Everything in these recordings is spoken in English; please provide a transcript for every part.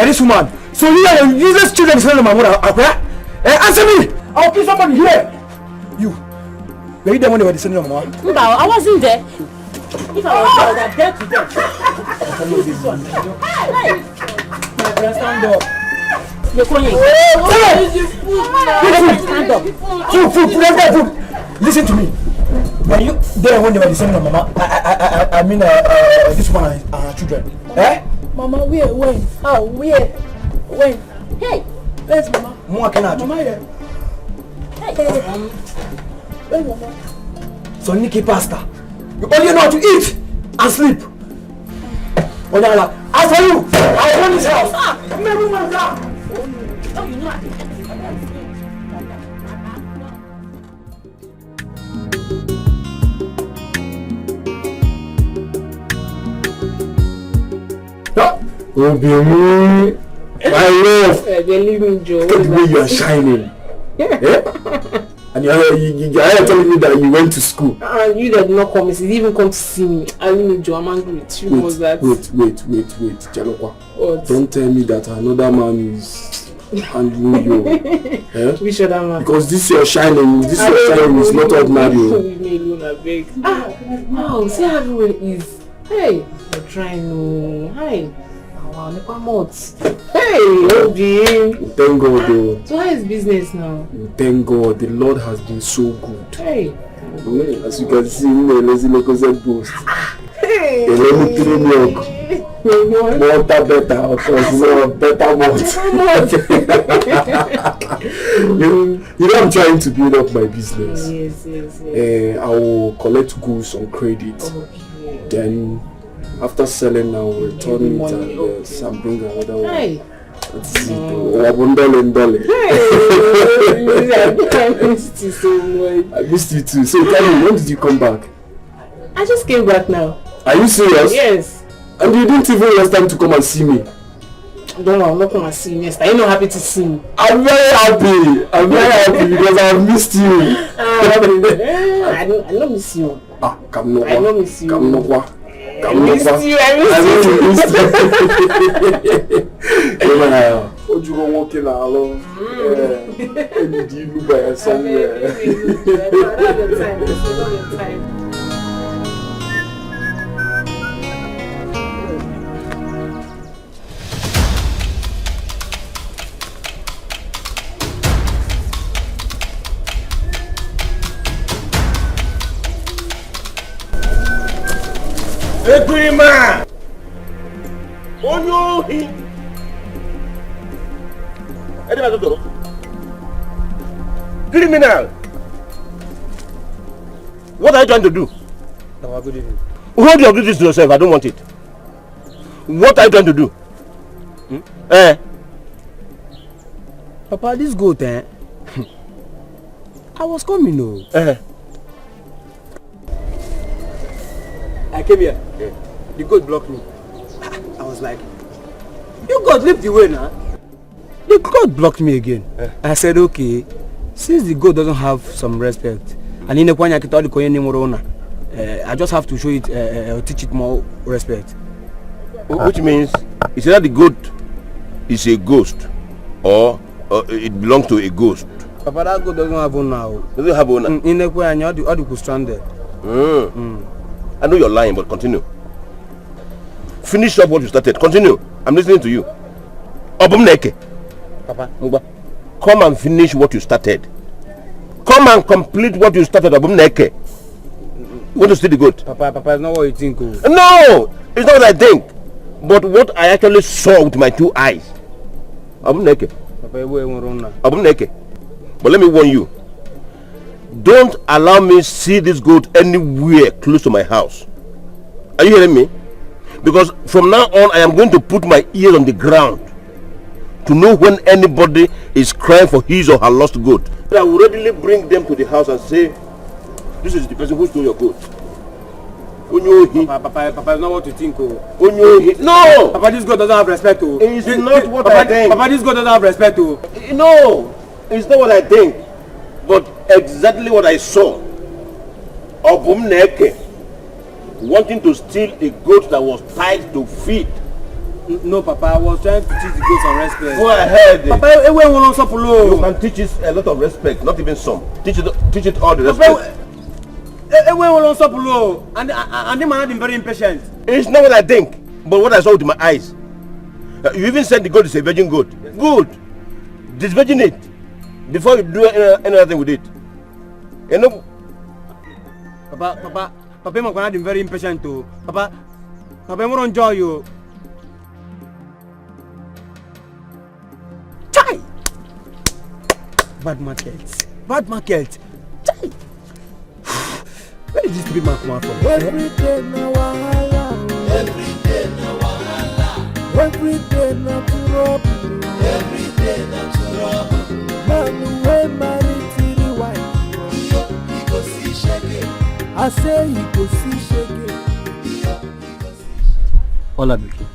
Get this woman. So you are useless children descending of my mother. Answer me! I'll kill somebody here! You. Were you there when they were descending of my mother? No, I wasn't there. If I was there, I'd dead to death. Stand up. You're going. Stand up. Food. Listen to me. Were you there when they were descending of mama? I mean, this woman and her children. Eh? Mama, where? When? How? Where? When? Hey! Where's Mama? Mama here. Hey! Where's Mama? So Nikki Pastor, you only know how to eat and sleep. Onyala, as for you, I own this house. Never mind that. Oh, you know. Obimu, my love. Believe me, Joe. Look at the way you are shining. Yeah? And you're telling me that you went to school. You did not come. You didn't even come to see me. I mean, Joe, I'm angry with you. Wait, Jalokwa. What? Don't tell me that another man is handling you. Eh? Which other man? Because this your shining is not ordinary. Leave me alone, I beg. Wow, see how everyone is. Hey, you're trying to. Hi. Hey, Obi. Thank God though. So how is business now? Thank God, the Lord has been so good. Hey. As you can see, lazy local boost. Hey. Let me throw milk. Water better, of course, better malt. You know I'm trying to build up my business. Yes. I will collect goods on credit. Okay. Then after selling, I will return it and bring another one. Hey. That's it. $1. I missed you so much. I missed you too. So tell me, when did you come back? I just came back now. Are you serious? Yes. And you didn't even waste time to come and see me? Don't know, I'm not coming to see you next. Are you not happy to see me? I'm very happy because I've missed you. I don't miss you. Come no. I don't miss you. Come no. I missed you. What you gonna walk in alone? And you look by somewhere. Ekwima! Onyohi! Criminal! What are you trying to do? No, good evening. Hold your business to yourself, I don't want it. What are you trying to do? Papa, this goat, I was coming, no. I came here. Yeah. The goat blocked me. I was like, you goat leave the way now. The goat blocked me again. I said, okay, since the goat doesn't have some respect, and in the I just have to show it, teach it more respect. Which means, it's either the goat is a ghost, or it belongs to a ghost. Papa, that goat doesn't have one now. Doesn't have owner? In the way, and you could stranded. I know you're lying, but continue. Finish up what you started. Continue. I'm listening to you. Obumneke. Papa. Come and finish what you started. Come and complete what you started, Obumneke. Want to see the goat? Papa, it's not what you think. Oh. No! It's not what I think. But what I actually saw with my two eyes. Obumneke. Papa, you won't run now. Obumneke. But let me warn you. Don't allow me see this goat anywhere close to my house. Are you hearing me? Because from now on, I am going to put my ears on the ground to know when anybody is crying for his or her lost goat. I will readily bring them to the house and say, this is the person who stole your goat. Papa, it's not what you think. Oh. No! Papa, this goat doesn't have respect. Oh. It's not what I think. Papa, this goat doesn't have respect. Oh. No! It's not what I think. But exactly what I saw. Obumneke wanting to steal a goat that was tied to feet No, Papa, I was trying to teach the girls some respect. Go ahead. Papa, everyone wants to You can teach it a lot of respect, not even some. Teach it all the respect. Everyone wants to follow, and they might be very impatient. It's not what I think, but what I saw with my eyes. You even said the goat is a virgin goat. Yes. Good. Disvirgin it before you do anything with it. You know. Papa, I'm going to be very impatient too. Papa, I'm going to enjoy you. Chai! Bad market. Chai! Where did this big man come out from? Every day na wahala. Every day na trouble. Every day na trouble. Man wey marry three wife. He go see shege. I say he go see shege. Hola, Becky.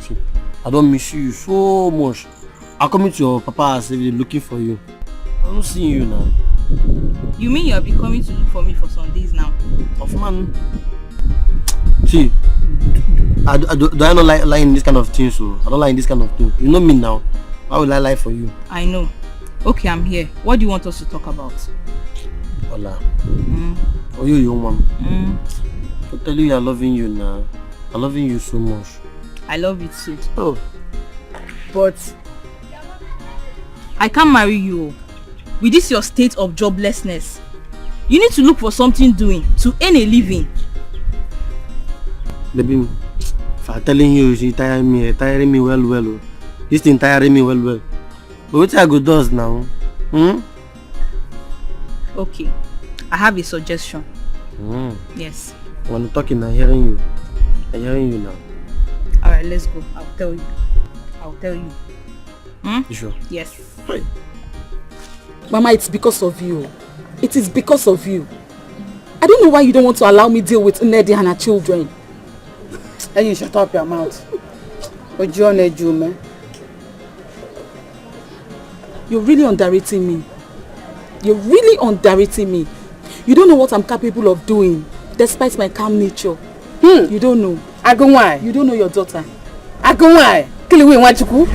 See, I don't miss you so much. I'm coming to your papa as if they're looking for you. I don't see you now. You mean you'll be coming to look for me for some days now? Of man. See, do I not like lying in this kind of thing? So I don't like this kind of thing. You know me now. Why will I lie for you? I know. Okay, I'm here. What do you want us to talk about? Hola. Oh, you woman. I tell you, I'm loving you now. I'm loving you so much. I love you too. Oh. But I can't marry you. With this your state of joblessness, you need to look for something doing to earn a living. Baby, if I'm telling you, she tiring me well. This thing tiring me well. But what I go does now? Okay, I have a suggestion. Yes. When I'm talking, I'm hearing you now. Alright, let's go. I'll tell you. You sure? Yes. Right. Mama, it's because of you. It is because of you. I don't know why you don't want to allow me deal with Nedi and her children. And you shut up your mouth. Uju Edo, man. You're really underrating me. You don't know what I'm capable of doing, despite my calm nature. You don't know. Why? You don't know your daughter. Why? Kill we want to go.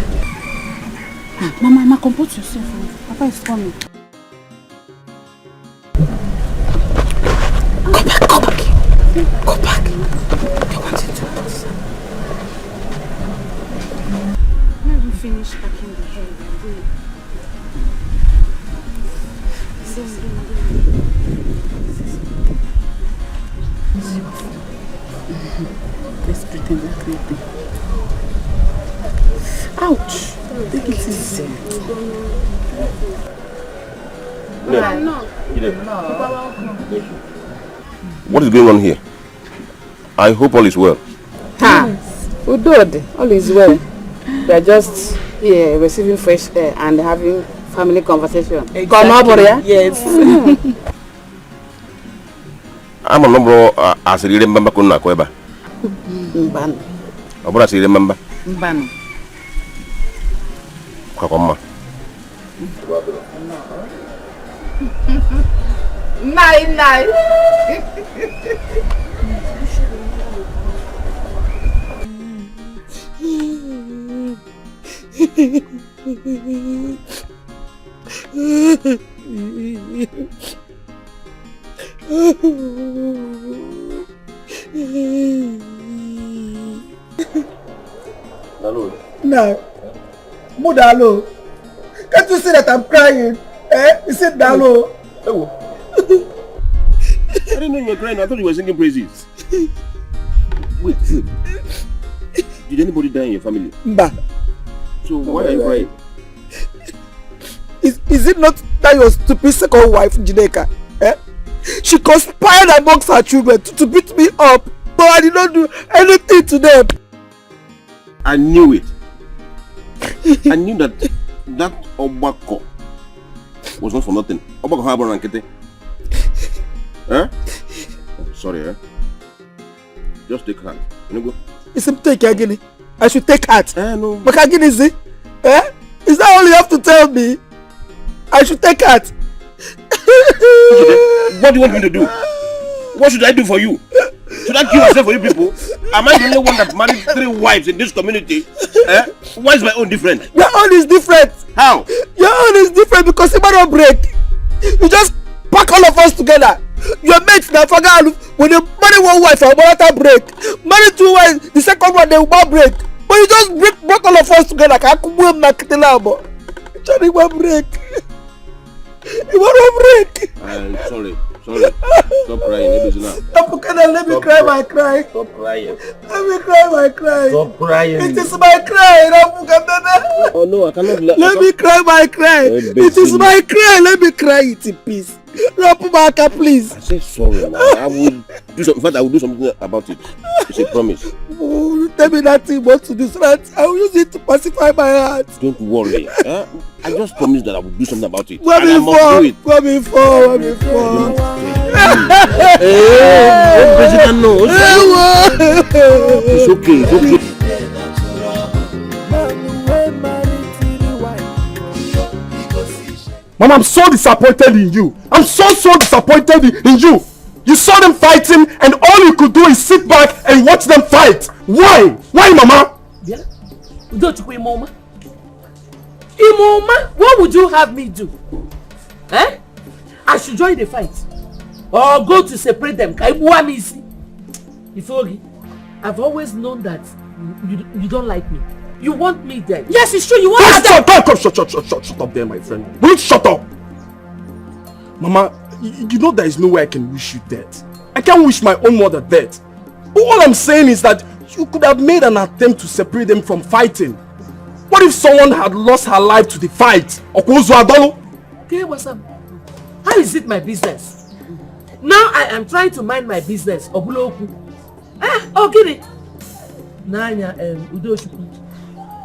Mama, compose yourself. Papa is coming. Go back. You wanted to answer. When we finish packing the hair, we're going. Let's pretend like nothing. Ouch! Take it easy. What is going on here? I hope all is well. Udod, all is well. We are just here receiving fresh air and having family conversation. Exactly. Come up here? Yes. I'm a number as a remember Kuna Kweba. Mbano. I want to remember. Mbano. Kakoma. Nice. No. Mudalo. Can't you see that I'm crying? You said Dalo. I didn't know you were crying. I thought you were singing praises. Wait. Did anybody die in your family? Mba. So why are you crying? Is it not that your stupid second wife, Jineka? She conspired amongst her children to beat me up, but I did not do anything to them. I knew it. I knew that Obako was not for nothing. Obako Harbor and Kete. Sorry, Just take heart. You know, go. Is it take again? I should take heart. No. But again, is it? Is that all you have to tell me? I should take heart. What do you want me to do? What should I do for you? Should I kill myself for you people? Am I the only one that married 3 wives in this community? Why is my own different? Your own is different. How? Your own is different because it might break. You just pack all of us together. Your mates now forget when you marry 1 wife or another break. Marry 2 wives, the second one they will break. But you just break all of us together. Can't come with my kitilabo. Johnny will break. You want to break? I'm sorry. Stop crying. Let me cry my cry. Stop crying. Let me cry my cry. Stop crying. It is my cry. Oh no, I cannot. Let me cry my cry. It is my cry. Let me cry it in peace. Rapumaka, please. I say sorry, man. I will do something. In fact, I will do something about it. It's a promise. Oh, tell me that thing what to do so that I will use it to pacify my heart. Don't worry. I just promised that I will do something about it. What and I must do it. What before? It's okay. It's okay. Mom, I'm so disappointed in you. I'm so disappointed in you. You saw them fighting and all you could do is sit back and watch them fight. Why? Why, Mama? Yeah. Imoma, what would you have me do? Eh? I should join the fight. Or go to separate them. Ifogi, I've always known that you don't like me. You want me dead. Yes, it's true. You want me dead. Shut up there, my friend. Will you shut up? Mama, you know there is no way I can wish you dead. I can't wish my own mother dead. But all I'm saying is that you could have made an attempt to separate them from fighting. What if someone had lost her life to the fight? Okay, what's up? How is it my business? Now I am trying to mind my business. Obuloku. Okay. Nanya Udochie,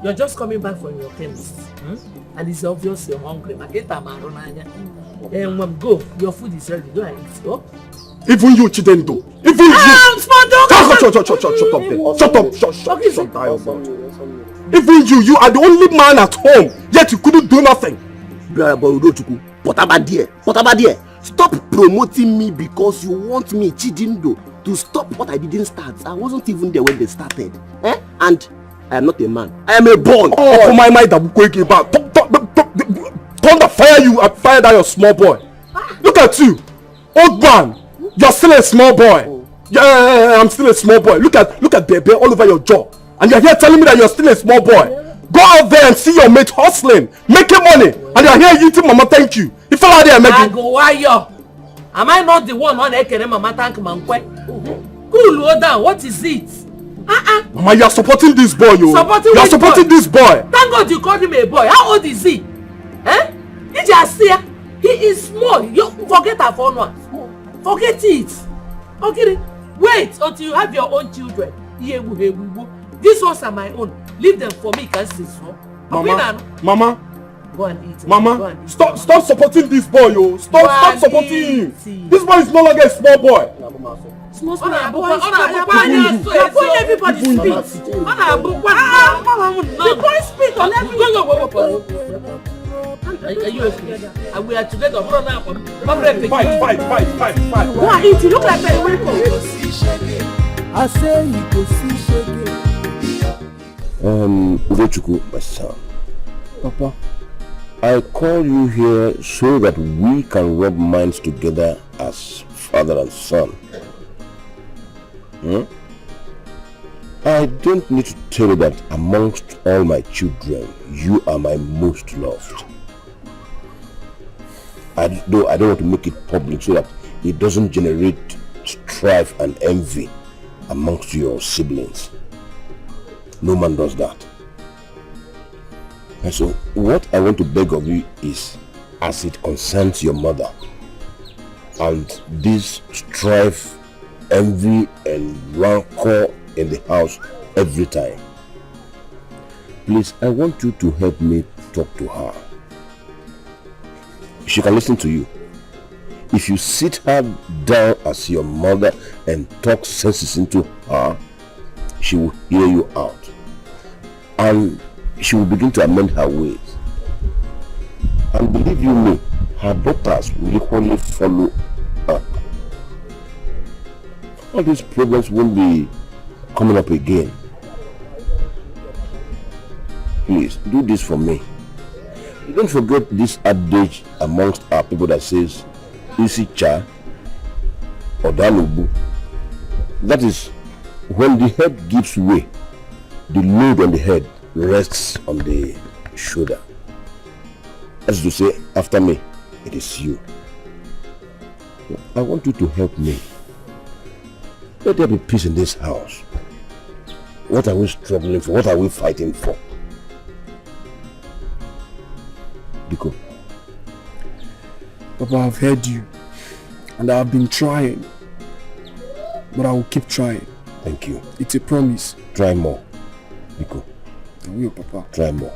you're just coming back from your chemist. And it's obvious you're hungry. Go. Your food is ready. Go and eat. Oh? Even you, Chidendo. Even you. Shut up. Even you are the only man at home, yet you couldn't do nothing. Stop promoting me because you want me, Chidendo, to stop what I didn't start. I wasn't even there when they started. And I am not a man. I am a born. Oh, my mind, I'm going about. Thunder fire you and fire down your small boy. Look at you, old man. You're still a small boy. Yeah, I'm still a small boy. Look at Bebe all over your jaw. And you're here telling me that you're still a small boy. Go out there and see your mate hustling, making money, and you're here eating Mama thank you. If I there making. Am I not the one on Ekere Mama thank Mankwe? Cool down. What is it? Mama, you are supporting this boy, you are supporting this boy. Thank God you called him a boy. How old is he? He is small. You forget her phone one. Forget it. Okay. Wait until you have your own children. These ones are my own. Leave them for me, can see so. Mama. Go and eat. Mama, stop supporting this boy, yo. Stop supporting him. This boy is no longer a small boy. Small boy. Everybody speak. The boy speak on everybody. Are you okay? We are together. Fight. Go and eat. You look like a welcome. I say you go see shege. Udochie, my son. Papa, I call you here so that we can rub minds together as father and son. I don't need to tell you that amongst all my children, you are my most loved. Though I don't want to make it public so that it doesn't generate strife and envy amongst your siblings. No man does that. And so what I want to beg of you is, as it concerns your mother and this strife, envy and rancor in the house every time, please, I want you to help me talk to her. She can listen to you. If you sit her down as your mother and talk sense into her, she will hear you out. And she will begin to amend her ways. And believe you me, her daughters will equally follow her. all these problems won't be coming up again. Please, do this for me. Don't forget this adage amongst our people that says, Isi cha or danubu. That is, when the head gives way, the load on the head rests on the shoulder. As to say, after me, it is you. I want you to help me. Let there be peace in this house. What are we struggling for? What are we fighting for? Biko. Papa, I've heard you. And I've been trying. But I will keep trying. Thank you. It's a promise. Try more. Biko. I will, Papa. Try more.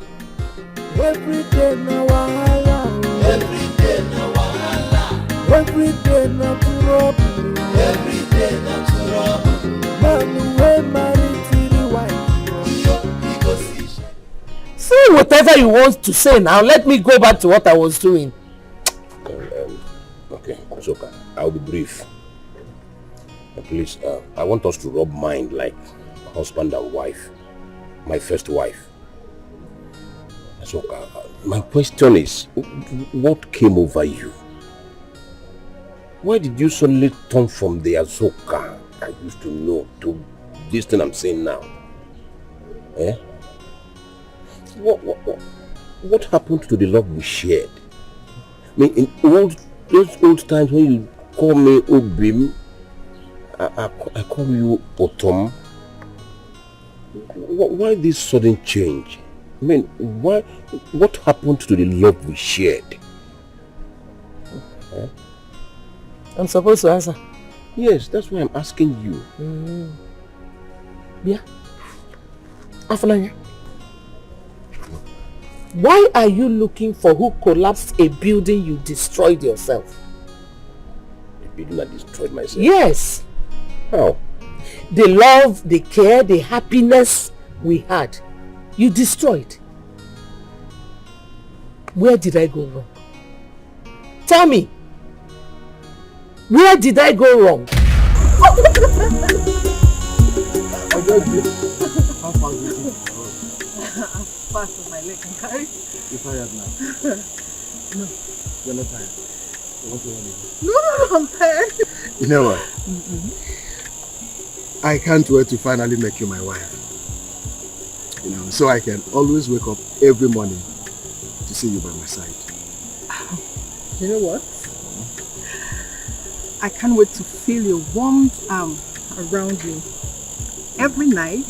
Every day na wahala. Every day na wahala. Every day na trouble. Every day na trouble. Man wey marry three wives. Say whatever you want to say now. Let me go back to what I was doing. Okay, Soka, I'll be brief. Please, I want us to rub mind like husband and wife. My first wife. Soka, my question is, what came over you? Why did you suddenly turn from the Azoka I used to know to this thing I'm saying now? Eh? What happened to the love we shared? I mean, in those old times when you call me Obim, I call you Otom. Why this sudden change? I mean, what happened to the love we shared? Eh? I'm supposed to answer. Yes, that's why I'm asking you. Yeah. Afananya. Why are you looking for who collapsed a building you destroyed yourself? The building I destroyed myself? Yes. How? The love, the care, the happiness we had, you destroyed. Where did I go wrong? Tell me. Where did I go wrong? I got this. How far is it? As fast as my leg can carry. You're tired now? No. You're not tired? You want to run again? No, I'm tired. You know what? I can't wait to finally make you my wife. You know, so I can always wake up every morning to see you by my side. You know what? I can't wait to feel your warm arm around you every night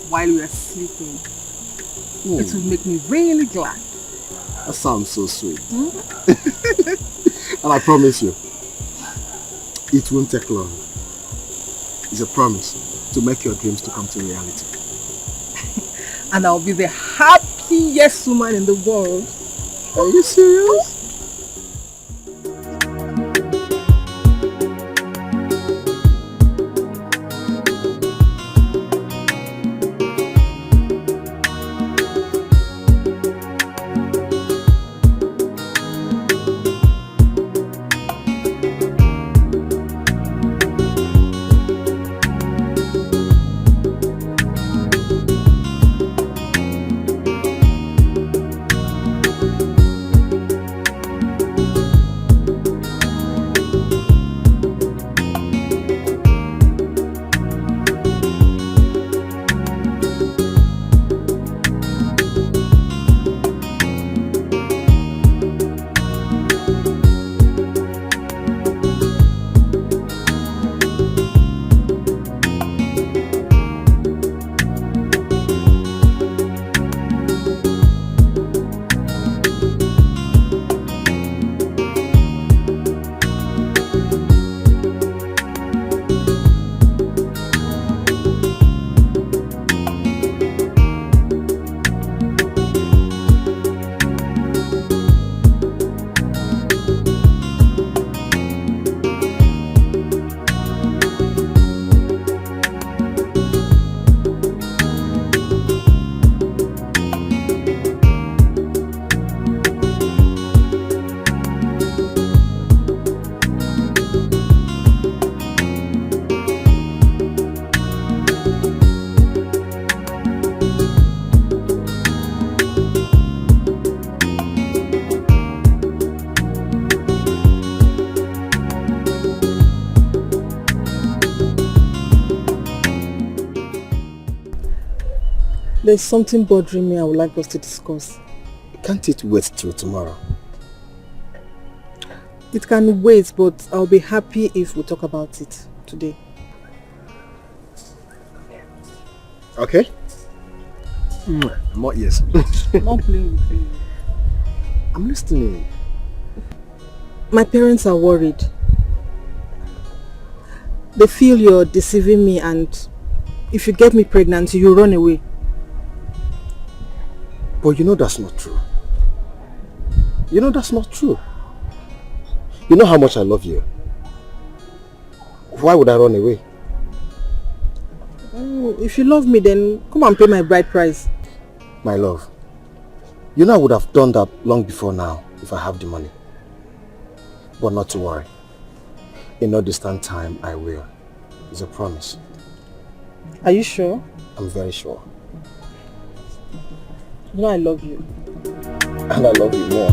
while we are sleeping. It will make me really glad. That sounds so sweet. And I promise you, it won't take long. It's a promise to make your dreams to come to reality. And I'll be the happiest woman in the world. Are you serious? There's something bothering me I would like us to discuss. Can't it wait till tomorrow? It can wait, but I'll be happy if we talk about it today. Okay? More yes. I'm not playing with you. I'm listening. My parents are worried. They feel you're deceiving me, and if you get me pregnant, you run away. But you know that's not true. You know that's not true. You know how much I love you. Why would I run away? If you love me, then come and pay my bride price. My love, you know I would have done that long before now if I have the money. But not to worry. In no distant time, I will. It's a promise. Are you sure? I'm very sure. You know I love you. And I love you more.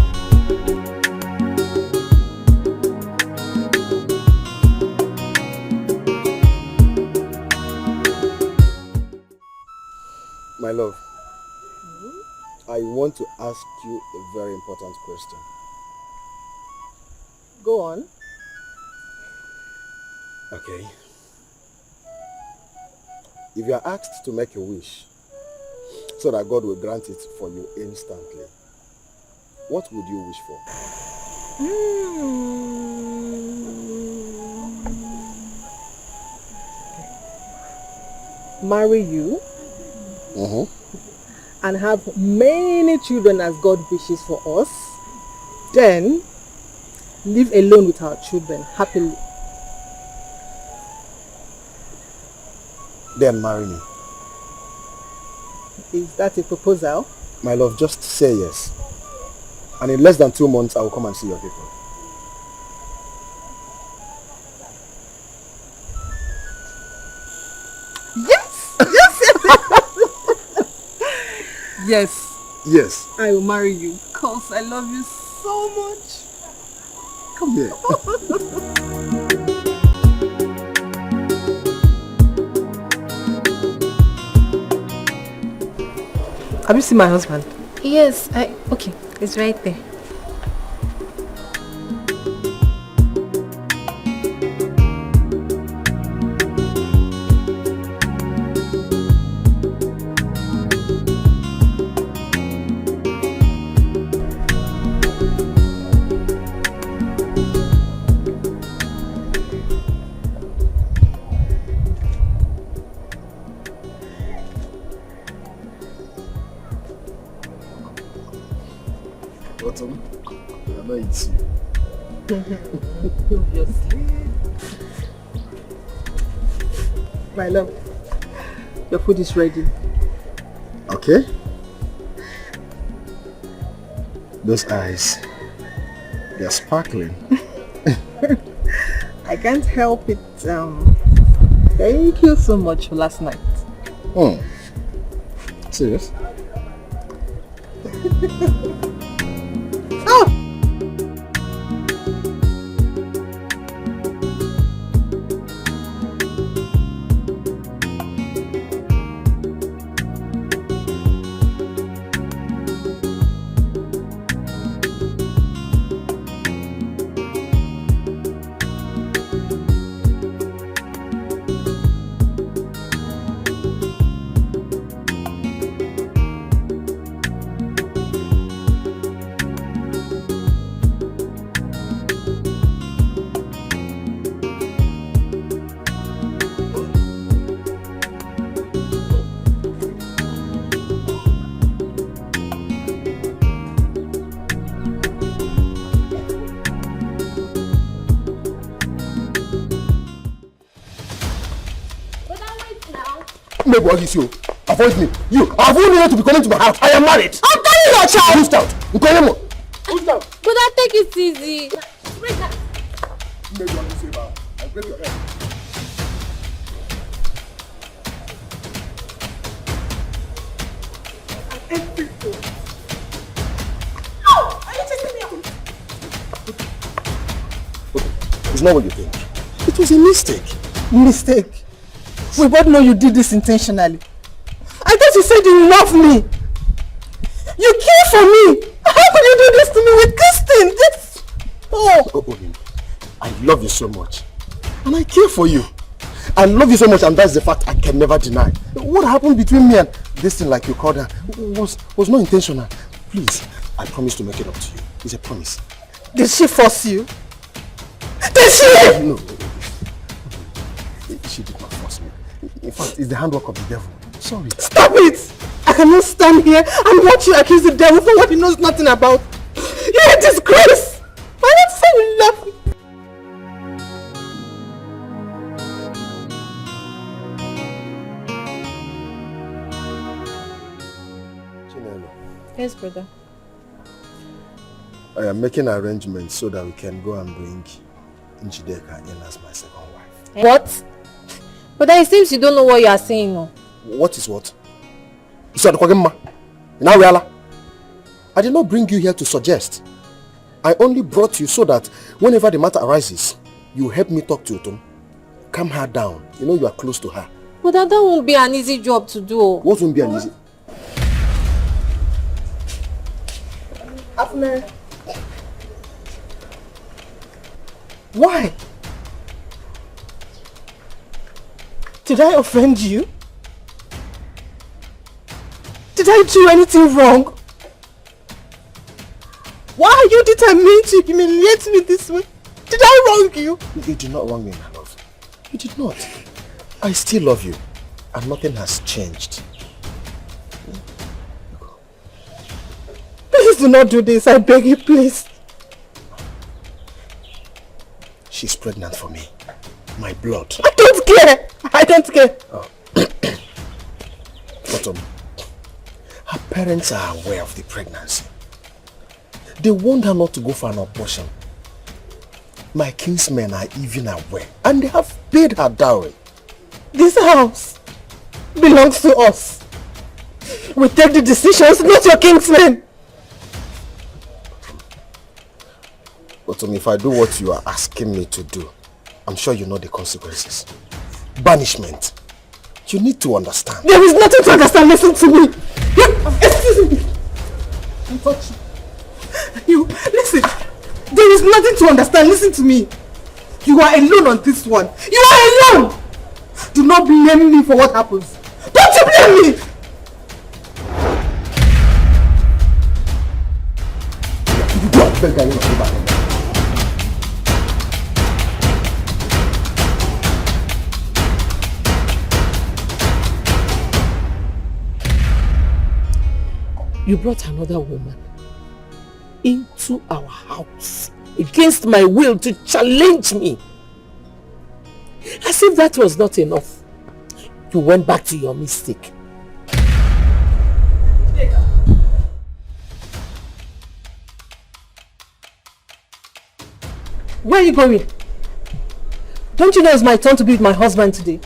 My love, I want to ask you a very important question. Go on. Okay. If you are asked to make a wish so that God will grant it for you instantly, what would you wish for? Marry you. And have many children as God wishes for us. Then live alone with our children happily. Then marry me. Is that a proposal? My love, just say yes. And in less than 2 months, I will come and see your people. Yes! Yes! Yes. I will marry you because I love you so much. Come here. Have you seen my husband? Yes, okay, it's right there. My love, your food is ready. Okay. Those eyes, they're sparkling. I can't help it. Thank you so much for last night. Oh, serious? Oh! What is you? Avoid me. You, have you needed to be coming to my house? I am married. I'm telling your child. Who's out? Nkoyemo. Who's out? But I take it easy. Maybe you want to say that. I'll break your head. Oh, are you chasing me out? It's not what you think. It was a mistake. Mistake? We both know you did this intentionally. I thought thought you said you love me. You care for me. How could you do this to me with Kristen? This... Oh, I love you so much. And I care for you. I love you so much, and that's the fact I can never deny. What happened between me and this thing, like you called her, was not intentional. Please, I promise to make it up to you. It's a promise. Did she force you? Did she? No. She did not force me. In fact, it's the handwork of the devil. Sorry. Stop it! I cannot stand here and watch you accuse the devil for what he knows nothing about. You're a disgrace! Why not say you love me? Yes, brother. I am making arrangements so that we can go and bring Njideka in as my second wife. What? But it seems you don't know what you are saying. No. What is what? I did not bring you here to suggest. I only brought you so that whenever the matter arises, you help me talk to Utum. Calm her down. You know you are close to her. But that won't be an easy job to do. What won't be an easy? Afne. Why? Did I offend you? Did I do anything wrong? Why are you determined to humiliate me this way? Did I wrong you? You did not wrong me, my love. You did not. I still love you, and nothing has changed. Please do not do this, I beg you, please. She's pregnant for me. My blood. I don't care! I don't care! Oh. But her parents are aware of the pregnancy. They warned her not to go for an abortion. My kinsmen are even aware, and they have paid her dowry. This house belongs to us. We take the decisions, not your kinsmen. But if I do what you are asking me to do, I'm sure you know the consequences. Banishment. You need to understand. There is nothing to understand. Listen to me. Excuse me. Don't touch you. Listen. There is nothing to understand. Listen to me. You are alone on this one. You are alone. Do not blame me for what happens. Don't you blame me. You brought another woman into our house against my will to challenge me. As if that was not enough, you went back to your mistake. Where are you going? Don't you know it's my turn to be with my husband today?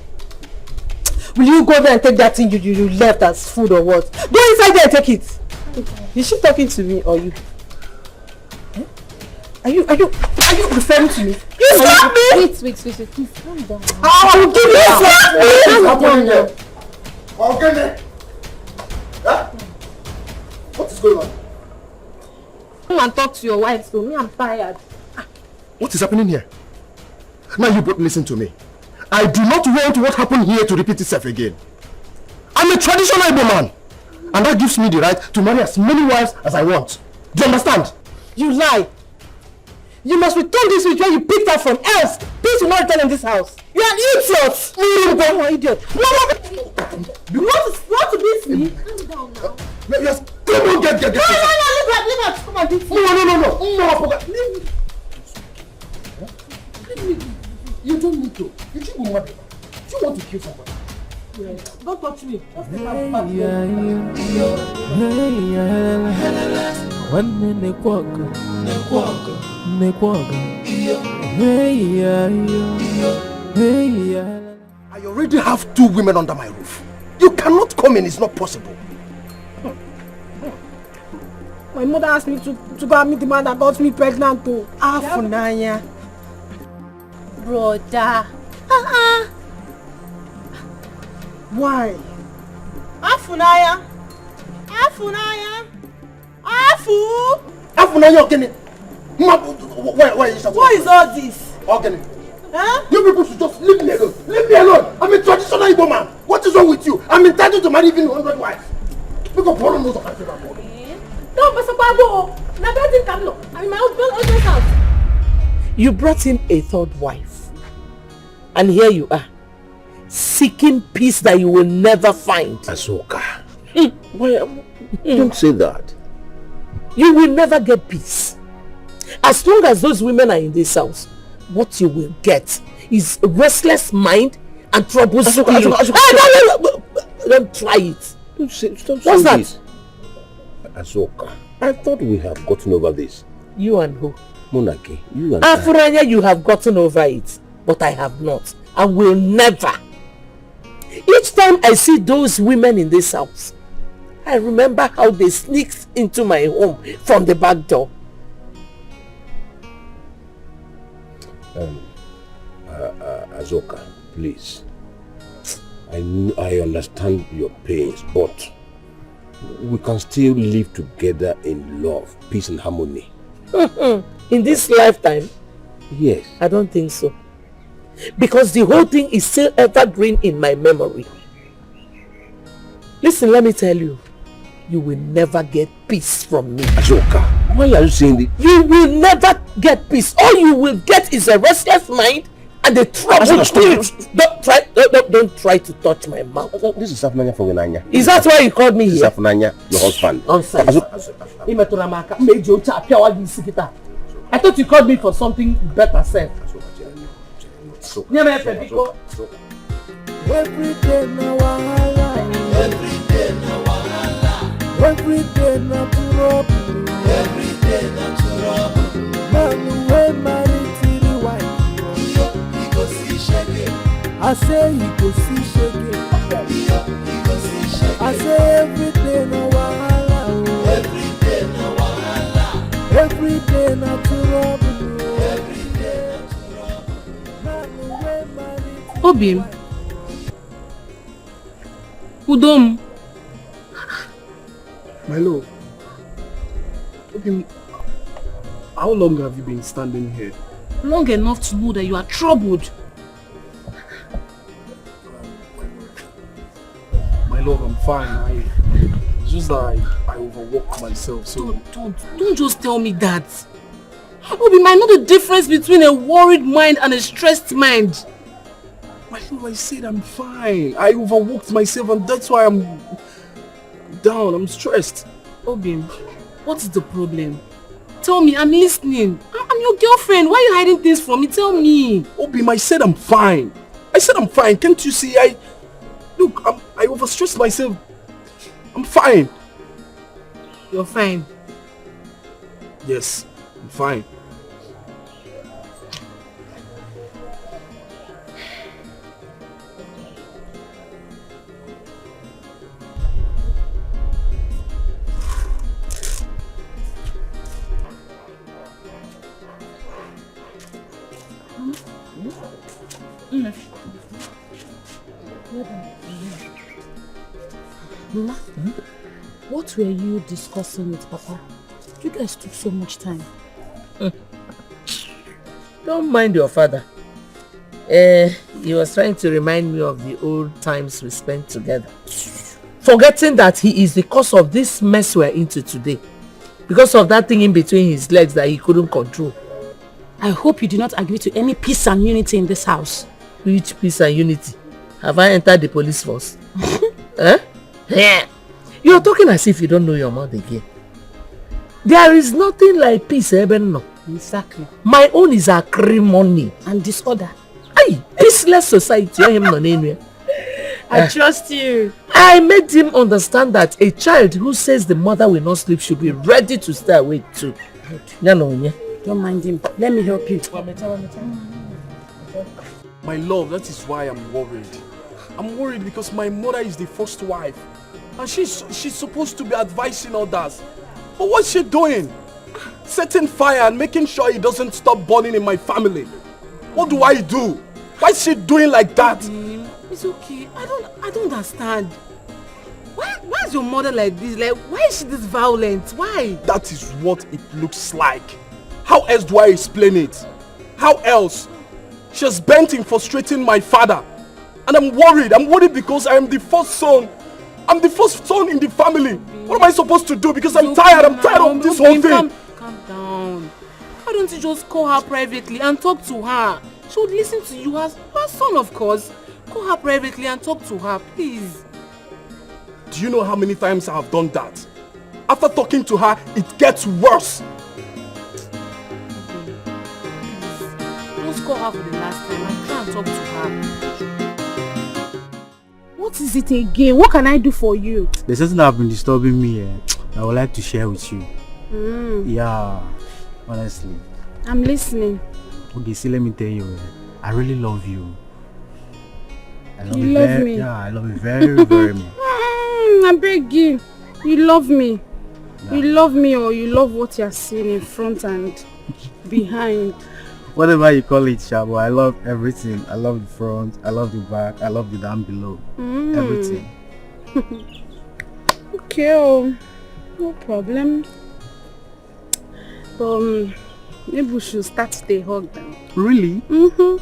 Will you go there and take that thing you left as food or what? Go inside there and take it. Is she talking to me or you? Eh? Are you referring to me? You slap me! Wait, please calm down. I will give you a slap! Calm down. Okay. Huh? What is going on? Come and talk to your wife, so me, I'm tired. What is happening here? Now you both listen to me. I do not want what happened here to repeat itself again. I'm a traditional Igbo man. And that gives me the right to marry as many wives as I want. Do you understand? You lie. You must return this which where you picked up from, else peace will not return in this house. You are an idiot. You are an idiot. You want to beat me? Calm down now. Yes, come on, get. No, leave her. Come on, beat me. No. Leave me. You don't need to. You should be mad. You want to kill somebody. Yeah. Don't touch me. Just take Hey, my back. I already have 2 women under my roof. You cannot come in. It's not possible. My mother asked me to go and meet the man that got me pregnant too. Afunanya. Brother. Why? Afunaya. Afunaya. Afu. Afunaya, okay. Where is that? What is all this? Okay. Huh? You people should just leave me alone. Leave me alone. I'm a traditional Igbo man. What is wrong with you? I'm entitled to marry even 100 wives. Because problem knows I No, but Sababo. Now that thing can look. I'm in my husband's house. You brought in a third wife. And here you are. Seeking peace that you will never find. Azoka. Don't say that. You will never get peace. As long as those women are in this house, what you will get is a restless mind and trouble spirit. Don't try it. What's that? Azoka, I thought we have gotten over this. You and who? Monarchy, you and Afuranya, you have gotten over it, but I have not. I will never. Each time I see those women in this house, I remember how they sneaked into my home from the back door. Azoka, please. I understand your pains, but we can still live together in love, peace and harmony. In this lifetime? Yes. I don't think so. Because the whole thing is still evergreen in my memory. Listen, let me tell you. You will never get peace from me. Azoka, why are you saying this? You will never get peace. All you will get is a restless mind and a troubled spirit. Don't try to touch my mouth. This is Afunanya from Nanya. Is that why you called me here? This is Afunanya, your husband. I thought you called me for something better, sir. Every day na wahala. Every day na wahala. Every day na trouble. Every day na trouble. Man wey marry three wife. He go see shege. I say he go see shege. He go see shege. I say every day na wahala. Every day na wahala. Every day na trouble. Every day na trouble. Man wey marry. Obim. Udom. My love. Okay, how long have you been standing here? Long enough to know that you are troubled. My love, I'm fine. It's just that I overworked myself, so... Don't just tell me that. Obim, I know the difference between a worried mind and a stressed mind. My love, I said I'm fine. I overworked myself and that's why I'm down. I'm stressed. Obim, what's the problem? Tell me, I'm listening. I'm your girlfriend. Why are you hiding things from me? Tell me. Obim, I said I'm fine. I said I'm fine. Can't you see? I overstressed myself. I'm fine. You're fine. Yes, I'm fine. Mama, what were you discussing with Papa? You guys took so much time. Don't mind your father. He was trying to remind me of the old times we spent together. Forgetting that he is the cause of this mess we're into today. Because of that thing in between his legs that he couldn't control. I hope you do not agree to any peace and unity in this house. Which peace and unity? Have I entered the police force? Yeah. You're talking as if you don't know your mouth again. There is nothing like peace, no. Exactly. My own is acrimony. And disorder. Aye, peaceless society. I trust you. I made him understand that a child who says the mother will not sleep should be ready to stay awake too. Don't mind him. Let me help you. My love, that is why I'm worried. I'm worried because my mother is the first wife. And she's supposed to be advising others. But what's she doing? Setting fire and making sure it doesn't stop burning in my family. What do I do? Why is she doing like that? It's okay. I don't understand. Why is your mother like this? Like, why is she this violent? Why? That is what it looks like. How else do I explain it? How else? She's bent in frustrating my father. And I'm worried. I'm worried because I am the first son. I'm the first son in the family. What am I supposed to do? Because I'm tired. I'm tired of this whole thing. Calm down. Why don't you just call her privately and talk to her? She would listen to you as her son, of course. Call her privately and talk to her, please. Do you know how many times I have done that? After talking to her, it gets worse. Just call her for the last time and try and talk to her. What is it again? What can I do for you? There's something that have been disturbing me I would like to share with you. Yeah, honestly. I'm listening. Okay, see, let me tell you, I really love you. You love me? Yeah, I love you very, very much. I beg you. You love me. Yeah. You love me, or you love what you're seeing in front and behind. Whatever you call it, Shabo, I love everything. I love the front, I love the back, I love the down below. Everything. Okay, oh, no problem. Maybe we should start with a hug now. Really?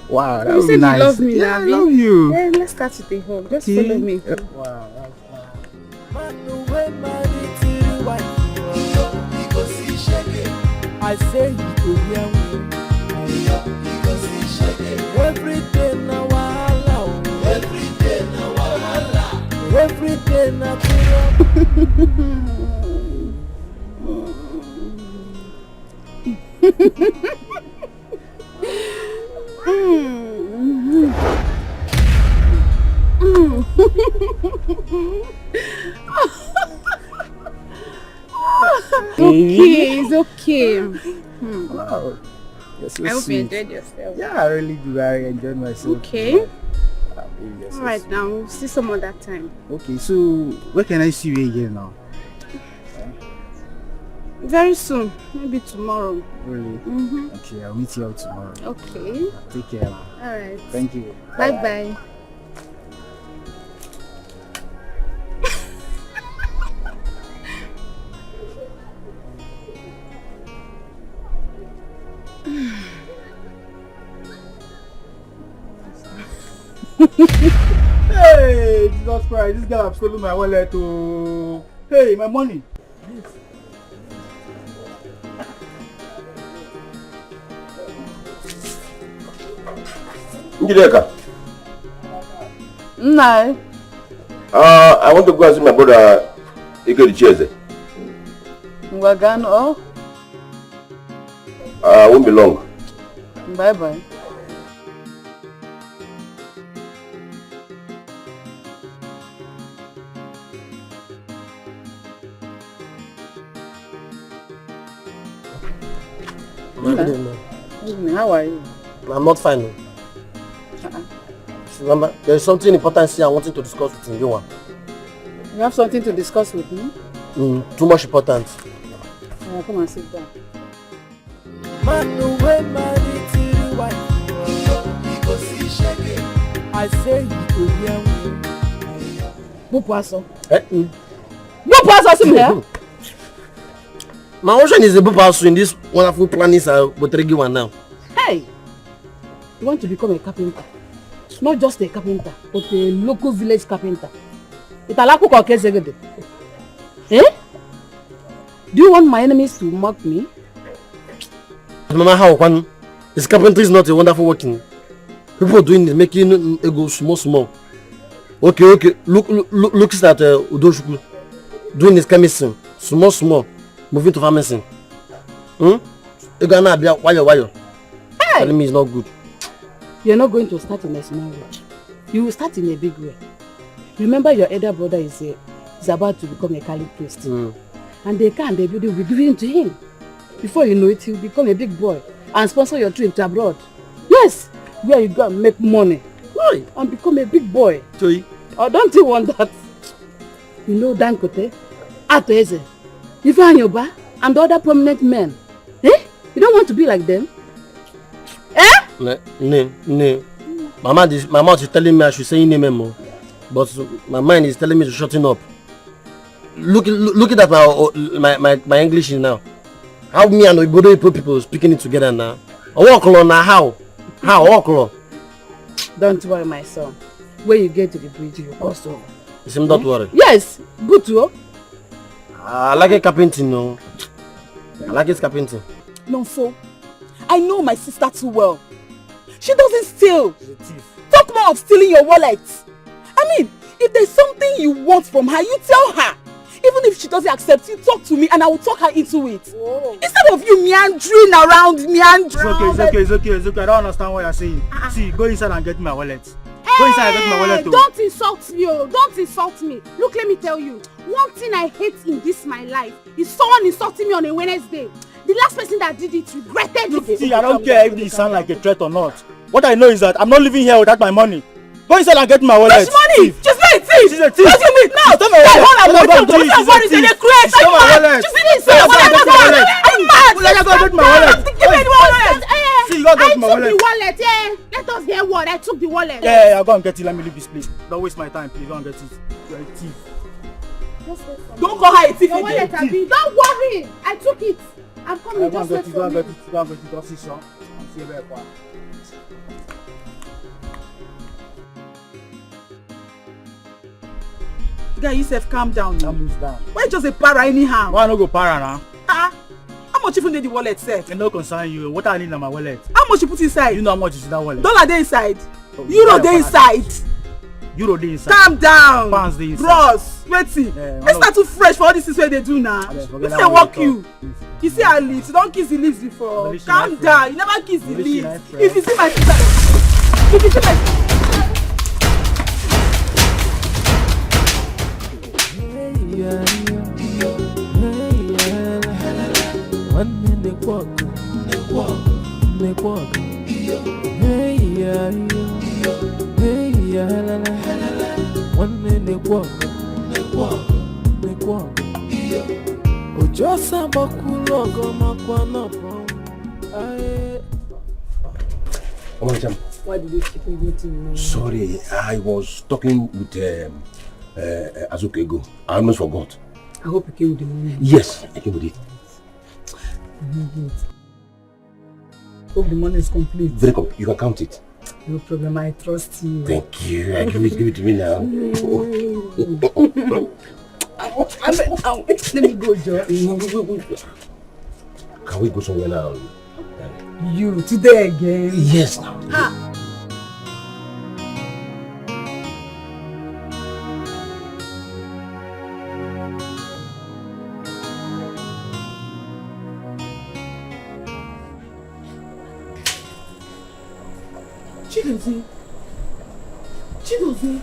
Wow, that you would be said nice. You love me, yeah, Nabi. I love you. Yeah, let's start with a hug. Just follow me. Wow, that's I say you go here every day na wahala, every day na wahala, every day na Okay, it's okay. Wow. You're so I hope sweet. you enjoyed yourself. Yeah, I really do. I enjoyed myself. Okay. You're so Alright, sweet. now we'll see some other time. Okay, so where can I see you again now? Very soon. Maybe tomorrow. Really? Okay, I'll meet you out tomorrow. Okay. Take care. Alright. Thank you. Bye-bye. Hey, Jesus Christ, this guy have stolen my wallet to... Hey, my money. Njideka. No. I want to go and see my brother Edochie. Ngwagano, Won't be long. bye-bye. How are you? I'm not fine. Remember, there is something important here I wanted to discuss with you. You have something to discuss with me? Too much important. Come and sit down. I say you go here. Bupaso. Bupaso, here. My ocean is a bupaso in this wonderful planning one now. Hey! You want to become a carpenter? Not just a carpenter, but a local village carpenter. Italaku ko kezegede. Eh? Do you want my enemies to mock me? Mama, how one? This carpentry is not a wonderful working. People doing it, making it go small. Okay. Look at Udochukwu doing his chemistry, small. Moving to pharmacy. You gonna be wire. Hey! Telling me it's not good. You're not going to start in a small way. You will start in a big way. Remember, your elder brother is about to become a Catholic priest. And the car and the building will be given to him. Before you know it, he'll become a big boy and sponsor your trip to abroad. Yes, where you go and make money. Why? And become a big boy. Joey. Or don't you want that? You know Dangote, Ato Eze, Ifeanyi Oba, and the other prominent men. Eh? You don't want to be like them? Eh? No. My mouth is telling me I should say name more. But my mind is telling me to shut up. Looking at my English now. How me and Obodo people speaking it together now? Okolo now how? Okolo? Don't worry, my son. When you get to the bridge, you cross over. You seem not worry. Yes, good too. I like a carpenting, no. I like his carpenting. No, so I know my sister too well. She doesn't steal. She's a thief. Talk more of stealing your wallet. I mean, if there's something you want from her, you tell her. Even if she doesn't accept you, talk to me and I will talk her into it. Oh. Instead of you meandering around. It's okay. I don't understand what you're saying. See, go inside and get my wallet. Go inside and get my wallet. Don't insult me, oh. Don't insult me. Look, let me tell you. One thing I hate in this my life is someone insulting me on a Wednesday. The last person that did it regretted it. See, I don't care if it sounds like a threat or not. What I know is that I'm not living here without my money. Go inside and get my wallet. Which money? She's not a thief. She's a thief. What do you mean? No, She's not my wallet. She's not my wallet. She's not my wallet. I'm mad. Let her go get my wallet. Give me the wallet. See, you gotta get my I took wallet. the wallet, yeah. Let us hear what. I took the wallet. Yeah, I'll go and get it. Let me leave this place. Don't waste my time, please. Go and get it. You're a thief. Don't call her a thief Your wallet, Abi. Don't worry. I took it. I'm coming. Go and Just get wait it. for Go and me. get it. Go and get it. Don't see Sean. I'm see where you are. Guy, you self calm down. Calm down. Why just a para anyhow? Why not go para now? How much even did the wallet sef? It no concern you. What I need in my wallet? How much you put inside? You know how much is in that wallet? Dollar dey inside. Oh, Euro dey inside. Euro dey inside. Calm down. Pounds dey inside. Bros, wetin? Let's start too fresh for all this things wey they do now. This dey work you. You see her lips, you don kiss the lips before. Calm down, you never kiss the lips. If you see my sister, Why did you keep meeting me? Sorry, I was talking with Azukego. I almost forgot. I hope you came with the money. Yes, I came with it. Hope the money is complete. Very complete. You can count it. No problem, I trust you. Thank you. Give it to me now. Let me go, Joe. Can we go somewhere now? You, today again? Yes, now. Chidozie.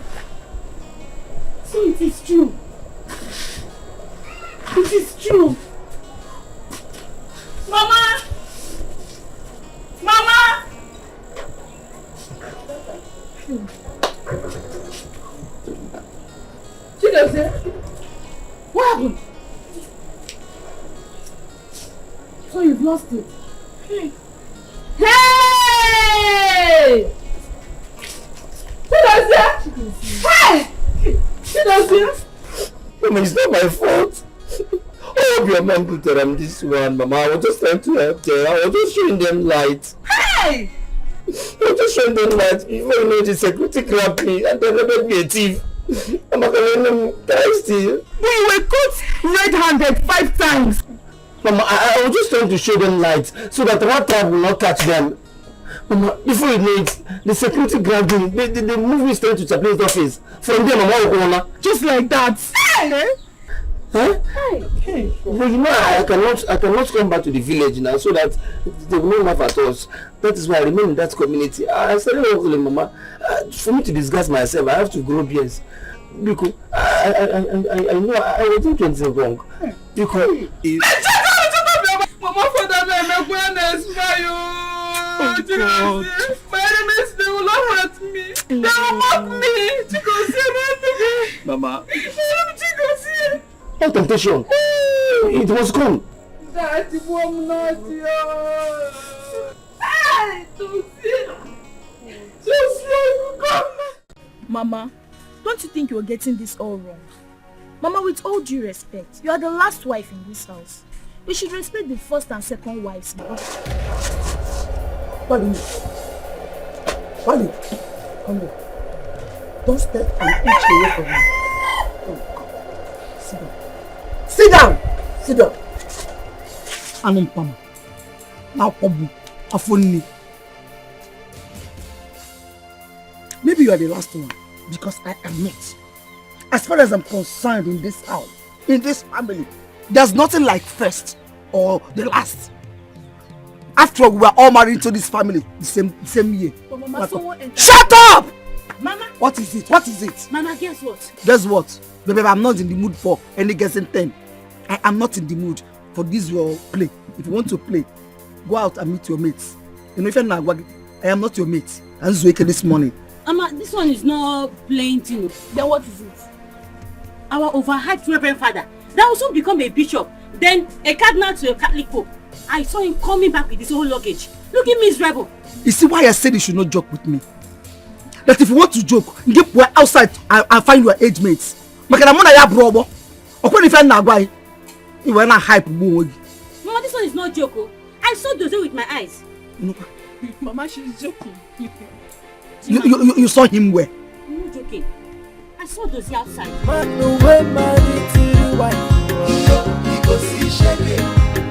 So it is true. It is true. Mama! Chidozie, what happened? So you've lost it. Hey! Hey! Mama, it's not my fault. I hope your mom put her on this one, Mama. I was just trying to help them. I was just showing them light. Hey! I was just showing them light. Before you know, the security grabbed me and they labeled me a thief. Mama, can I know thirsty? But you were caught red-handed 5 times. Mama, I was just trying to show them light so that rat trap will not catch them. Mama, before you know it, the security grabbed me. The movie is trying to separate the office. From there, Mama, Mama. Just like that. Hey! Huh? Hey. But you know, I cannot come back to the village now so that they will not laugh at us. That is why I remain in that community. I started working, Mama. For me to disguise myself, I have to grow beards. Because I know I didn't do anything wrong. Because Mama, for that, I'm going to smile. My enemies, they will laugh at me. They will mock me. Mama. What temptation? It was gone. Daddy, I'm not here. Hey, Just let me come. Mama, don't you think you're getting this all wrong? Mama, with all due respect, you are the last wife in this house. You should respect the first and second wives. Wally, come here. Don't step an inch away from me. Oh, God. Sit down. Sit down! Sit down. Anumpama. Now, Pobu. Afoni. Maybe you are the last one, because I am not. As far as I'm concerned in this house, in this family, there's nothing like first or the last. After all, we were all married to this family the same year. But Mama, shut up! Mama! What is it? What is it? Mama, guess what? Guess what? Baby, I'm not in the mood for any guessing thing. I am not in the mood for this your play. If you want to play, go out and meet your mates. You know, if you're not, I am not your mate. I'm Zueke this morning. Mama, this one is not plain too. Then what is it? Our overhyped Reverend Father that will soon become a bishop, then a cardinal to a Catholic pope. I saw him coming back with his whole luggage. Look at me, miserable. You see why I said you should not joke with me? That if you want to joke, get outside and find your age mates. Because I'm not a brother. Or when you find that guy, you were not hype. Mama, this one is not joke. I saw Doze with my eyes. Mama, she's joking. You saw him where? I'm not joking. I saw Doze outside.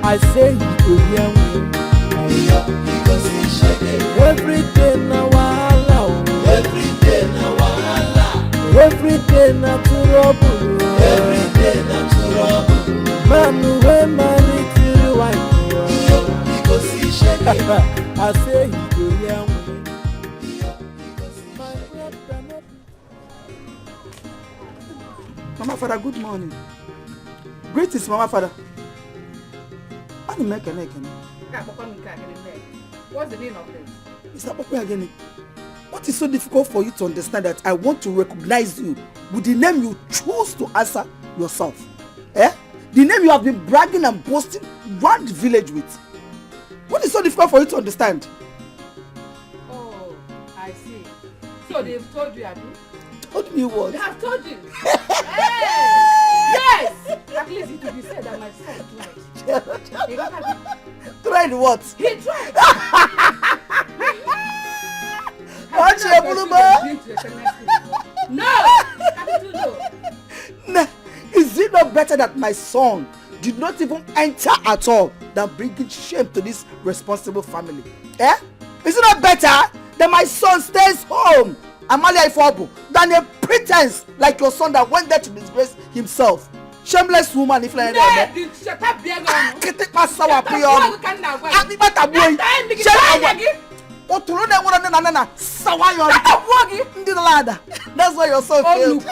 I say you go hear me. Every day na wahala. Every day na wahala. Every day na trouble. Every day na trouble. Man wey marry till wife. I say you go hear me. Mama Father, good morning. Greetings, Mama Father. What's the meaning of this? Mr. Popo again. What is so difficult for you to understand that I want to recognize you with the name you chose to answer yourself? Eh? The name you have been bragging and boasting around the village with. What is so difficult for you to understand? Oh, I see. So they've told you, Abby? Told me what? They have told you. Hey! Yes! At least it will be said that my son tried. Tried what? He tried. Watch your blue No! Nah, is it not better that my son did not even enter at all than bringing shame to this responsible family? Eh? Is it not better that my son stays home, Amalia Ifobu, than a pretense like your son that went there to disgrace himself? Shameless woman, if like that. Shut up, Biago. Get it, my sour prior. I'm the better boy. That's why you're so failed.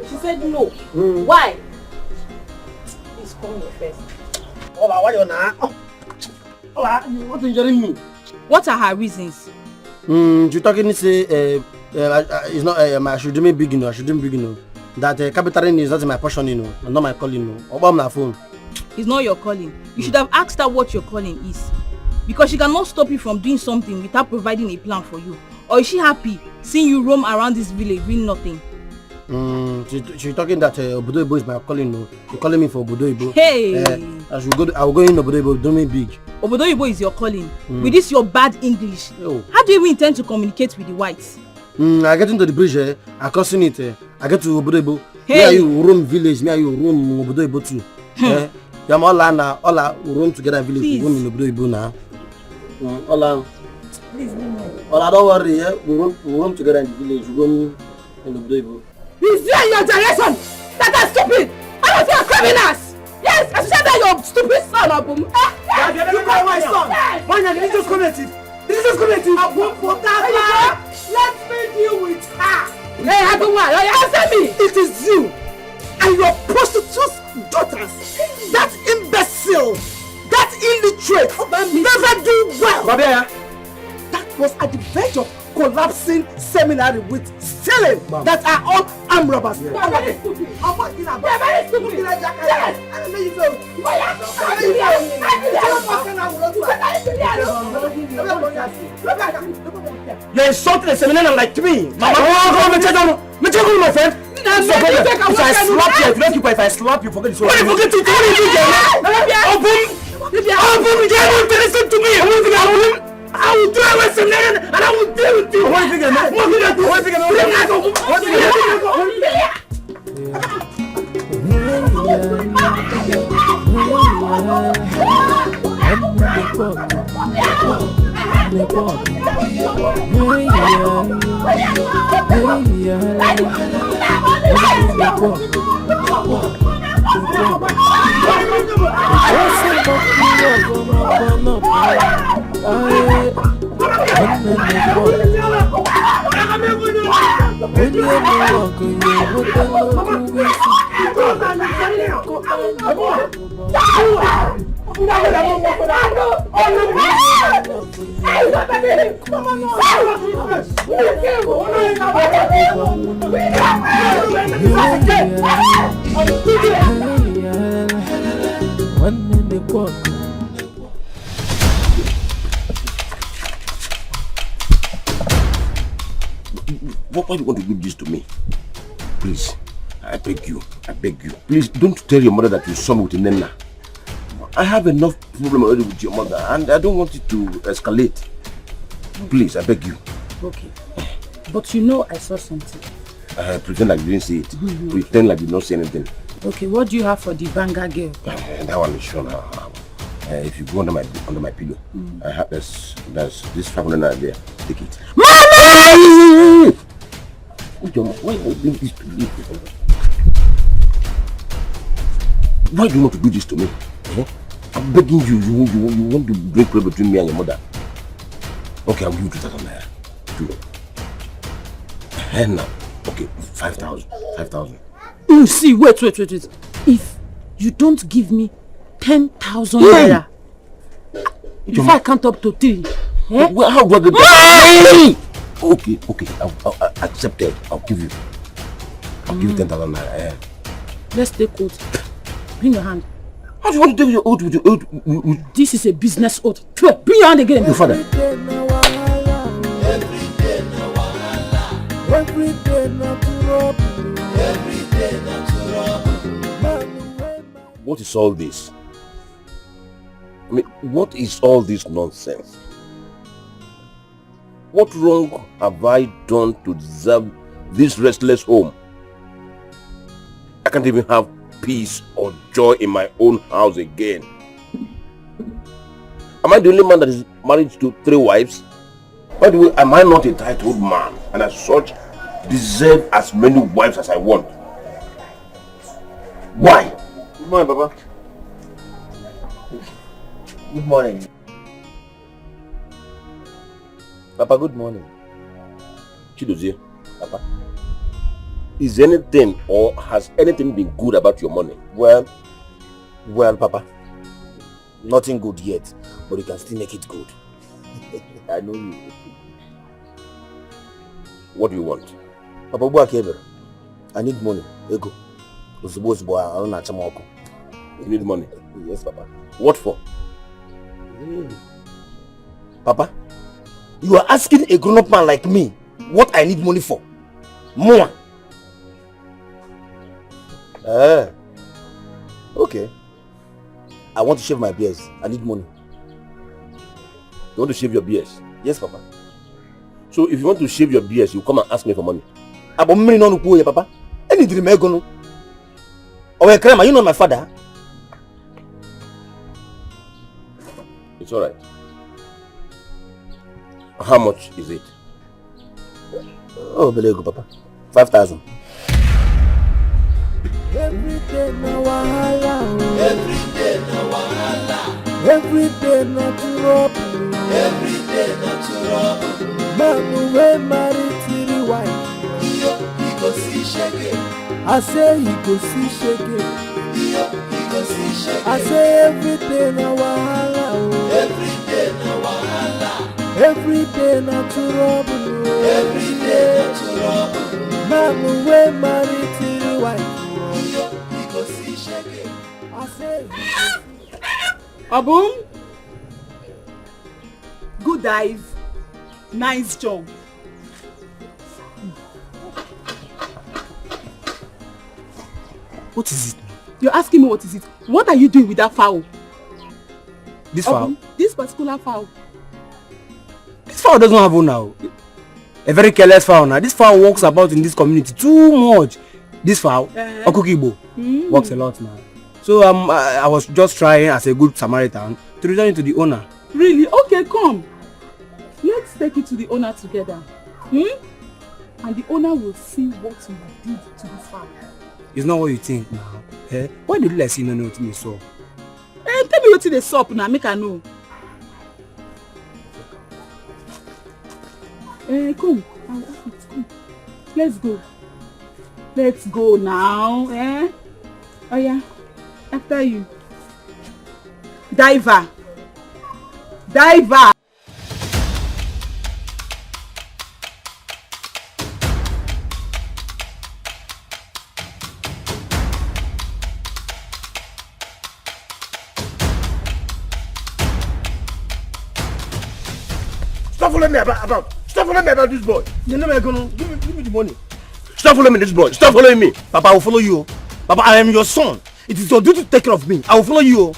She said no. Why? Please come here first. Hola, why you now? Hola, what's injuring me? What are her reasons? You talking to say it's not I should do me big, you know. I should do me big, you know. That capitalism is not my portion, you know, and not my calling, you know. About my phone. It's not your calling. You should have asked her what your calling is. Because she cannot stop you from doing something without providing a plan for you. Or is she happy seeing you roam around this village doing nothing? She talking that Obodo Ibo is my calling, no. She calling me for Obodo Ibo. Hey! I will go in Obodo Ibo, do me big. Obodo Ibo is your calling. With this your bad English. How do you even intend to communicate with the whites? I get into the bridge, I crossing it, I get to Obodo Ibo. Hey! Me and you roam village, me and you roam Obodo Ibo too. Yeah, all roam together village, we roam in Obodo Ibo now. Please, don't worry, we roam together in the village, we roam in Obodo Ibo. Is there your generation that are stupid? All of you are criminals! Yes, especially your stupid son, Abum. You call my son? Why this is connected? This is connected. Let me deal with her. Hey, Abuma, answer me! It is you and your prostitute daughters. That imbecile, that illiterate, never do well. That was at the verge of collapsing seminary with stealing that are all armed robbers. They are very stupid. They are very stupid. You're insulting a seminarian like me. Mama, my friend. If I slap you, if you don't keep if I slap you, forget this whole thing. Forget to tell me, listen to me. I will do everything and I will deal with you. What do Why do you want to do this to me? Please, I beg you. Please don't tell your mother that you saw me with Nena. I have enough problem already with your mother and I don't want it to escalate. Please, I beg you. Okay. But you know I saw something. Pretend like you didn't see it. Pretend like you did not see anything. Okay, what do you have for the banger girl? That one is sure now. If you go under my pillow, I have there's this 500 there. Take it. Mama! Why are you doing this to me? Why do you want to do this to me? I'm begging you. You want to break bread between me and your mother. Okay, I'll give you 2,000 naira. And now, okay, 5,000. 5,000. You see, wait. If you don't give me 10,000 naira, if I count up to 3, well, how do I get that? Okay, I'll accept it. I'll give you 10,000 naira. Let's take oath. Bring your hand. How do you want to take your oath with your oath? This is a business oath. Bring your hand again. Your father. What is all this? I mean, what is all this nonsense? What wrong have I done to deserve this restless home? I can't even have peace or joy in my own house again. Am I the only man that is married to 3 wives? By the way, am I not a titled man and as such deserve as many wives as I want? Why? Good morning, Papa. Good morning. Papa, good morning. Chidozie, Papa, is anything or has anything been good about your money? Well, Papa, nothing good yet, but you can still make it good. I know you. What do you want? Papa, I need money. Ego. You need money? Yes, Papa. What for? Papa, you are asking a grown-up man like me what I need money for. More. Okay. I want to shave my beard. I need money. You want to shave your beard? Yes, Papa. So if you want to shave your beard, you come and ask me for money. Papa. Any dream I go. Oh, you know my father. It's all right. How much is it? Oh, Ebele Okaro, Papa. 5,000. Every day na wahala. Every day na wahala. Every day na trouble. Every day na trouble. Man we marry to the wife. He go see shege. I say he go see shege. He go see shege. I say every day na wahala. Every day na wahala. Every day na trouble. Every day na trouble. Man we marry to the wife. Abum, good dive, nice job. What is it? You're asking me what is it? What are you doing with that fowl? This fowl? This particular fowl. This fowl doesn't have one now. A very careless fowl now. This fowl walks about in this community too much. This fowl, Okukibo, walks a lot now. So I was just trying as a good Samaritan to return it to the owner. Really? Okay, come. Let's take it to the owner together. And the owner will see what you did to this fowl. It's not what you think now. Eh? Why did you let you know what you saw? Tell me what they sup now, make I know. Come. Come. Let's go. Let's go now. Oh yeah. After you. Diver. Diver. Stop following me about. Stop following me about this boy. You know, gonna give me the money. Stop following me, this boy. Stop following me. Papa, I will follow you. Papa, I am your son. It is your duty to take care of me. I will follow you.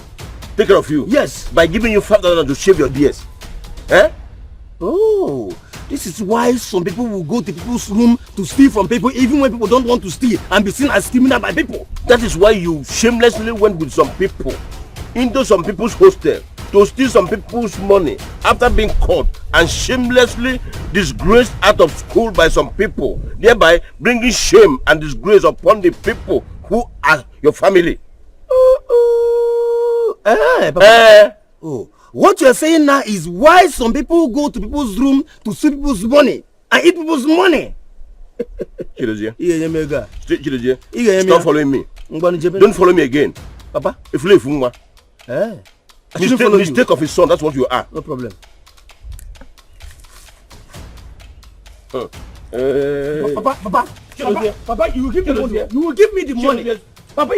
Take care of you? Yes. By giving you 5,000 to shave your beard. Eh? Oh, this is why some people will go to people's room to steal from people even when people don't want to steal and be seen as criminal by people. That is why you shamelessly went with some people into some people's hostel to steal some people's money after being caught and shamelessly disgraced out of school by some people, thereby bringing shame and disgrace upon the people who are your family. Oh, what you are saying now is why some people go to people's room to steal people's money and eat people's money. Stop following me. Don't follow me again. Papa, if you leave, mistake of his son, that's what you are. No problem. Papa, you will give me the money. You will give me the money. Papa,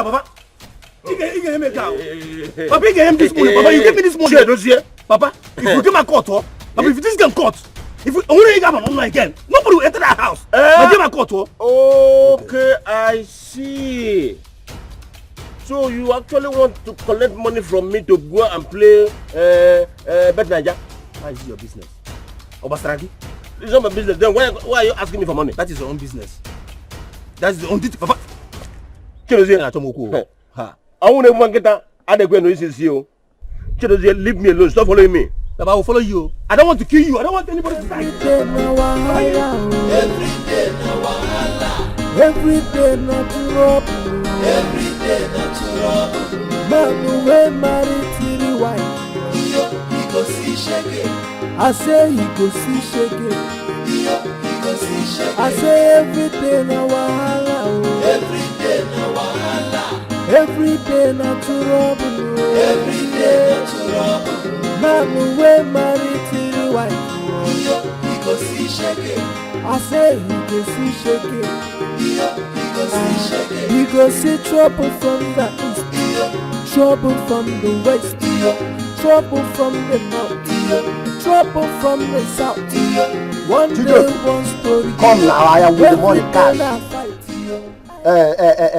Papa. Papa, you give this money. Papa, you give me this money. Papa, if you give my court, Papa, if this can court, if you only have my money again, nobody will enter that house. Give my court. Okay, I see. So you actually want to collect money from me to go and play besNigerian? How is it your business? Obasaragi? It's not my business. Then why are you asking me for money? That is your own business. That is the own duty, Papa. I won't even get that. Leave me alone. Stop following me. Papa, I will follow you. I don't want to kill you. I don't want anybody to die. Every day not trouble. Every day not trouble. Man when married to the wife. He go see shake. I say he go see shake. He go see shake. I say every day na wahala. Every day na wahala. Every day not trouble. Every day not trouble. Man when married to the wife. He go see shake. I say he go see shake. You go see trouble from the east, trouble from the west, trouble from the north, trouble from the south. One day, one story. Come now, I am with the money cash.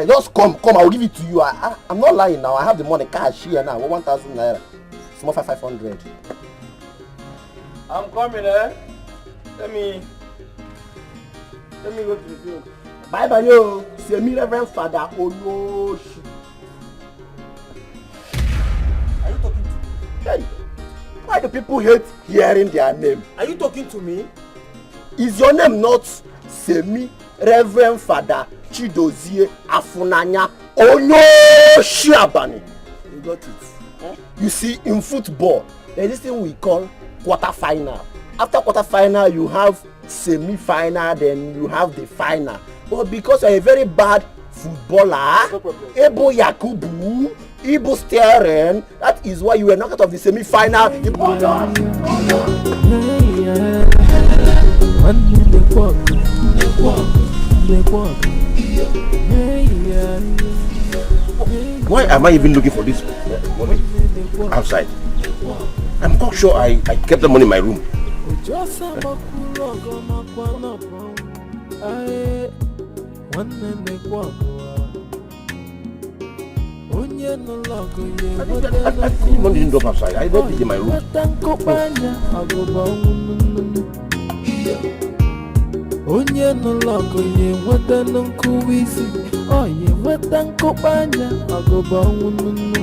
Just come, I will give it to you. I'm not lying now. I have the money cash here now. 1,000 naira. Small 500. I'm coming, eh? Let me go to the field. Bye bye yo. C'est me Reverend Father Oyoshi. Are you talking to me? Hey, why do people hate hearing their name? Are you talking to me? Is your name not Semi Reverend Father Chidozie Afunanya Oyoshi Abani? You got it. You see, in football, there is this thing we call quarter-final. After quarter-final, you have semi-final, then you have the final. But because you're a very bad footballer, Ebo Yakubu, Ibo Steren, that is why you were knocked out of the semi-final. Why am I even looking for this money outside? I'm quite sure I kept the money in my room. Money didn't drop outside. I left it in my room. Onye no logo ye wada no kuisi. Oh ye wada nkopanya agoba ununu.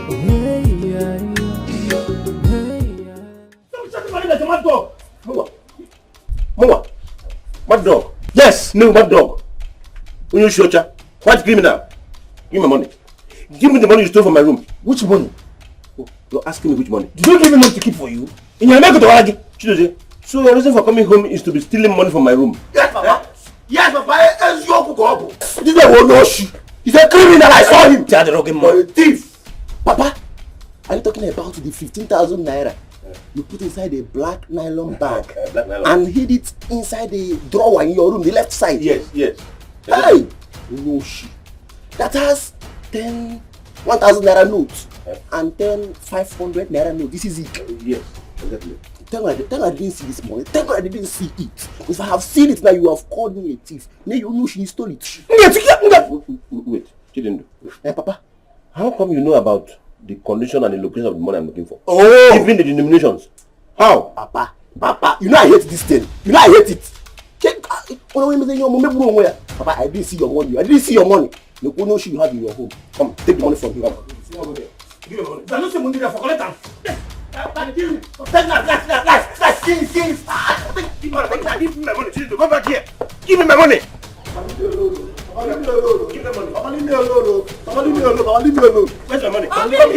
Hey yeah. Mama, what dog? Yes, no, what dog? When you shoot ya, what criminal? Give me my money. Give me the money you stole from my room. Which money? Oh, you're asking me which money? Did you give me money to keep for you? In your make to argue. So your reason for coming home is to be stealing money from my room? Yes, Papa. Yes, Papa. This guy will know you. He's a criminal. I saw him. You're a thief. Papa, are you talking about the 15,000 naira you put inside a black nylon bag and hid it inside the drawer in your room, the left side? Yes. Hey, no shit. That has 10 1,000 naira notes and 10 500 naira notes. This is it. Yes, exactly. Thank God I didn't see this money. Thank God I didn't see it. If I have seen it now, you have called me a thief. Now you know she stole it. Wait, Chidindo. Hey, Papa. How come you know about the condition and the location of the money I'm looking for? Oh! Even the denominations. How? Papa, you know I hate this thing. You know I hate it. Papa, I didn't see your money. I didn't see your money. No know she you have in your home. Come, take the money from him. Come. Give me money. There's no money there for collect. Give me my money. Go back here. Give me my money. Leave me alone. Where's my money? Come here.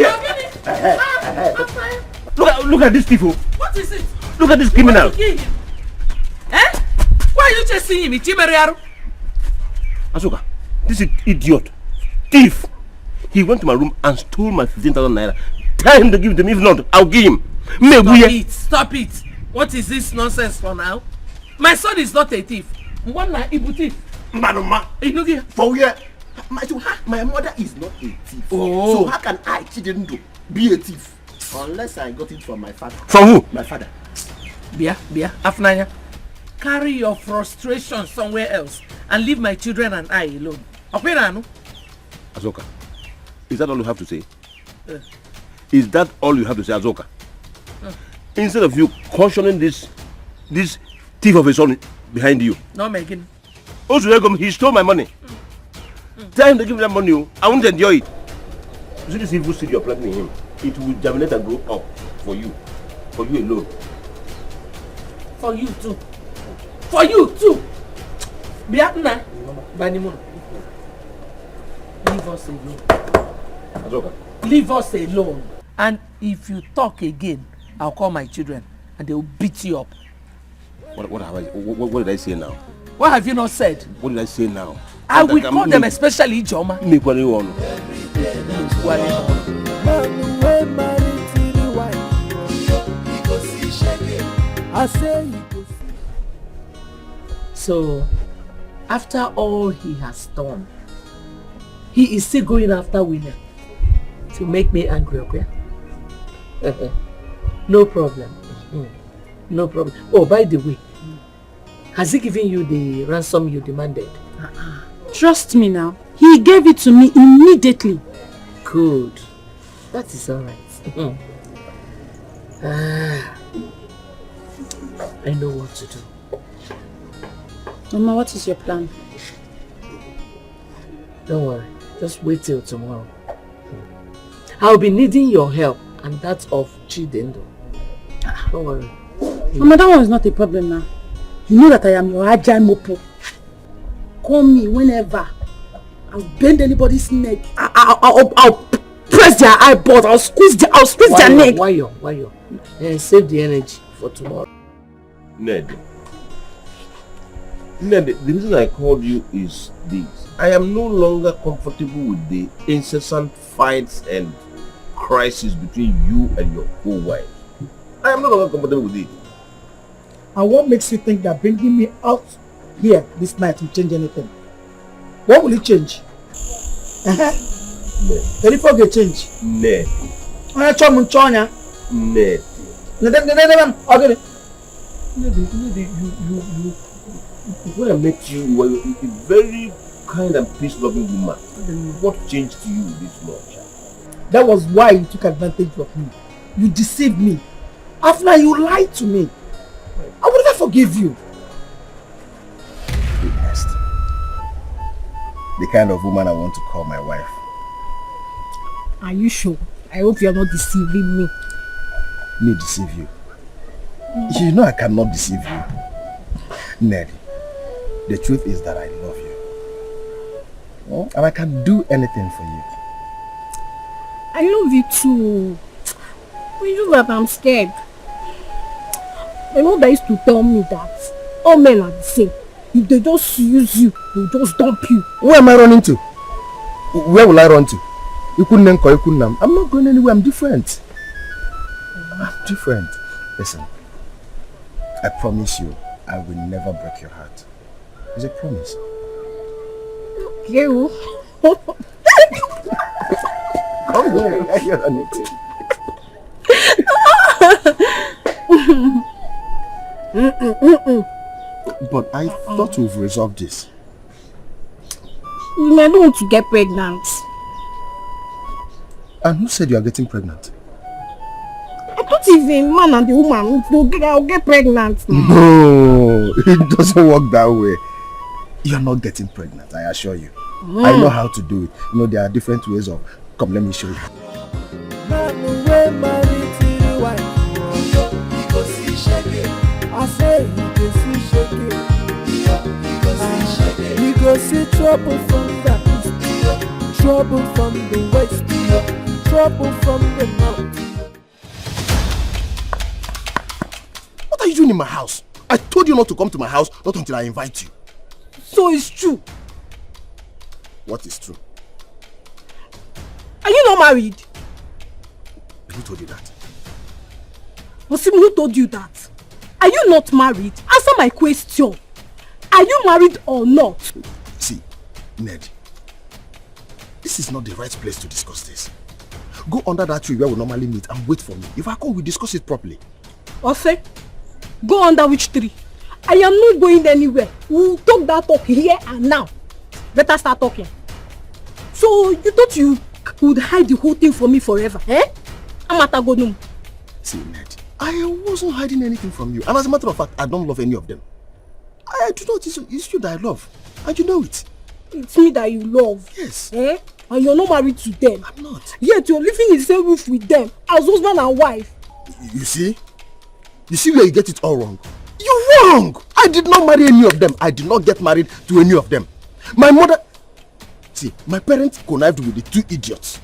Look at this thief. What is it? Look at this criminal. Eh? Why are you chasing him? Asuka, this idiot, thief. He went to my room and stole my 15,000 naira. Tell him to give it to me. If not, I'll give him. Stop it. What is this nonsense for now? My son is not a thief. For where? My mother is not a thief. Oh. So how can I, Chidendo, be a thief? Unless I got it from my father. From who? My father. Bia, Afnanya. Carry your frustration somewhere else and leave my children and I alone. Azoka, is that all you have to say? Is that all you have to say, Azoka? Instead of you cautioning this thief of a son behind you. No, Megan. Also, he stole my money. Tell him to give me that money. I won't enjoy it. You see this evil seed you're planting in him? It will germinate and grow up for you. For you alone. For you too. For you too. Biatna. Banimon. Leave us alone. Azoka. Leave us alone. And if you talk again, I'll call my children and they will beat you up. What did I say now? What have you not said? What did I say now? I will call them, especially Joma. So, after all he has done, he is still going after women to make me angry, okay? No problem. No problem. Oh, by the way, has he given you the ransom you demanded? Trust me now. He gave it to me immediately. Good. That is all right. I know what to do. Mama, what is your plan? Don't worry. Just wait till tomorrow. I'll be needing your help and that of Chidendo. Don't worry. Mama, that one is not a problem now. You know that I am your agile mopo. Call me whenever. I'll bend anybody's neck. I'll press their eyeballs. I'll squeeze their neck. Why you? Save the energy for tomorrow. Ned, the reason I called you is this. I am no longer comfortable with the incessant fights and crisis between you and your co-wife. I am no longer comfortable with it. And what makes you think that bringing me out here this night will change anything? What will it change? Very forget change. Ned. Ned. When I met you, you were a very kind and peace-loving woman. What changed to you this much? That was why you took advantage of me. You deceived me. After you lied to me. I would never forgive you. Witnessed. The kind of woman I want to call my wife. Are you sure? I hope you're not deceiving me. Me deceive you? You know I cannot deceive you. Nelly, the truth is that I love you. And I can do anything for you. I love you too. But you know that I'm scared. My mother used to tell me that all men are the same. If they just use you, they'll just dump you. Where am I running to? Where will I run to? I'm not going anywhere. I'm different. I'm different. Listen, I promise you, I will never break your heart. It's a promise. You. Come here. You're on it. But I thought we've resolved this. I don't want to get pregnant. And who said you are getting pregnant? I thought if a man and a woman I'll get pregnant. No, it doesn't work that way. You're not getting pregnant, I assure you. I know how to do it. You know, there are different ways of... Come, let me show you. I say you go see trouble from the east, trouble from the west, trouble from the north. What are you doing in my house? I told you not to come to my house, not until I invite you. So it's true. What is true? Are you not married? Who told you that? Osim, who told you that? Are you not married? Answer my question. Are you married or not? See, Ned, this is not the right place to discuss this. Go under that tree where we normally meet and wait for me. If I come, we discuss it properly. Ose, go under which tree? I am not going anywhere. We'll talk that talk here and now. Better start talking. So you thought you would hide the whole thing from me forever, eh? Amatagonum. See, Ned, I wasn't hiding anything from you. And as a matter of fact, I don't love any of them. I do not. It's you that I love. And you know it. It's me that you love. Yes. Eh? And you're not married to them. I'm not. Yet you're living in the same roof with them as husband and wife. You see? You see where you get it all wrong? You're wrong! I did not marry any of them. I did not get married to any of them. My mother... See, my parents connived with the two idiots.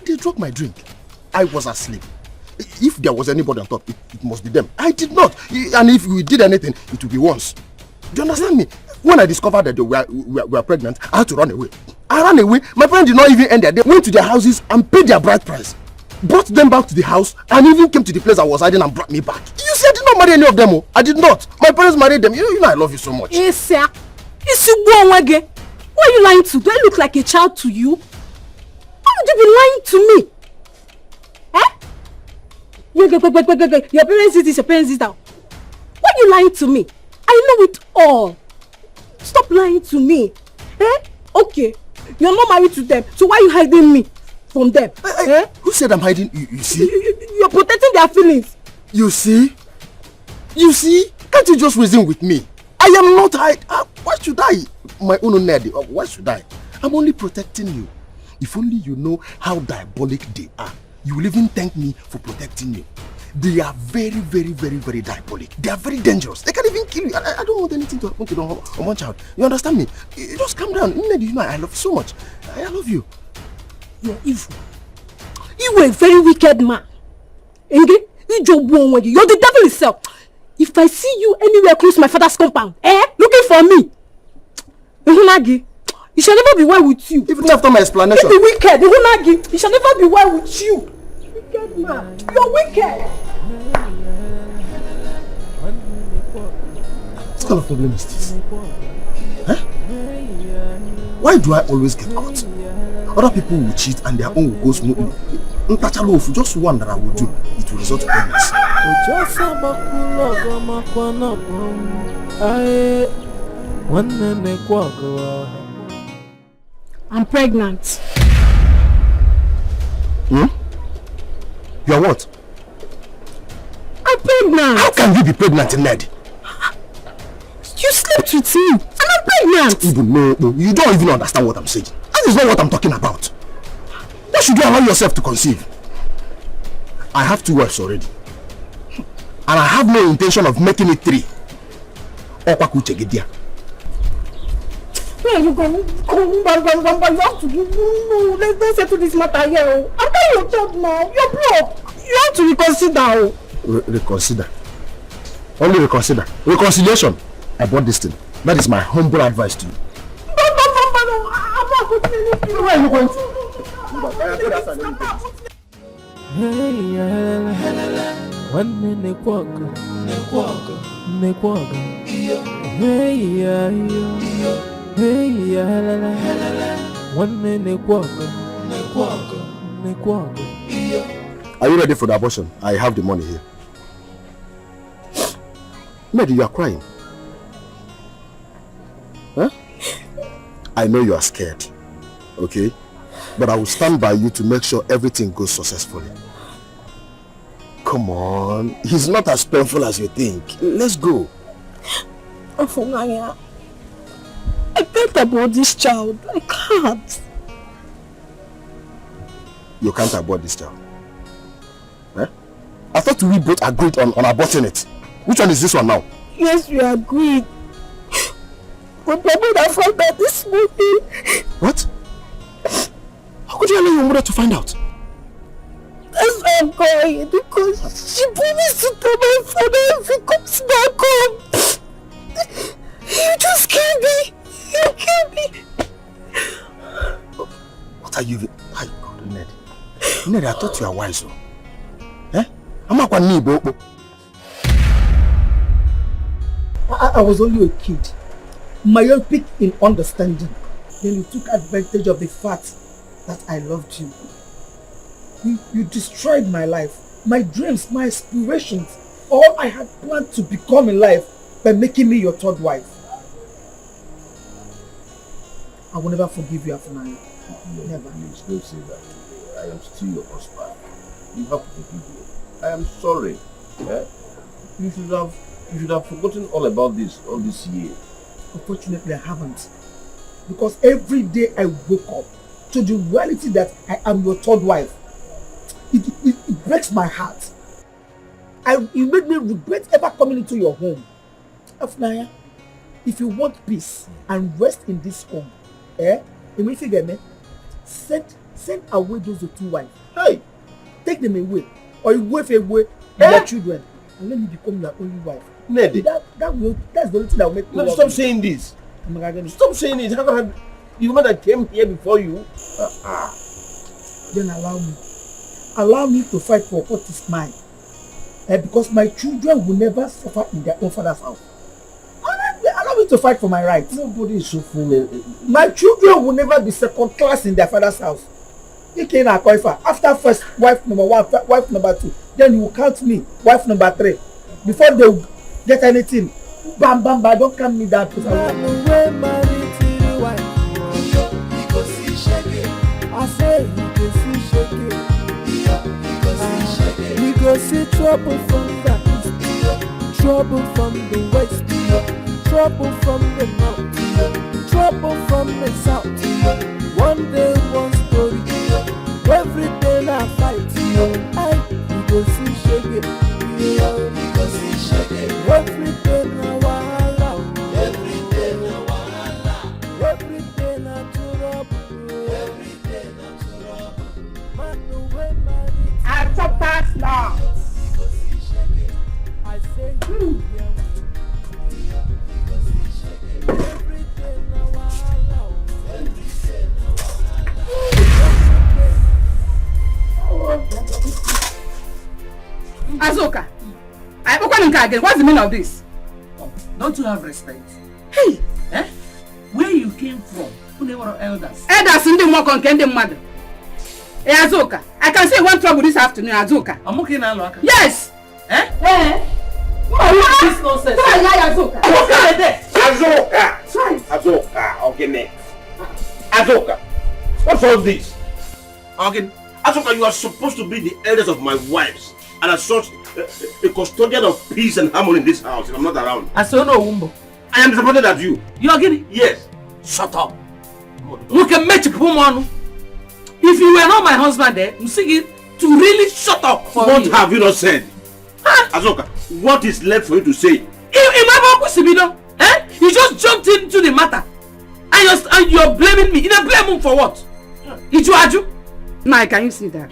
They drank my drink. I was asleep. If there was anybody on top, it must be them. I did not. And if we did anything, it would be once. Do you understand me? When I discovered that they were pregnant, I had to run away. I ran away. My parents did not even end there. They went to their houses and paid their bride price. Brought them back to the house and even came to the place I was hiding and brought me back. You see, I did not marry any of them. Oh. I did not. My parents married them. You know I love you so much. Yes, sir. Why are you lying to? Do I look like a child to you? Why would you be lying to me? Eh? Your parents did this, your parents did that. Why are you lying to me? I know it all. Stop lying to me. Eh? Okay. You're not married to them. So why are you hiding me from them? Eh? Who said I'm hiding? You see? You're protecting their feelings. You see? You see? Can't you just reason with me? I am not hiding. Why should I? My own Ned. Why should I? I'm only protecting you. If only you know how diabolic they are. You will even thank me for protecting you. They are very, very, very, very diabolic. They are very dangerous. They can even kill you. I don't want anything to happen to one child. You understand me? You just calm down. You know I love you so much. I love you. You're evil. You were a very wicked man. You're the devil itself. If I see you anywhere close to my father's compound, looking for me, it shall never be well with you. Even after my explanation. You're wicked. It shall never be well with you. Wicked man. You're wicked. What kind of problem is this? Huh? Why do I always get caught? Other people will cheat and their own will go smoothly. Just one that I will do, it will result in illness. I'm pregnant. You are what? I'm pregnant. How can you be pregnant, Ned? You slept with me. And I'm pregnant. No, you don't even understand what I'm saying. That is not what I'm talking about. Why should you allow yourself to conceive? I have 2 wives already. And I have no intention of making it 3. Where are you going? You have to do. No, let's settle this matter here. I'm telling your child now. You're broke. You have to reconsider. Reconsider. Only reconsider. Reconciliation. I bought this thing. That is my humble advice to you. I'm not going to anything. Where are you going to? Are you ready for the abortion? I have the money here. Mary, you are crying. Huh? I know you are scared, okay? But I will stand by you to make sure everything goes successfully. Come on, he's not as painful as you think. Let's go. Afunanya, I can't abort this child. I can't. You can't abort this child? Eh? I thought we both agreed on aborting it. Which one is this one now? Yes, we agreed. But my mother found out this morning. What? How could you allow your mother to find out? That's why I'm going, because she promised to tell my father if he comes back home. You just killed me. You killed me. What are you... My God, Ned. Ned, I thought you were wise. Eh? I'm not going to. I was only a kid, myopic in understanding. Then you took advantage of the fact that I loved you. You destroyed my life, my dreams, my aspirations, all I had planned to become in life by making me your 3rd wife. I will never forgive you, Afunanya. Never. Please don't say that. I am still your husband. You have to forgive me. I am sorry. Eh? You should have forgotten all about this all this year. Unfortunately, I haven't. Because every day I wake up to the reality that I am your 3rd wife, it breaks my heart. It made me regret ever coming into your home. Afunanya, if you want peace and rest in this home, send away those 2 wives. Hey, take them away, or you wave away your children, and let me become your only wife. Ned, that's the only thing that will make me. Stop saying this. Stop saying it. How can the woman that came here before you? Then allow me to fight for what is mine. Because my children will never suffer in their own father's house. Allow me to fight for my rights. Nobody is suffering. My children will never be 2nd class in their father's house. After first wife number 1, wife number 2, then you will count me wife number 3. Before they will get anything, bam, don't calm me down. I say we go see trouble from the east, trouble from the west, trouble from the north, trouble from the south. One day, one story. Every day I fight. We go see shake it. Every day na wahala. Every day na wahala. Every day na trouble. Every day na trouble. Man, the way man is. I talk fast now. I say every day na wahala. Every day na wahala. Azoka, what's the meaning of this? Don't you have respect? Hey! Eh? Where you came from? Who they were elders? Elders in the work on Kendem mother. Hey Azoka, I can say one trouble this afternoon, Azoka. I'm okay now, yes! Eh? Eh? What is this nonsense? Azoka. Azoka, okay, next. Azoka, what's all this? Okay, Azoka, you are supposed to be the eldest of my wives, and as such, a custodian of peace and harmony in this house, and I'm not around. Wumbo. I am disappointed at you. You are getting? Yes. Shut up. Look at me, woman. If you were not my husband, you see to really shut up for what me. What have you not said? Azoka, what is left for you to say? You just jumped into the matter, and you're blaming me. You don't blame him for what? Iju. Now, can you see that?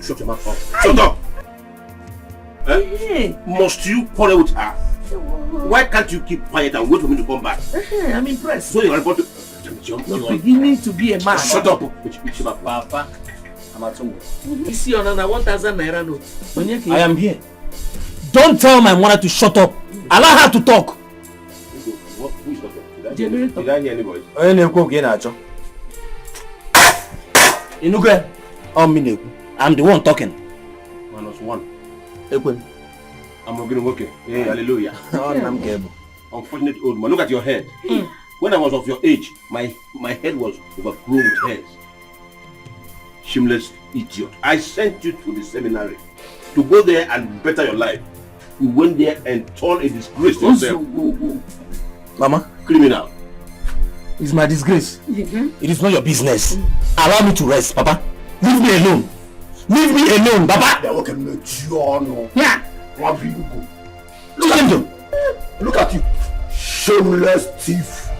Shut your mouth up. Shut up. Must you quarrel with her? Why can't you keep quiet and wait for me to come back? I'm impressed. So you're about to... You're beginning to be a man. Shut up. Papa, I'm at home. You see another 1,000 naira note. I am here. Don't tell my mother to shut up. Allow her to talk. Who is talking? Did I hear any voice? I'm the one talking. Minus one. I'm okay. Hey, hallelujah. Unfortunate old man. Look at your head. When I was of your age, my head was overgrown with hairs. Shameless idiot. I sent you to the seminary to go there and better your life. You went there and turned a disgrace to yourself. Mama? Criminal. It's my disgrace. It is not your business. Allow me to rest, Papa. Leave me alone. Leave me alone, Papa. Yeah. Look at you. Shameless thief.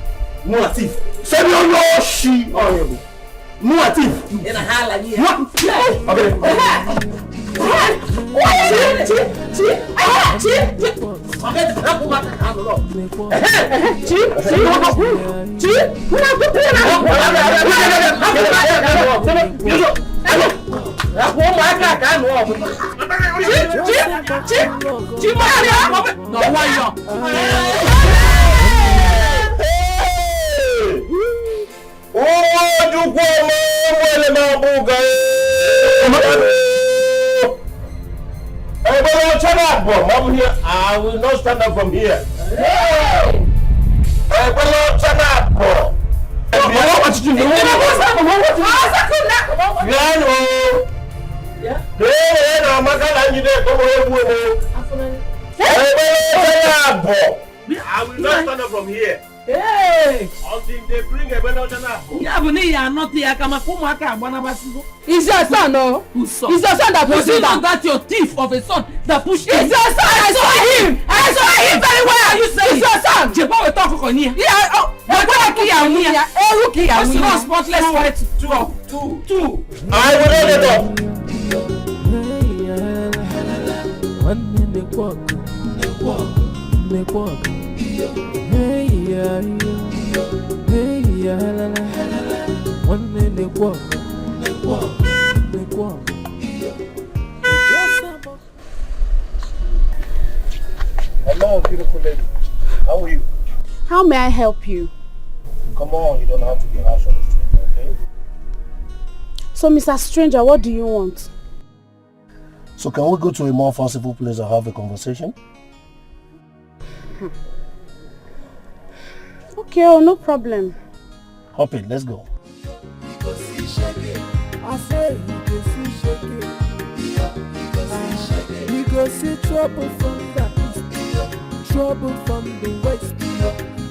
No thief. Send your Yoshi. No thief. In a hell like you. I will not stand up from here. I will not stand up from here. Hey! Until they bring a better It's your son, no? Whose son? It's your son that pushed him down. That's your thief of a son that pushed him. It's your son. I saw him. I saw him very well. Are you saying? It's your son. Jebo will talk for you. Yeah. Oh, What's not spotless white? Two. I will not let up. Hey yeah, la la. One minute walk. Hello, beautiful lady. How are you? How may I help you? Come on, you don't have to be harsh on the stranger, okay? So, Mr. Stranger, what do you want? So can we go to a more fanciful place and have a conversation? Okay, oh, no problem. Hop in, let's go. I say you go see shaking. You go see trouble from the east, trouble from the west,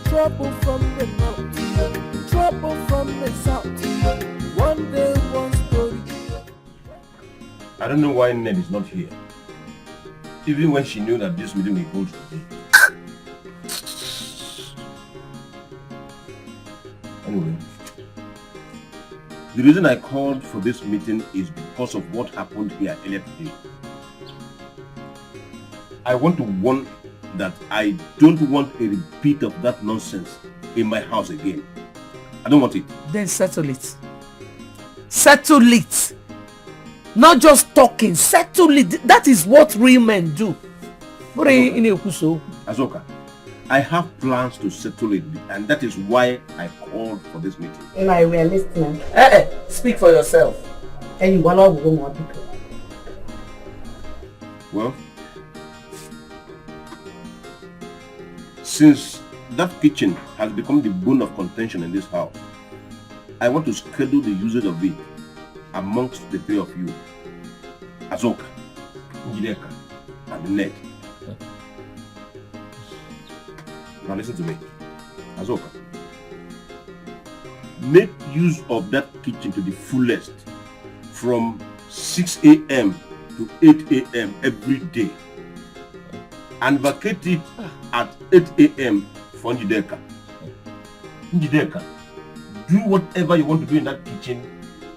trouble from the north, trouble from the south. One day, one story. I don't know why Ned is not here. Even when she knew that this meeting will go today. Anyway, the reason I called for this meeting is because of what happened here earlier today. I want to warn that I don't want a repeat of that nonsense in my house again. I don't want it. Then settle it. Settle it. Not just talking, settle it. That is what real men do. Azoka, I have plans to settle it, and that is why I called for this meeting. And I were listening. Speak for yourself. And you want to go more people. Well, since that kitchen has become the bone of contention in this house. I want to schedule the usage of it amongst the three of you. Azoka, Njideka, and Ned. Now listen to me. Azoka, make use of that kitchen to the fullest from 6 a.m. to 8 a.m. every day. And vacate it at 8 a.m. for Njideka. Njideka, do whatever you want to do in that kitchen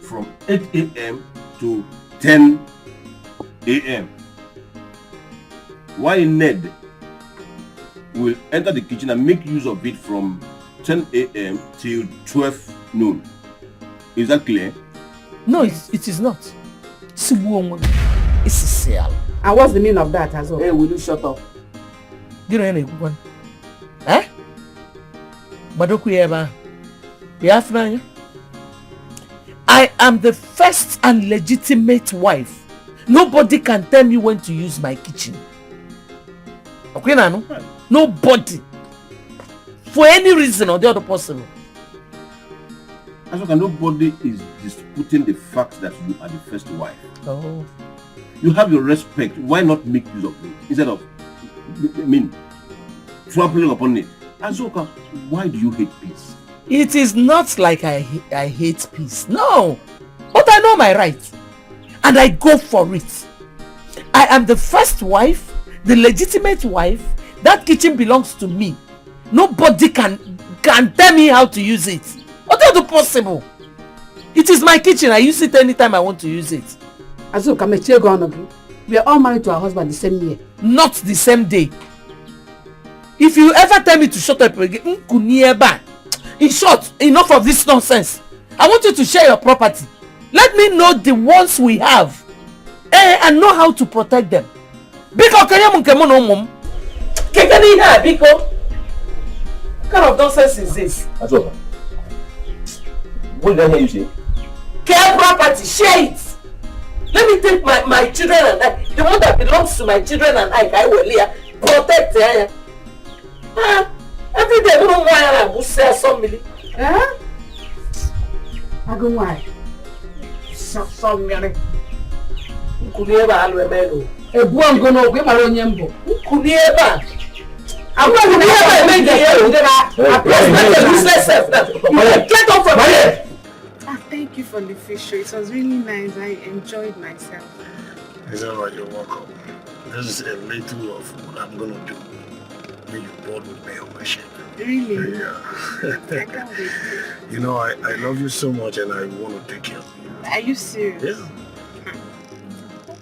from 8 a.m. to 10 a.m. While Ned will enter the kitchen and make use of it from 10 a.m. till 12 noon. Is that clear? No, it is not. It's Cecile. And what's the meaning of that as well? Hey, will you shut up? You know any one? Eh? I am the first and legitimate wife. Nobody can tell me when to use my kitchen. Okay, Nano? Nobody. For any reason or the other possible. As nobody is disputing the fact that you are the first wife. Oh. You have your respect. Why not make use of it instead of, trampling upon it? Azoka, why do you hate peace? It is not like I hate peace. No. But I know my rights. And I go for it. I am the first wife, the legitimate wife. That kitchen belongs to me. Nobody can tell me how to use it. What is possible? It is my kitchen. I use it anytime I want to use it. Azuka, we are all married to our husband the same year. Not the same day. If you ever tell me to shut up again, in short, enough of this nonsense. I want you to share your property. Let me know the ones we have and know how to protect them. Biko, what kind of nonsense is this? That's over. What did I hear you say? Care property, share it. Let me take my children and I, the one that belongs to my children and I will protect it. Every day we don't want to say somebody. I go why? Somebody. Kunieba alwebelo. Ebu angono gwe maro nyembo. Kunieba. I'm going to make it. Get off from here. Thank you for the fish show. It was really nice. I enjoyed myself. It's alright, you're welcome. This is a little of what I'm gonna do when you're bored with me on my ship. Really? Yeah. I can't wait. You know, I love you so much and I want to take care of you. Are you serious? Yeah.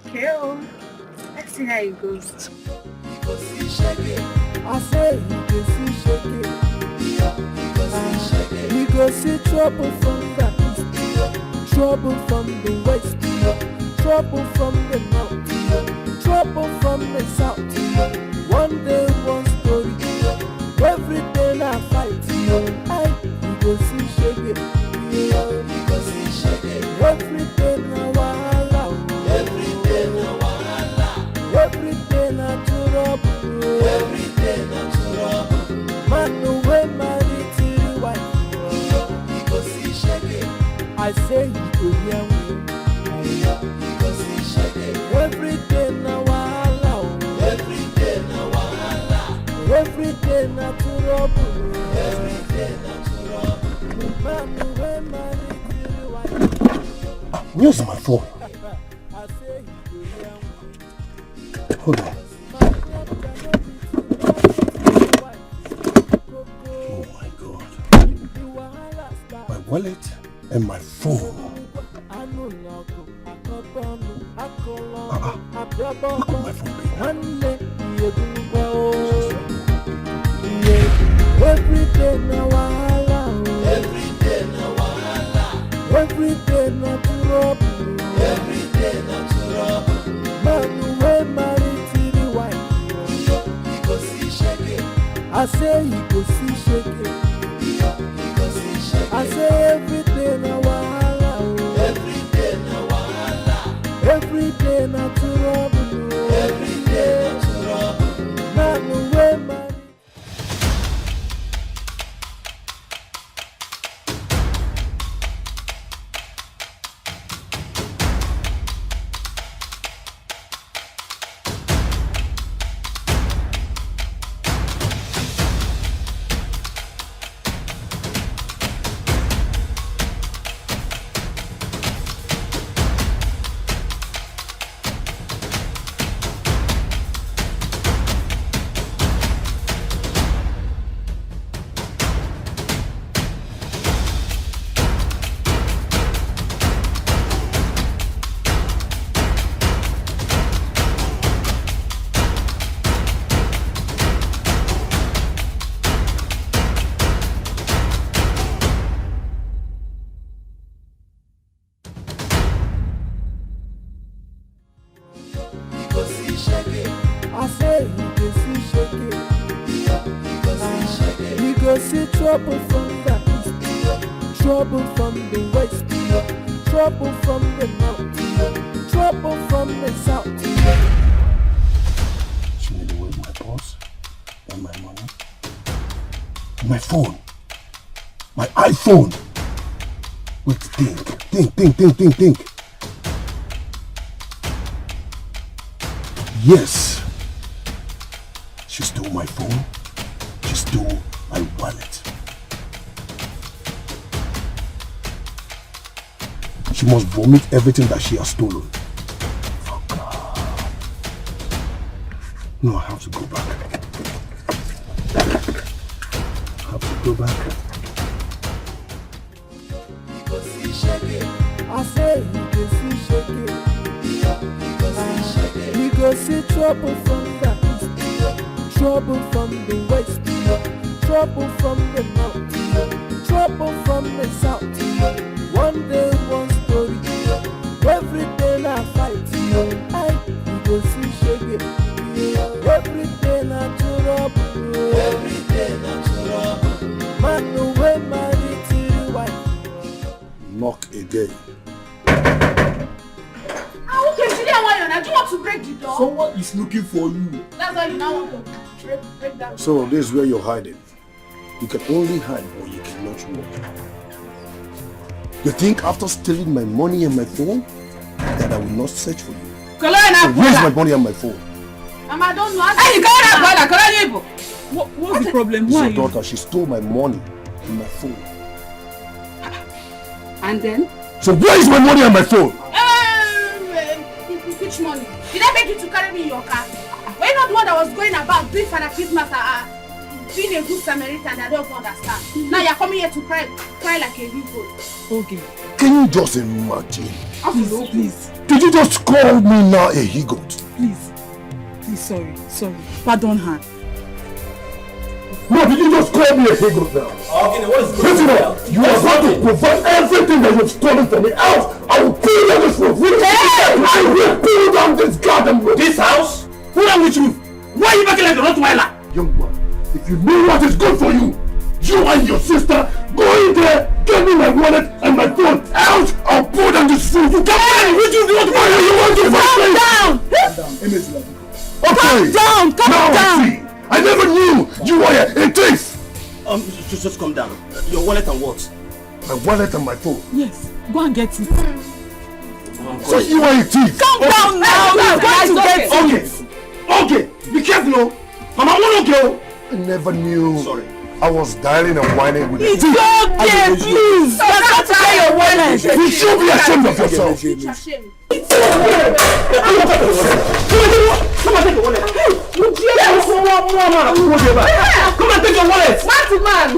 Okay, well, let's see how it goes. I say you can see shaking. You can see trouble from the east, trouble from the west, trouble from the north, trouble from the south. One day, one story. Every day I fight. You can see shaking. Every day now wahala. Every day now wahala. Every day now trouble. Every day now trouble. Man away married to the wife. You go see shaking. I say you go hear me. You go see shaking. Every day now wahala. Every day now wahala. Every day now trouble. Every day now trouble. Man away married to the wife. Where's my phone? Hold on. Oh my God. My wallet and my phone. Look at my phone being. Every day now wahala. Every day now wahala. Every day now trouble. Every day now trouble. Man away married to the wife. You go see shaking. I say you go see shaking. You go see shaking. I say every day now wahala. Every day now wahala. Every day now trouble. Every day now trouble. Man away married. I say you go see shege. You go see trouble from the east, trouble from the west, trouble from the north, trouble from the south. She made away with my boss and my money. My phone. My iPhone. Wait, think. Yes. She stole my phone. She stole my wallet. She must vomit everything that she has stolen. Fuck her. No, I have to go back. I have to go back. I say you go see shege. You go see trouble from the east, trouble from the west, trouble from the north, trouble from the south. One day, one story. Every day na fight. You go see shege. Every day na trouble. Every day na trouble. Man, no way married to your wife. Knock again. Okay, today why you do you want to break the door? Someone is looking for you. That's why you now want to break that door. So this is where you're hiding. You can only hide or you cannot walk. You think after stealing my money and my phone that I will not search for you? So where's my money and my phone? I don't know. What's the problem? It's Why your daughter. She stole my money and my phone. And then? So where is my money and my phone? Which money? Did I beg you to carry me in your car? Were you not the one that was going about doing Father Christmas being a good Samaritan? I don't understand. Now you're coming here to cry like a people. Okay. Can you just imagine? Please. Did you just call me now a he-goat? Please, sorry. Pardon her. No, did you just call me a he-goat now? Okay, what is Listen up! You are going to provide everything that you've stolen from me out! I will pull down this roof! I will pull down this garden roof! This house? Who am with you? Why are you making like a Rottweiler? Young man, if you know what is good for you, you and your sister go in there, get me my wallet and my phone out! I'll pull down this roof! You come on! What do you want to Calm down! Okay! Calm down! Now I see! I never knew you were a thief! Just calm down. Your wallet and what? My wallet and my phone. Yes, go and get it. So you are a thief! Calm down now! You're going to get it. Okay! Be careful, no! Mama, I want to go! I never knew. Sorry. I was dialing and whining with It's okay, please! You're not to carry your wallet! You should be ashamed of yourself! It's a shame. Come and take your wallet. Come and take your wallet. Smarty man!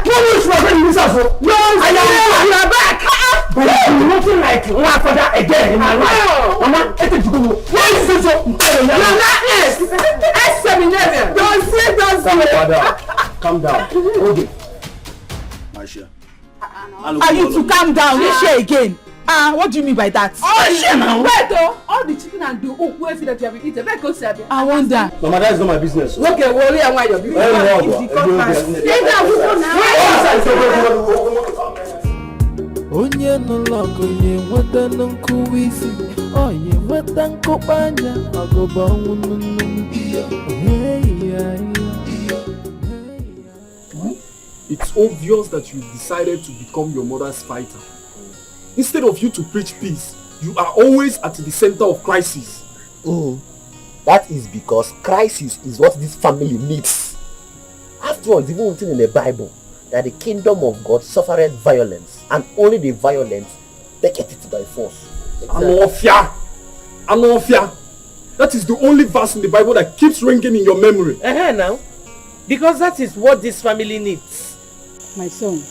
What is my friend in this house? No, I am back. But I'm looking like one father again in my life. Mama, Etiko, where is this? Calm down. Okay. Aisha. Are you to calm down? You share again. What do you mean by that? Wait though, all the chicken and the okwe that you have been eating, where goes Sabi? I wonder. Mama, that is not my business. Okay, worry and why you're busy. Onye nọlọgụ nye nweta nkụ isi, onye nweta nkụpanya, ọgụba ọnwụ nnụnụ. It's obvious that you decided to become your mother's fighter. Instead of you to preach peace, you are always at the center of crisis. That is because crisis is what this family needs. After all, it's even written in the Bible that the kingdom of God suffered violence, and only the violent take it by force. Anofia! That is the only verse in the Bible that keeps ringing in your memory. Now, because that is what this family needs. My son,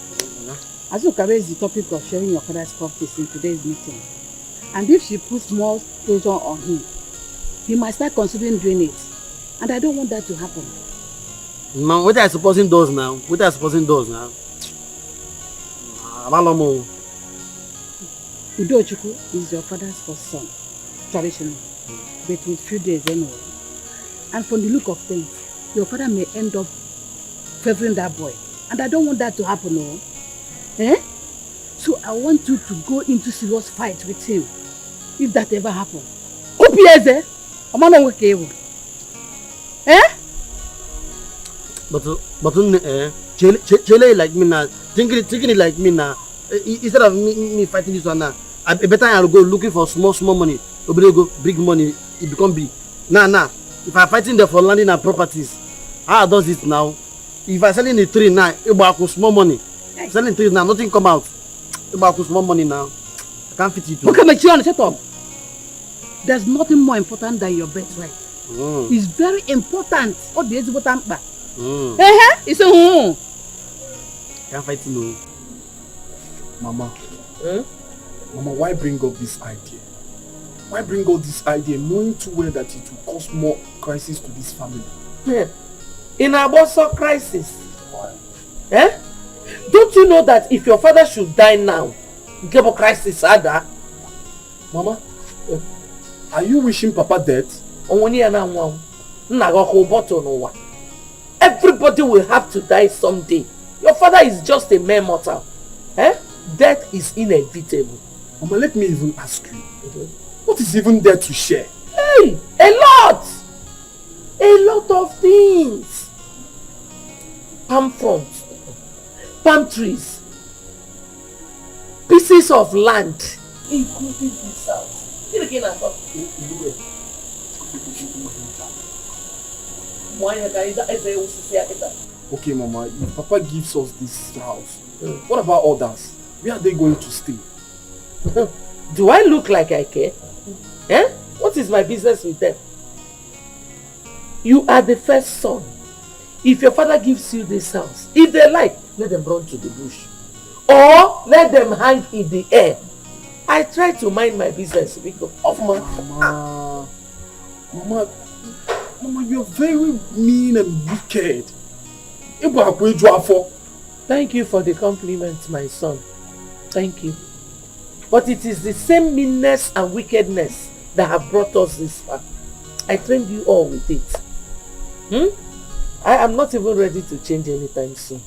Azuka raised the topic of sharing your father's properties in today's meeting. And if she puts more pressure on him, he might start considering doing it. And I don't want that to happen. Man, what are you supposing does now? I don't know. Uju Okoli is your father's first son, traditional, but with few days anyway. And from the look of things, your father may end up favoring that boy. And I don't want that to happen, no. Eh? So I want you to go into serious fight with him. If that ever happens. Eh? But Chele like me now, thinking it like me now. Instead of me fighting this one now, I better I'll go looking for small money. Go big money, it become big. Nah. If I'm fighting there for landing and properties, how does it now? If I selling the tree now, it will small money. Selling trees now, nothing come out. It will small money now. I can't fit it. Okay, make sure shut up. There's nothing more important than your birthright. It's very important. What the important part? It's a Can't fight no. Mama. Mama, why bring up this idea? Why bring up this idea knowing too well that it will cause more crisis to this family? In a bosso crisis. Why? Don't you know that if your father should die now, give a crisis ada? Mama, are you wishing Papa dead? Everybody will have to die someday. Your father is just a mere mortal. Death is inevitable. Mama, let me even ask you. What is even there to share? Hey, a lot! A lot of things. Palm fronts, palm trees, pieces of land, including this house. Okay, Mama, if Papa gives us this house, what about others? Where are they going to stay? Do I look like I care? What is my business with them? You are the first son. If your father gives you this house, if they like, let them run to the bush. Or let them hang in the air. I try to mind my business because of my... Mama, you're very mean and wicked. Thank you for the compliment, my son. Thank you. But it is the same meanness and wickedness that have brought us this far. I trained you all with it. I am not even ready to change anytime soon.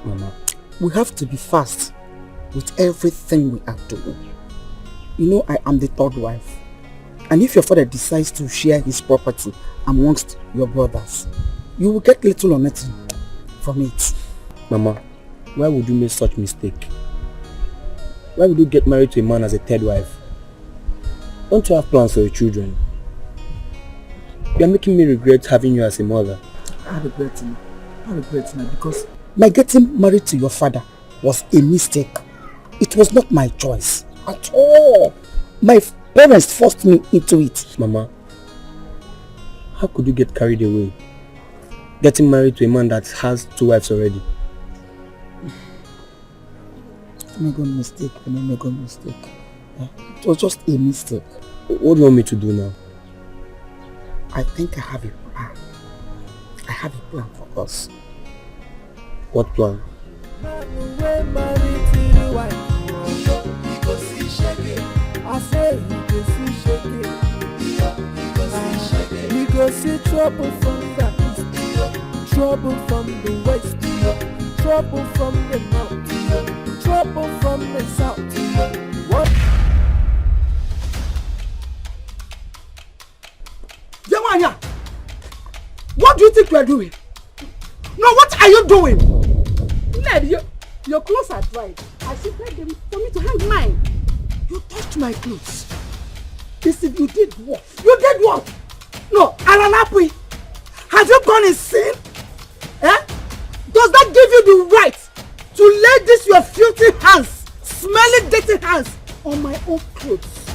Mama, we have to be fast with everything we are doing. You know, I am the third wife. And if your father decides to share his property amongst your brothers, you will get little or nothing from it. Mama, why would you make such mistake? Why would you get married to a man as a third wife? Don't you have plans for your children? You are making me regret having you as a mother. I regret it because my getting married to your father was a mistake. It was not my choice at all. My parents forced me into it. Mama, how could you get carried away? Getting married to a man that has 2 wives already. I made a mistake. It was just a mistake. What do you want me to do now? I think I have a plan. I have a plan for us. What plan? I say we go see trouble from the east, trouble from the west, trouble from the north, trouble from the south. What? Yamanya, what do you think you are doing? No, what are you doing? Ned, your clothes are dried. I should tell them for me to hang mine. You touched my clothes. Listen, you did what? You did what? No, Alanapui, have you gone insane? Does that give you the right to lay this your filthy hands, smelly dirty hands on my own clothes?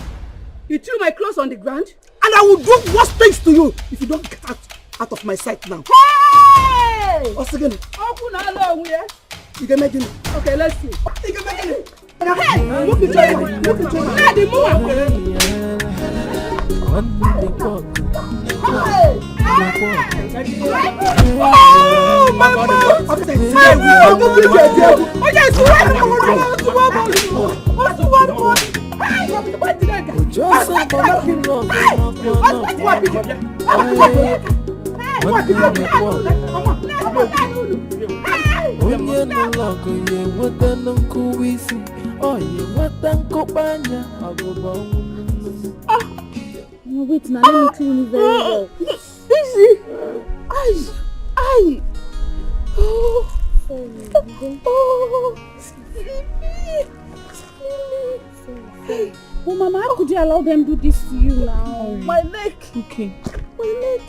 You threw my clothes on the ground? And I will do worse things to you if you don't get out of my sight now. Hey! What's again? You can make it. Okay, let's see. You can make it. Hey! Look at your move. my mom! Wait, now let me clean it very well. Easy. Aye. Oh, oh, Mama, how could you allow them to do this to you now? My leg. Okay. My leg.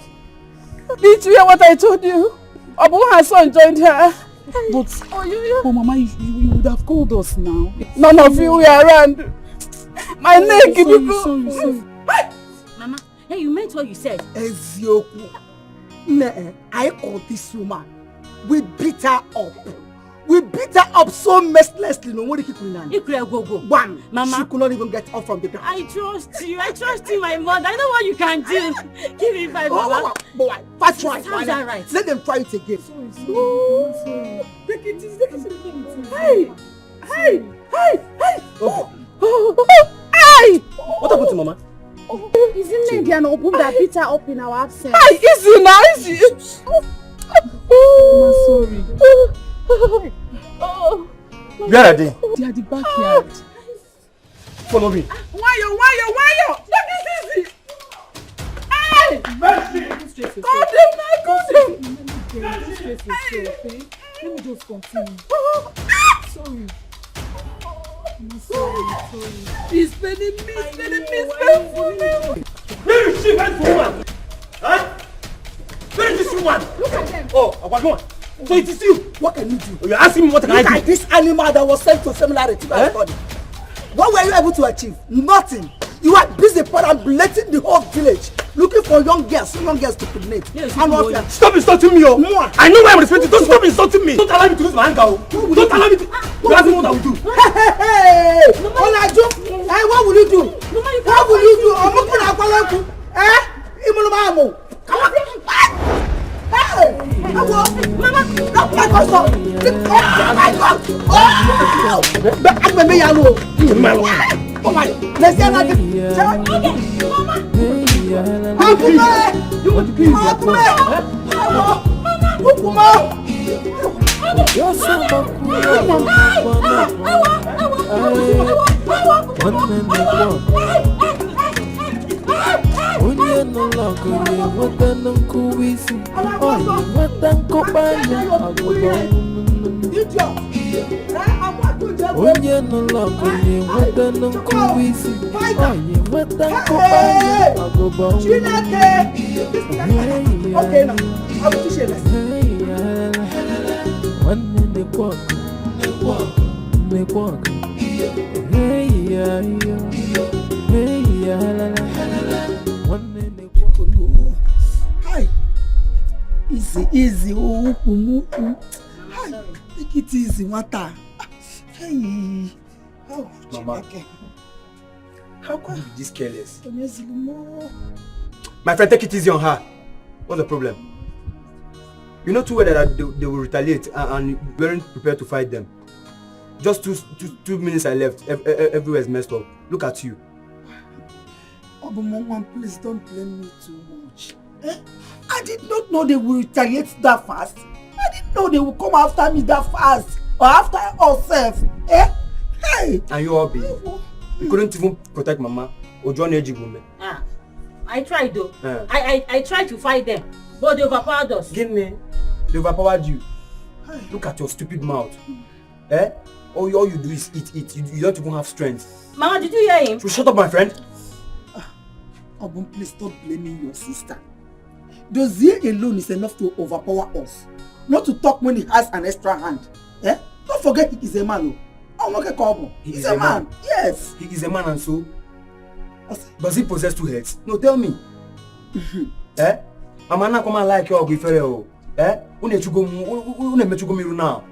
Did you hear what I told you? Abu Hassan joined her. But, oh, Mama, you would have called us now. None of you were around. My leg. Sorry. Mama, hey, you meant what you said. Ezioku. I called this woman. We beat her up. We beat her up so mercilessly. No one You could go. One. Mama. She could not even get up from the ground. I trust you, my mother. I know what you can do. Give me 5, Mama. Boy, first try. Sounds that right. Let them try it again. Sorry. Take it easy. Hey. What happened to Mama? Isn't it an open that beat her up in our absence? Hey, easy now, easy. Mama, sorry. Where are they? They are the backyard. Follow me. Why you? Take it easy. Hey! Mercy! God, Let me just continue. Sorry. He's spending me. Where is she? Where's the woman? Huh? Where is this woman? Look at them. Oh, Abagwan. So it is you. What can you do? You're asking me what can I do? Look at this animal that was sent to seminary to my body. What were you able to achieve? Nothing. You are busy perambulating the whole village, looking for young girls to kidnap. Stop insulting me, oh! I know why I'm respecting. Don't stop insulting me. Don't allow me to lose my anger, oh! Don't allow me to. You ask me what I will do. Hey! Olaju! Hey, what will you do? What will you do? I'm looking at Kwalaku. Eh? Imulumamu. Come on! Hey! Mama! Not my God! My God! Oh! I'm a man. Oh my! Let's get that. Okay, Mama. Onye no love onye weta no kuwisi. Oye weta kopanya agoba. Okay now, I will teach you a lesson. One in the walk. Hey yeah. One in the walk. Hi. Easy. Oh, hi. Take it easy, Mata. Hey. Oh, Mama. Okay. How could you be this careless? My friend, take it easy on her. What's the problem? You know too well that they will retaliate and you weren't prepared to fight them. Just two minutes I left, everywhere is messed up. Look at you. Oh, but Mama, please don't blame me too much. I did not know they would retaliate that fast. I didn't know they would come after me that fast. Or after ourselves. Hey! And you all be. You couldn't even protect Mama. Or John Ejigumbe. I tried though. I tried to fight them, but they overpowered us. Give me. They overpowered you. Look at your stupid mouth. All you do is eat. You don't even have strength. Mama, did you hear him? So shut up, my friend. Obum, please stop blaming your sister. Dozier alone is enough to overpower us. Not to talk when he has an extra hand. Don't forget he is a man. He is a man. Yes. He is a man, and so does he possess 2 heads? No, tell me. Amana come like your gifere o. Unemechugomiru now.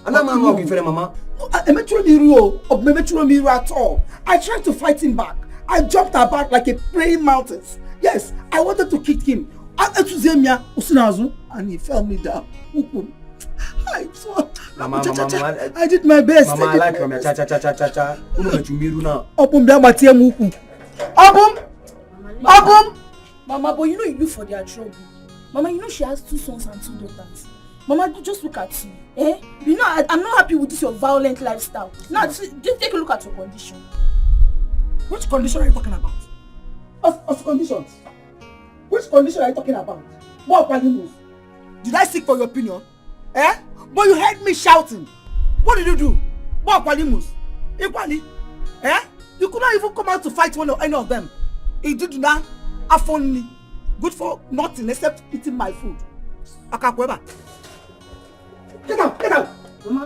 Anama no gifere mama. Emechugomiru at all. I tried to fight him back. I jumped about like a praying mountain. Yes, I wanted to kick him. And he fell me down. I did my best. Mama, I like Ramya. Cha. Mama, but you know you look for their trouble. Mama, you know she has 2 sons and 2 daughters. Mama, just look at you. Eh? You know, I'm not happy with this your violent lifestyle. Now, just take a look at your condition. Which condition are you talking about? Of conditions? Which condition are you talking about? What animals? Did I seek for your opinion? Eh? But you heard me shouting. What did you do? What animals? Equally? Eh? You could not even come out to fight one or any of them. You did not have only good for nothing except eating my food. Akakweba. Get out! Get out! Come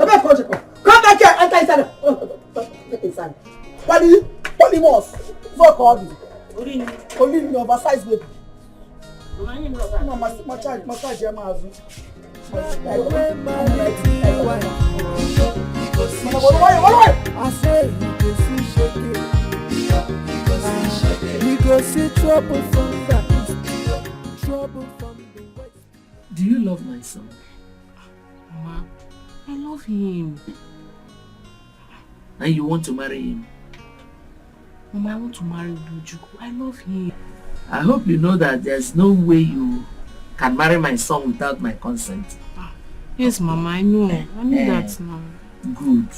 back here! Enter inside! Get inside. What was? Fuck all this. Only me oversized baby. No, my child, I say you can see shaking. We go see trouble from the east, trouble from the west. Do you love my son? Mama, I love him. And you want to marry him? Mama, I want to marry Uju. I love him. I hope you know that there's no way you can marry my son without my consent. Yes, Mama, I know. I know that now. Good.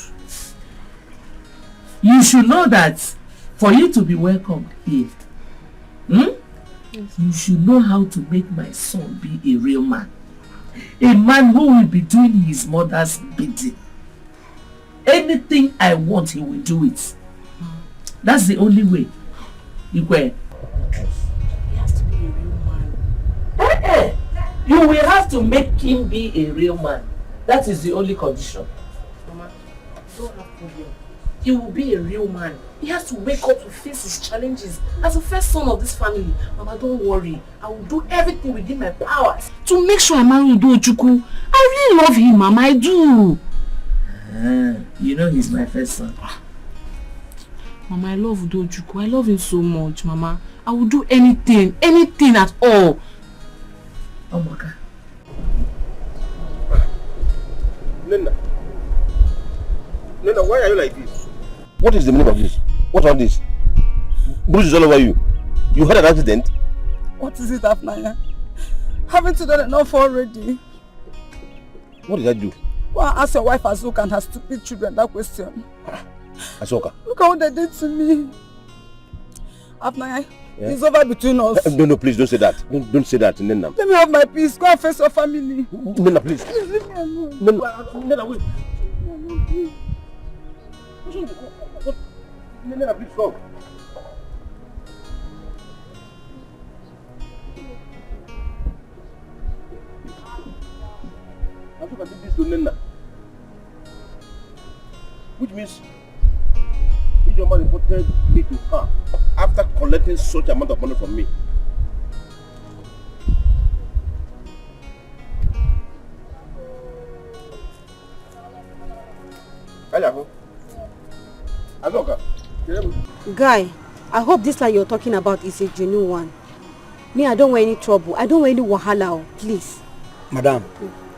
You should know that for you to be welcomed here, yes, you should know how to make my son be a real man. A man who will be doing his mother's bidding. Anything I want, he will do it. That's the only way. Dikeh. He has to be a real man. You will have to make him be a real man. That is the only condition. Mama, don't have problem. He will be a real man. He has to wake up to face his challenges as the first son of this family. Mama, don't worry. I will do everything within my powers to make sure I marry Uju. I really love him, Mama. I do. You know he's my first son. Mama, I love Uju. I love him so much, Mama. I will do anything at all. Oh my God. Nena, why are you like this? What is the meaning of this? What's all this? Bruises all over you. You had an accident? What is it, Afnaya? Haven't you done enough already? What did I do? Well, ask your wife Azuka and her stupid children that question. Azuka? Look at what they did to me. Afnaya, it's over between us. No, please don't say that. Don't say that, Nena. Let me have my peace. Go and face your family. Nena, please. Please leave me alone. Nena, wait. Nena, please go. Azuka did this to Nena. Which means your man reported me to her after collecting such amount of money from me. Guy, I hope this land you're talking about is a genuine one. Me, I don't want any trouble. I don't want any wahala, please. Madam,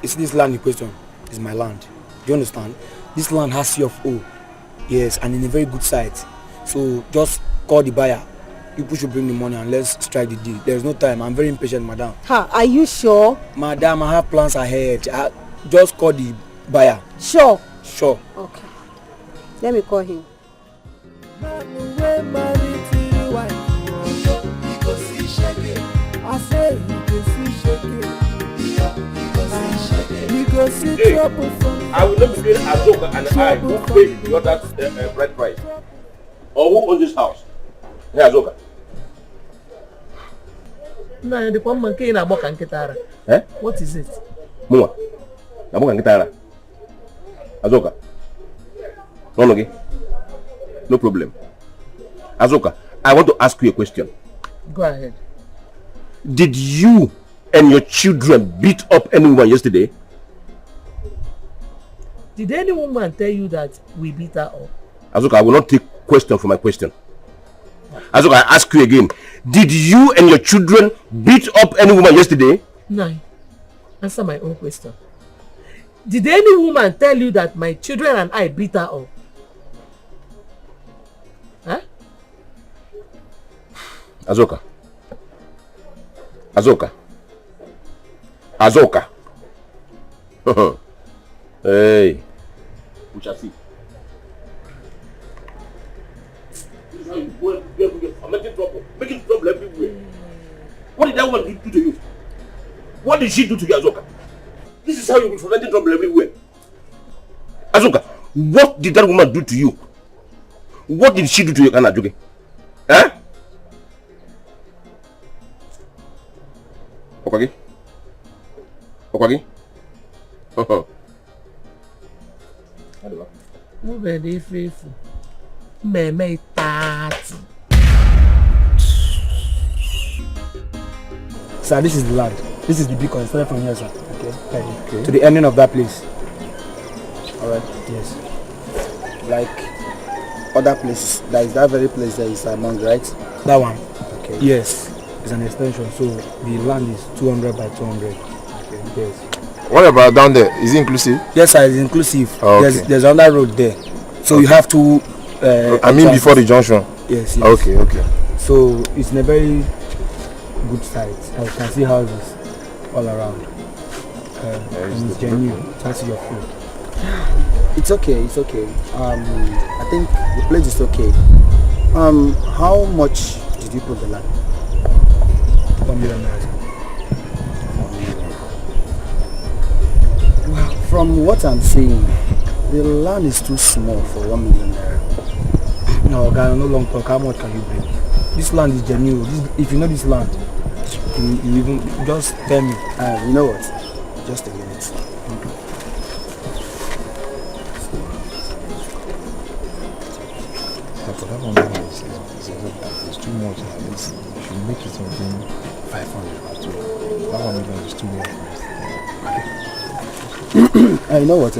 it's this land in question. It's my land. Do you understand? This land has C of O. Yes, and in a very good site. So just call the buyer. People should bring the money and let's strike the deal. There's no time. I'm very impatient, madam. Are you sure? Madam, I have plans ahead. Just call the buyer. Sure? Sure. Okay. Let me call him. Hey, I will not be paying Azuka and I who paid the other bride price. Or who owns this house? Hey, Azuka. No, the one man came about Kankitara. Eh? What is it? Muma. About Kankitara. Azuka. No, okay. No problem. Azuka, I want to ask you a question. Go ahead. Did you and your children beat up anyone yesterday? Did any woman tell you that we beat her up? Azuka, I will not take question for my question. Azuka, I ask you again. Did you and your children beat up any woman yesterday? No. Answer my own question. Did any woman tell you that my children and I beat her up? Huh? Azoka. Azoka. Azoka. Hey. We shall see. This is how you go I'm making trouble everywhere. What did that woman do to you? What did she do to you, Azoka? This is how you will prevent trouble everywhere. Azoka, what did that woman do to you? What did she do to you, Kanajuke? Eh? Okwagi? Okwagi? Very faithful. Me 30. Sir, this is the land. This is the beacon. Started from here, sir. Okay. To the ending of that place. Alright. Yes. Like other places. That is that very place that is among, right? That one. Okay. Yes. It's an extension. So the land is 200 by 200. Okay. Yes. What about down there? Is it inclusive? Yes, sir. It's inclusive. Oh, okay. There's another road there. So you have to. I mean before the junction. Yes. Okay. So it's in a very good site. I can see houses all around. And it's genuine. That's your food. It's okay. I think the place is okay. How much did you put the land? 1 million naira. Well, from what I'm seeing, the land is too small for 1 million naira. No, guy, no long talk. How much can you bring? This land is genuine. If you know this land, you even just tell me. You know what? Just a minute. For that one, it's too much. You should make it something 500 too. That 1 million is too much. You know what?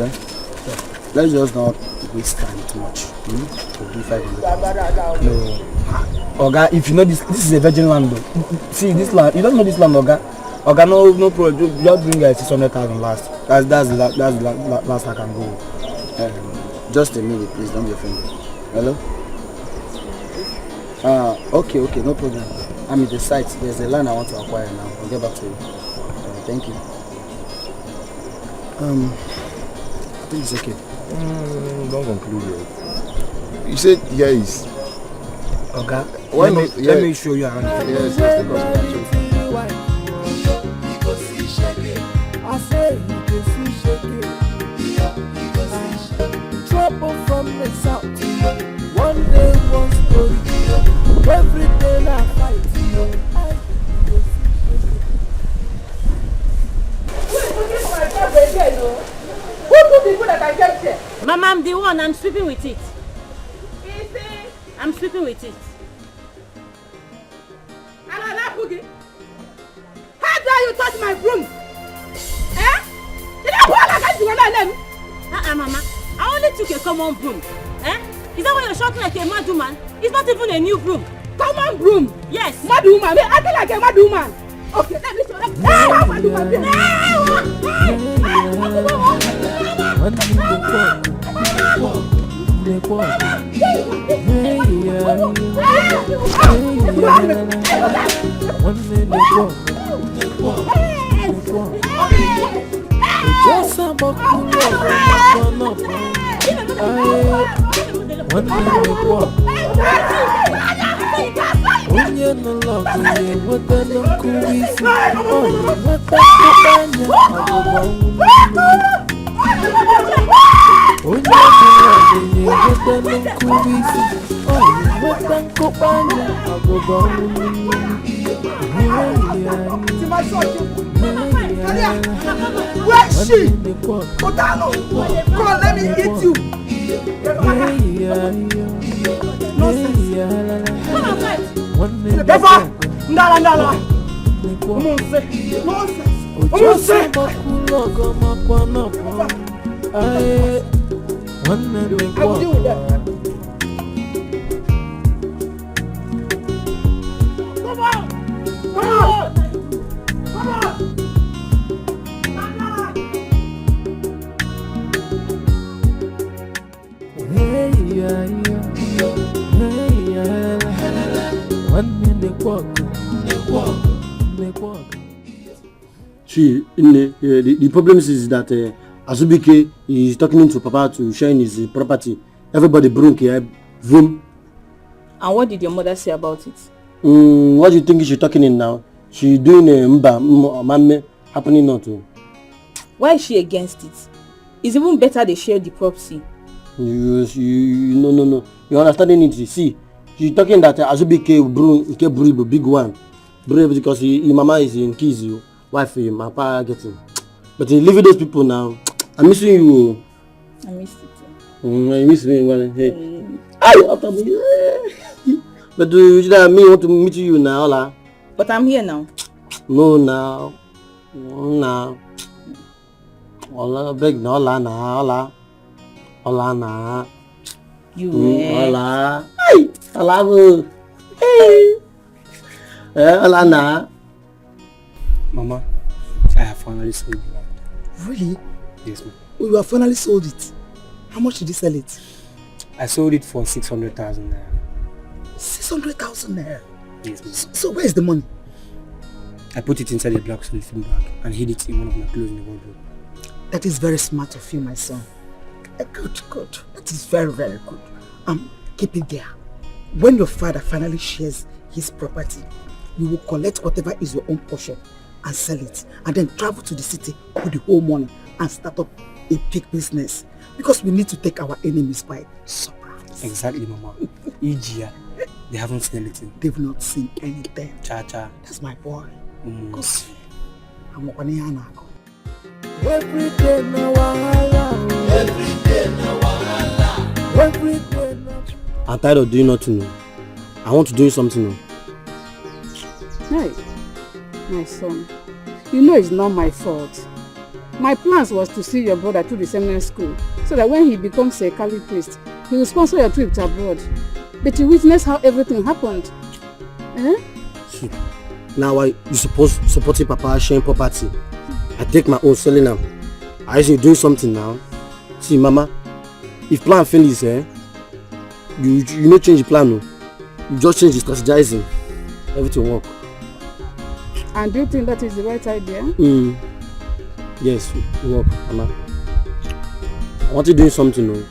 Let's just not waste time too much. We'll do 500. No. Oga, if you know this is a virgin land though. See this land, you don't know this land, Oga. Oga, no problem. Just bring 600,000 last. That's the last I can go. Just a minute, please. Don't be offended. Hello. Okay, no problem. I'm at the site. There's a land I want to acquire now. I'll get back to you. Thank you. I think it's okay. Don't conclude it. You said yes. Okay. Let me show you around. Yes, I say you can see shaking. Trouble from the south. One day, one story. Every day I fight. Mama, I'm the one. I'm sleeping with it. I'm sleeping with it. How dare you touch my broom? Eh? You don't want to get you Mama. I only took a common broom. Eh? Is that why you're shouting like a mad woman? It's not even a new broom. Common broom? Yes. Mad woman? I feel like a mad woman. Okay, let me show them. Mad Where is she? Otano, come on, let me eat you. Never. Ndala. See, the problem is that Azubike is talking to Papa to share his property. Everybody broke here, vroom. And what did your mother say about it? What do you think she's talking in now? She doing a happening not to. Why is she against it? It's even better they share the property. No. You're understanding it. See, she's talking that Azubike big one. Brave because his mama is in keys, you wife, my papa getting. But leaving those people now. I'm missing you. I missed it too. I miss me. Hey. After me. But do you want to meet you now, Ola? But I'm here now. No, now. Now. Ola, beg no, Ola, now, Ola. Ola, now. You, Ola. Hey, Ola, hey. Ola, now. Mama, I have finally sold it. Really? Yes, ma'am. Oh, you have finally sold it. How much did you sell it? I sold it for 600,000 naira. 600,000 naira? Yes, ma'am. So where is the money? I put it inside a black cellophane bag and hid it in one of my clothes in the wardrobe. That is very smart of you, my son. Good. That is very, very good. Keep it there. When your father finally shares his property, you will collect whatever is your own portion and sell it, and then travel to the city with the whole money and start up a big business. Because we need to take our enemies by surprise. Exactly, Mama. Ijia, they haven't seen anything. They've not seen anything. Cha. That's my boy. Because I'm Every day na wahala. Every day na wahala. Every day na. I'm tired of doing nothing. I want to do something. Hey, my son, you know it's not my fault. My plans was to see your brother through the seminary school so that when he becomes a Catholic priest, he will sponsor your trip to abroad. But you witness how everything happened. Eh? Now you supporting Papa sharing property. I take my own selling them. I usually doing something now. See, Mama, if plan fails, you no change the plan. No. You just change the strategizing. Everything work. And do you think that is the right idea? Yes, it work, Mama. I want you doing something. No.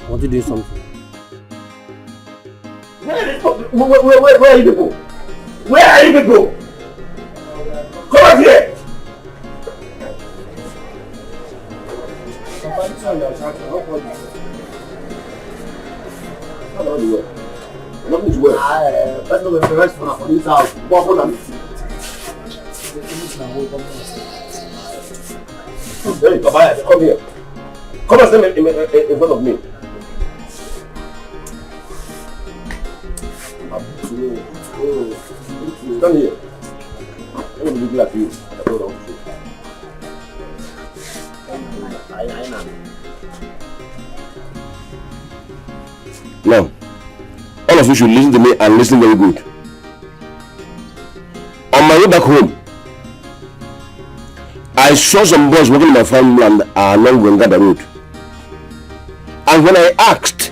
I want you doing something. Where are you people? Where are you people? Come out here! Nothing to wear. Let's go to the restaurant for this house. Hey, Tobias, come here. Come and stand in front of me. Stand here. I'm going to be glad for you. Now, all of you should listen to me and listen very good. On my way back home, I saw some boys working in my farmland along Wengada Road. And when I asked,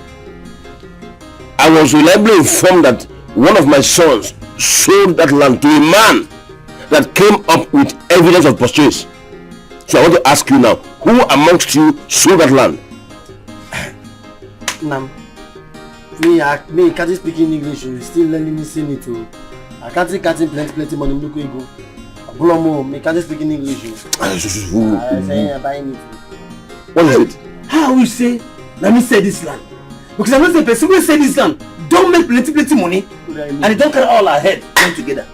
I was reliably informed that one of my sons sold that land to a man that came up with evidence of purchase. So I want to ask you now, who amongst you sold that land? Nam, me can't speak in English. You still learning me sing it too. I can't say plenty money. Look where you go. Blomo, me can't speak in English. I say buying it. What is it? How you say? Let me say this land. Because I'm not the person who say this land. Don't make plenty money, and it don't carry all our head going together.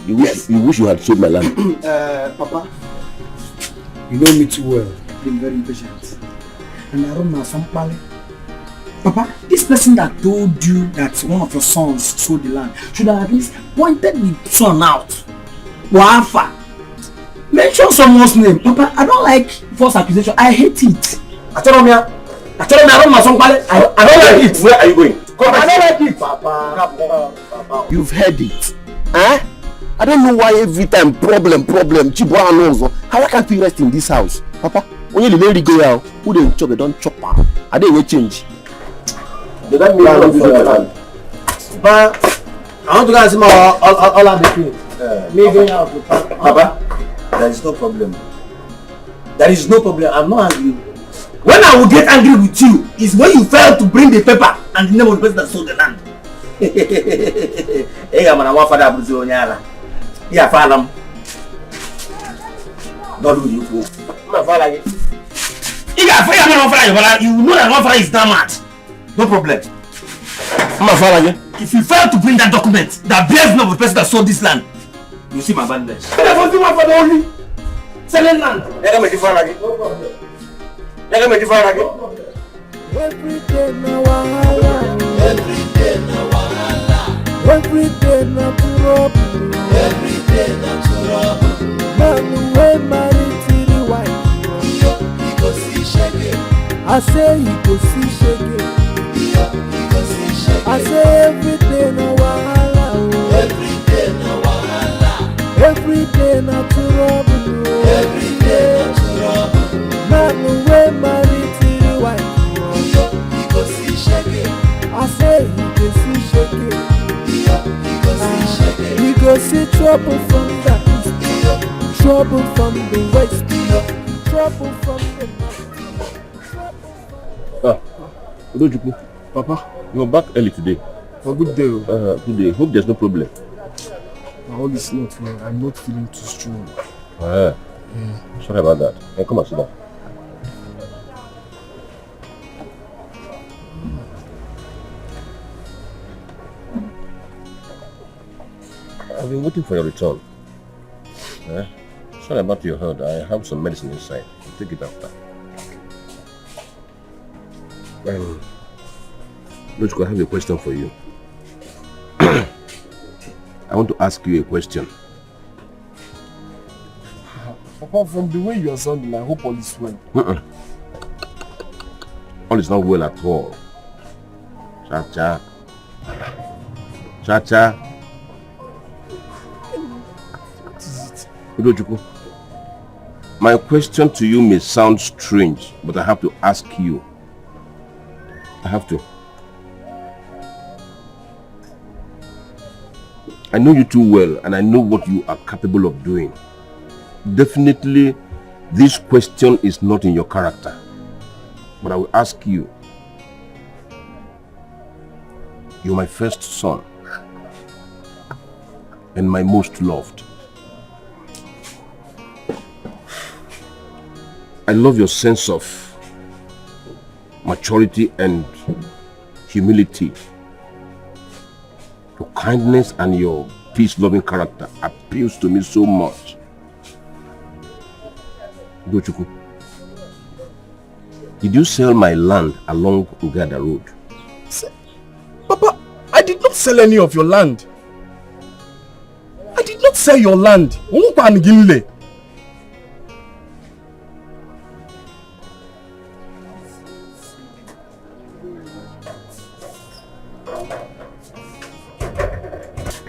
You wish you had sold my land. Papa, you know me too well. I've been very impatient. And I don't know some pale. Papa, this person that told you that one of your sons sold the land should have at least pointed the son out. Wafa. Mention someone's name. Papa, I don't like false accusation. I hate it. I don't like it. Where are you going? I don't like it. Papa. You've heard it. Huh? I don't know why every time problem. Chibwa knows. How can't we rest in this house? Papa, when you lady go out, who they chop, they don't chop. Are they will change? Does that mean I'm using my land? But I want to go and see my all of the things. Me going out to Papa, there is no problem. There is no problem. I'm not angry. When I will get angry with you is when you fail to bring the paper and the name of the person that sold the land. Hey, I'm an father of Zonyala. Yeah, father. God will you go. My father. You know that one father is damn mad. No problem. My father. If you fail to bring that document that bears the name of the person that sold this land, you see my bandage. Selling land. Let me define again. Every day na wahala. Every day na wahala. Every day na trouble. Every day na trouble. Man wey marry three wife. He go see shege. I say he go see shege. He go see shege. I say every day na wahala. Every day na wahala. Every day na trouble. Every day na trouble. Man wey marry three wife. He go see shege. I say he go see shege. He go see shege. He go see trouble from the east, trouble from the west, trouble from the north. Udojuku. Papa, You're back early today. a good day. Good day. Hope there's no problem. All is not well. I'm not feeling too strong. Sorry about that. Hey, come and sit down. I've been waiting for your return. Sorry about your health. I have some medicine inside. I'll take it after. Look, I have a question for you. I want to ask you a question. Apart from the way you are sounding, I hope all is well. All is not well at all. Cha-cha. Cha-cha. What is it? Udojuku, my question to you may sound strange, but I have to ask you. I have to. I know you too well, and I know what you are capable of doing. Definitely, this question is not in your character. But I will ask you. You're my first son, and my most loved. I love your sense of maturity and humility. Your kindness and your peace-loving character appeals to me so much. Udojuku, did you sell my land along Ugada Road? Papa, I did not sell any of your land. I did not sell your land.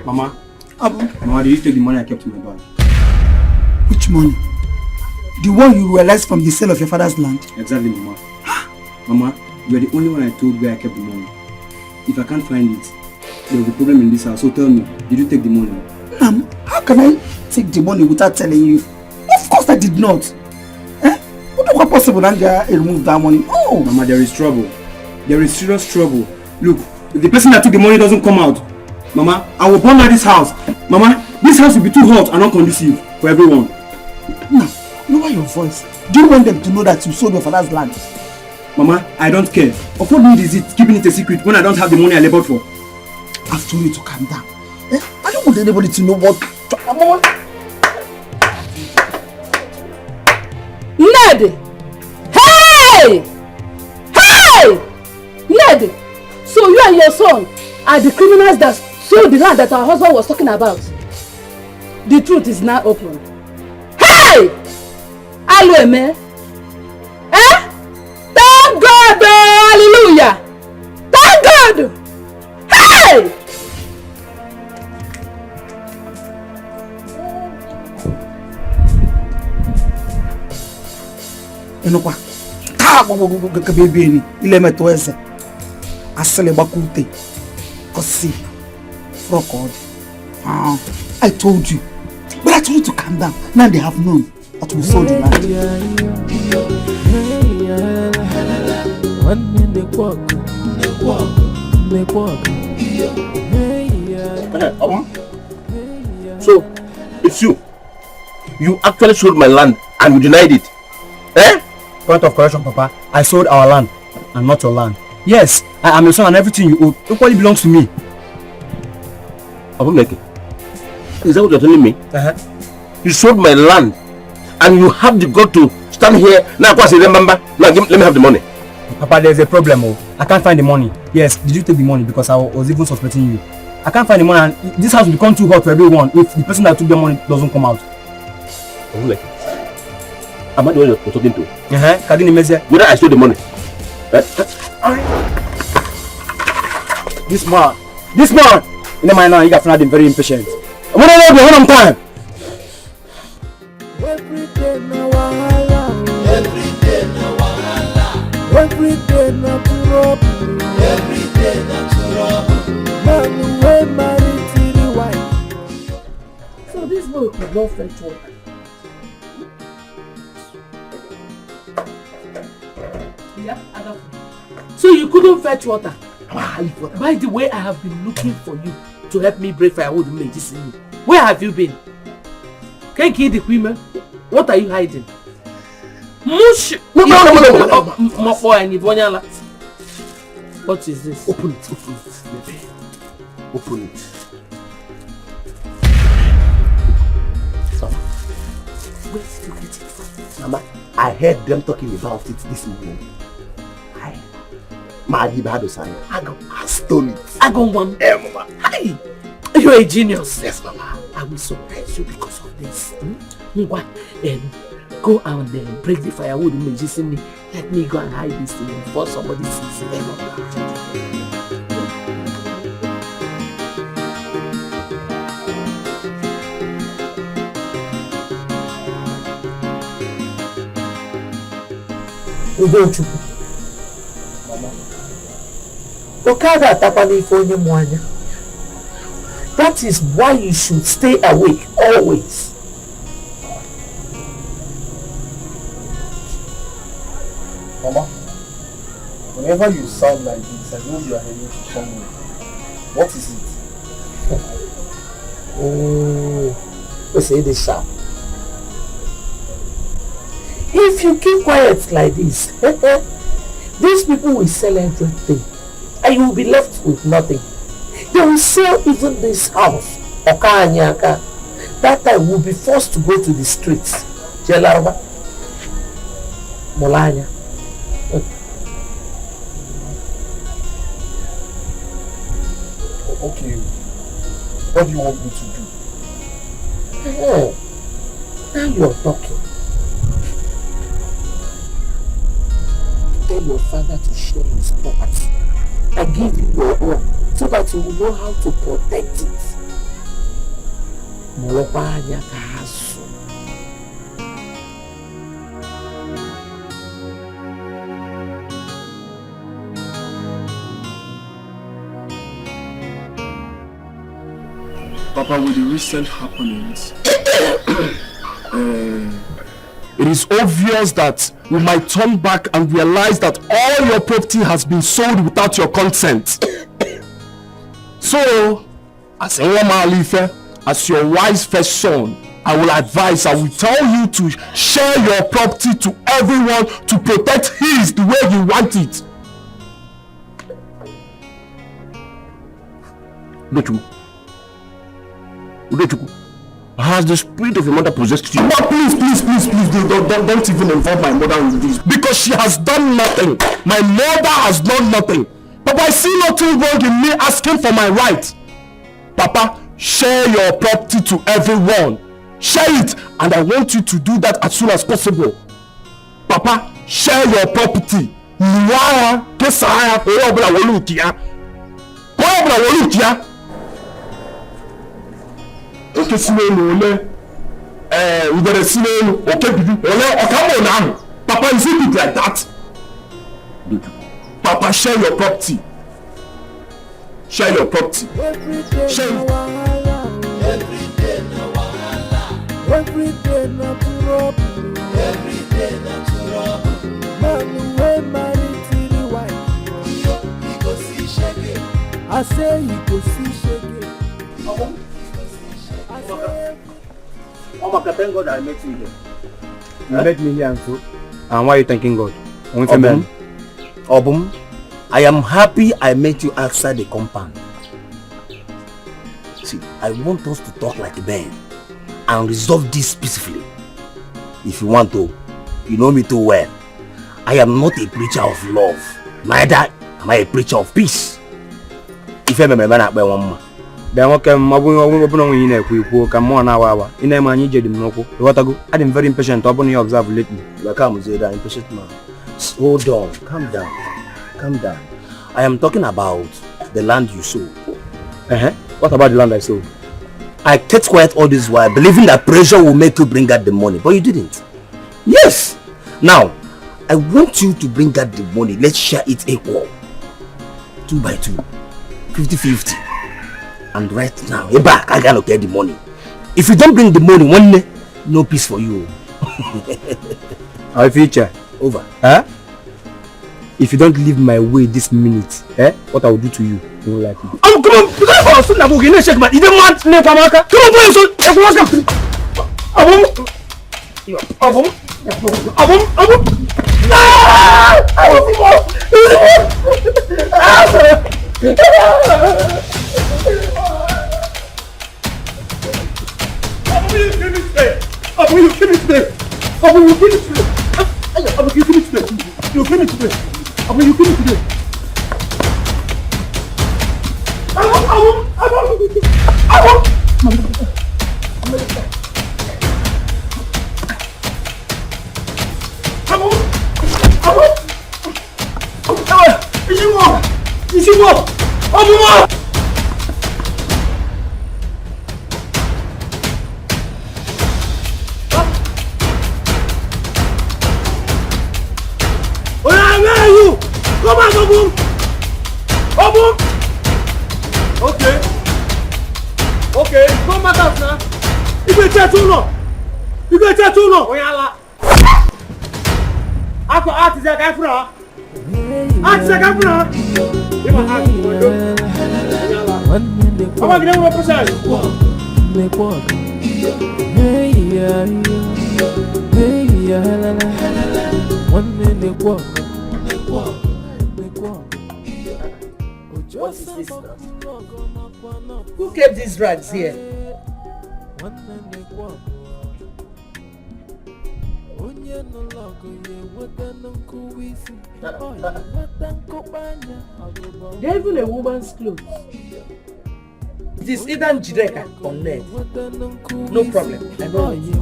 Mama, Mama, did you take the money I kept in my bag? Which money? The one you realized from the sale of your father's land? Exactly, Mama. Mama, you are the only one I told where I kept the money. If I can't find it, there will be a problem in this house. So tell me, did you take the money? How can I take the money without telling you? Of course I did not. What is possible that I remove that money? Oh! Mama, there is trouble. There is serious trouble. Look, if the person that took the money doesn't come out, Mama, I will burn out this house. Mama, this house will be too hot and unconducive for everyone. Now, lower your voice. Do you want them to know that you sold your father's land? Mama, I don't care. Of what need is it keeping it a secret when I don't have the money I labored for? I've told you to calm down. I don't want anybody to know what... Mama. Ned! Hey! Hey! Ned! So you and your son are the criminals that sold the land that our husband was talking about. The truth is now open. Hey! Hello, man. Eh? Thank God! Hallelujah! Thank God! Hey! Enokwa. Baby, ile meto ese. Aselebakute. Cause see, Frog, I told you. But I told you to calm down. Now they have known that we sold the land. So, it's you. You actually sold my land and you denied it. Eh? Point of correction, Papa. I sold our land and not your land. Yes, I am your son and everything you owe equally belongs to me. Abumeke, is that what you're telling me? You sold my land and you have the gut to stand here now. Remember, now let me have the money. Papa, there's a problem. I can't find the money. Yes, did you take the money? Because I was even suspecting you. I can't find the money and this house will become too hot for everyone if the person that took the money doesn't come out. Abumeke, am I the one you're talking to? Whether I stole the money? This man! In the mind now, you got to very impatient. I'm gonna on time. Every day na wahala. Every day na wahala. Every day na trouble. Every day na trouble. Man wey marry three wife. So this boy could not fetch water. Yeah, I got it. So you couldn't fetch water? By the way, I have been looking for you to help me break firewood medicine. Where have you been? Can't kill the women. What are you hiding? Mush! No. What is this? Open it, baby. Open it. Where did you get it from? Mama, I heard them talking about it this morning. I stole it. I got one. Yeah, Mama. Hey, you're a genius. Yes, Mama. I will surprise you because of this. Go out and break the firewood medicine. Let me go and hide this thing before somebody sees it. That is why you should stay awake always. Mama, whenever you sound like this, I know you are heading to somewhere. What is it? Let's say this sharp. If you keep quiet like this, these people will sell everything and you will be left with nothing. They will sell even this house. That time will be forced to go to the streets. Jelarba. Molanya. Okay. What do you want me to do? Now you're talking. Tell your father to share his property and give you your own so that you will know how to protect it. Molopanya kahasu. Papa, with the recent happenings, it is obvious that we might turn back and realize that all your property has been sold without your consent. So, as as your wise first son, I will tell you to share your property to everyone to protect his the way you want it. Udochukwu, has the spirit of your mother possessed you? Mama, please, don't even involve my mother in this. Because she has done nothing. My mother has done nothing. Papa, I see nothing wrong in me asking for my right. Papa, share your property to everyone. Share it, and I want you to do that as soon as possible. Papa, share your property. Okay, Papa, is it like that? Papa, share your property. Share your property. Share. Every day na wahala. Every day na trouble. Every day na trouble. Man wey marry three wife. He go see shege. I say he go see shege. Thank God I met you here. You met me here and so. And why are you thanking God? Obum, I am happy I met you outside the compound. See, I want us to talk like men and resolve this peacefully. If you want to, you know me too well. I am not a preacher of love. Neither am I a preacher of peace. If you remember that, then okay, I'm very impatient to open your observe lately. You come with that impatient man. Hold on, calm down. Calm down. I am talking about the land you sold. What about the land I sold? I kept quiet all this while, believing that pressure will make you bring out the money, but you didn't. Yes. Now, I want you to bring out the money. Let's share it equal. 2 by 2. 50-50. And right now, back, I gotta get the money. If you don't bring the money, one day, no peace for you. Our future. Over. If you don't leave my way this minute, what I will do to you, you won't like me. Oh, come on! You don't shake, man. You don't want name for Marka. Come on, boy, son. Okay, come back out now. You go tell too long. After art is a guy for her. Art is a guy for her. You want art to do. I'm going to give you a percent. What is this now? Who kept these rags here? They're even a woman's clothes. It is either Njideka or Ned. No problem. I know it.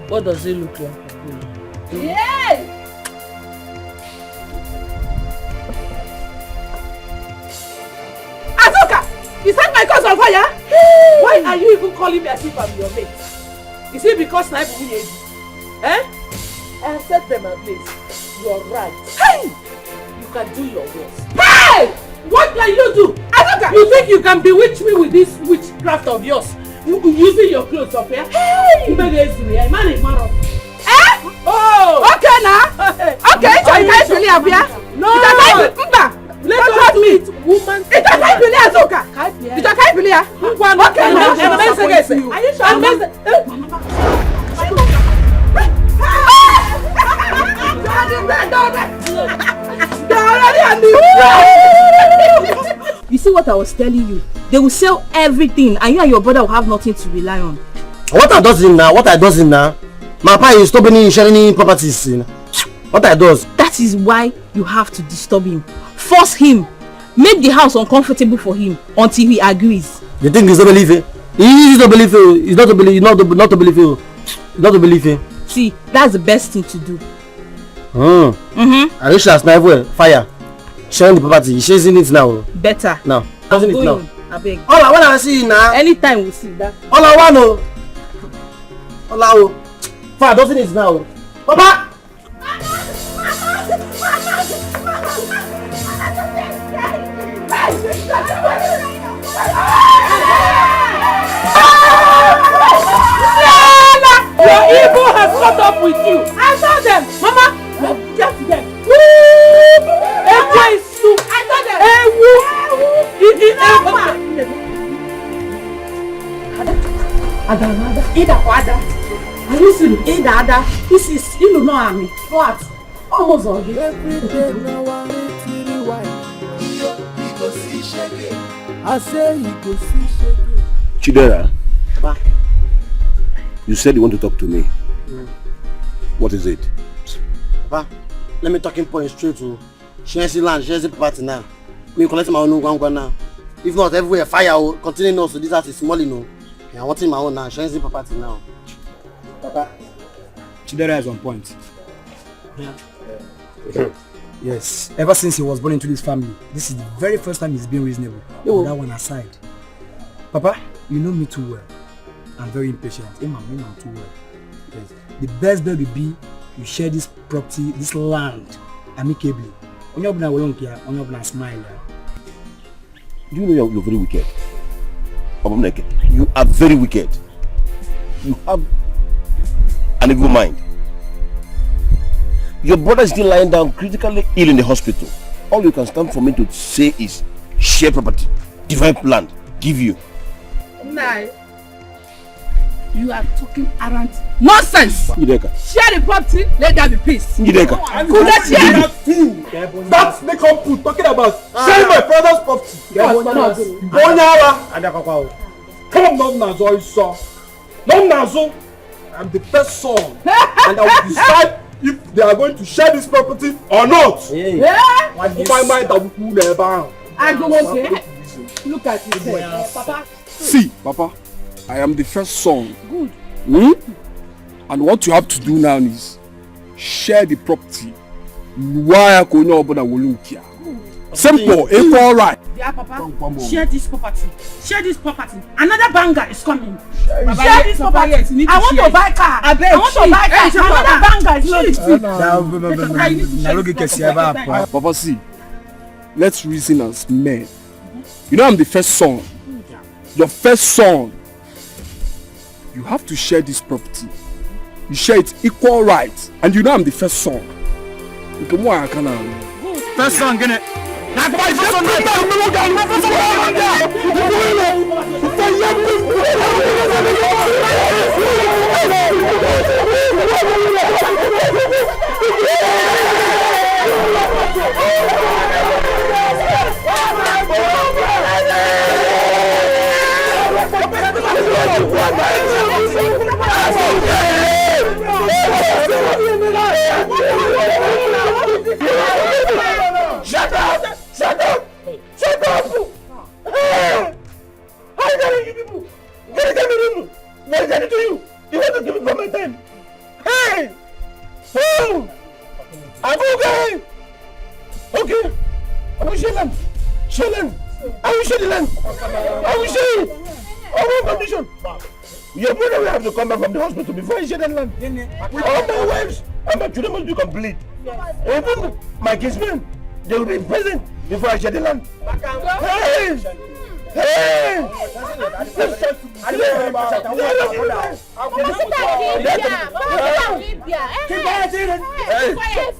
What does it look like? Yes! Azuka! You set my cause on fire? Why are you even calling me as if I'm your mate? Is it because Snipe Uye? I have set them ablaze. You're right. Hey! You can do your worst. Hey! What can you do? Azuka! You think you can bewitch me with this witchcraft of yours? Using your clothes up here? Hey! You made it easy. I manage Maro. Oh! Okay now! Okay, so you can't really have here? No! Let us meet woman. It can't be here, Azuka! It can't be here? Okay now! Are you sure? You see what I was telling you? They will sell everything and you and your brother will have nothing to rely on. What I does him now? What I does him now? My papa is stopping sharing properties. What I does? That is why you have to disturb him. Force him. Make the house uncomfortable for him until he agrees. You think he's not believing? He's not believing. He's not to believe. Not to believe. Not to believe. See, that's the best thing to do. I wish last night everywhere fire. Sharing the property. He's chasing it now. Better. Now. Doesn't it now? I beg. All I wanna see now. Anytime we see that. All I want to. All I want. Fire doesn't it now. Papa. Your ego has caught up with you. I saw them. Mama, get them. Woo! I saw them. Ada. Are you serious? Ada. This is, you know me. What? Almost all this. I say he go see shege. Chidera, you said you want to talk to me. What is it? Papa, let me talk in point straight to sharing land, sharing property now. Me collect my own now. If not, everywhere fire will continue now. So this house is small, you know. I want my own now, sharing property now. Papa, Chidera is on point. Yes, ever since he was born into this family, this is the very first time he's been reasonable. That one aside. Papa, you know me too well. I'm very impatient. I'm too well. Yes. The best bet will be you share this property, this land, amicably. On your smile. Do you know you're very wicked? You are very wicked. You have an evil mind. Your brother is still lying down critically ill in the hospital. All you can stand for me to say is share property, divide land, give you. Nah. You are talking around nonsense. Ngideka. Share the property, let there be peace. Ngideka. That's the couple talking about sharing my father's property. Come on, Nazo, son. No, Nazo. I'm the first son, and I will decide if they are going to share this property or not. If I mind, I will never. I go okay. Look at it, Papa. See, Papa, I am the first son. Good. And what you have to do now is share the property. Simple, it's all right. Yeah, Papa. Share this property. Share this property. Another banger is coming. Share this property. I want to buy car. I want to buy car. Another banger is coming. Papa, see, let's reason as men. You know I'm the first son. Your first son. You have to share this property. You share it equal rights. And you know I'm the first son. First son, get it. Shut up! Shut up! Shut up! Hey! How are you people? Get it room! What is that to you? You want to give it from my time? Hey! Oh! I'm okay! Okay! I will share land! Share land! I will share the land! I will share it! On one condition! Your brother will have to come back from the hospital before I share that land. All my wives and my children must be complete. Even my kinsmen, they will be present before I share the land. Hey! Hey!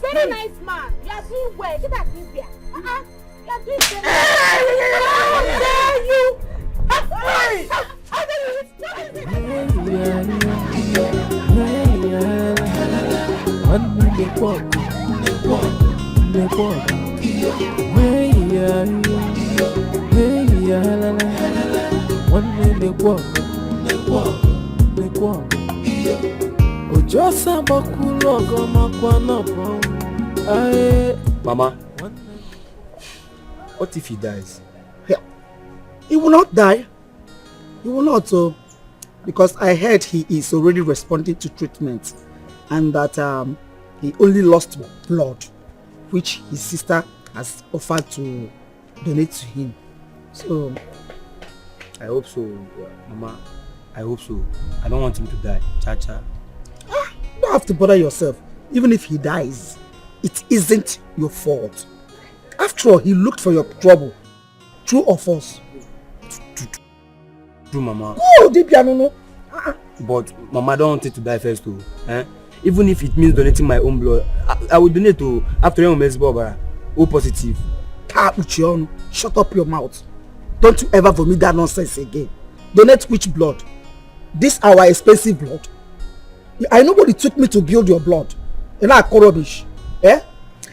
Very nice man. You are doing well. Get that Libya. You are doing Hey, kwa Ojo samba kulogo makwa na po. Mama, what if he dies? Yeah. He will not die. He will not, because I heard he is already responding to treatment and that he only lost blood, which his sister has offered to donate to him. So, I hope so, Mama. I hope so. I don't want him to die. Cha-cha. You don't have to bother yourself. Even if he dies, it isn't your fault. After all, he looked for your trouble. True or false? True, Mama. Oh, no. But Mama, I don't want it to die first too. Even if it means donating my own blood, I will donate to after O positive. Shut up your mouth. Don't you ever vomit that nonsense again. Donate which blood? This our expensive blood. I know what it took me to build your blood. And I call rubbish.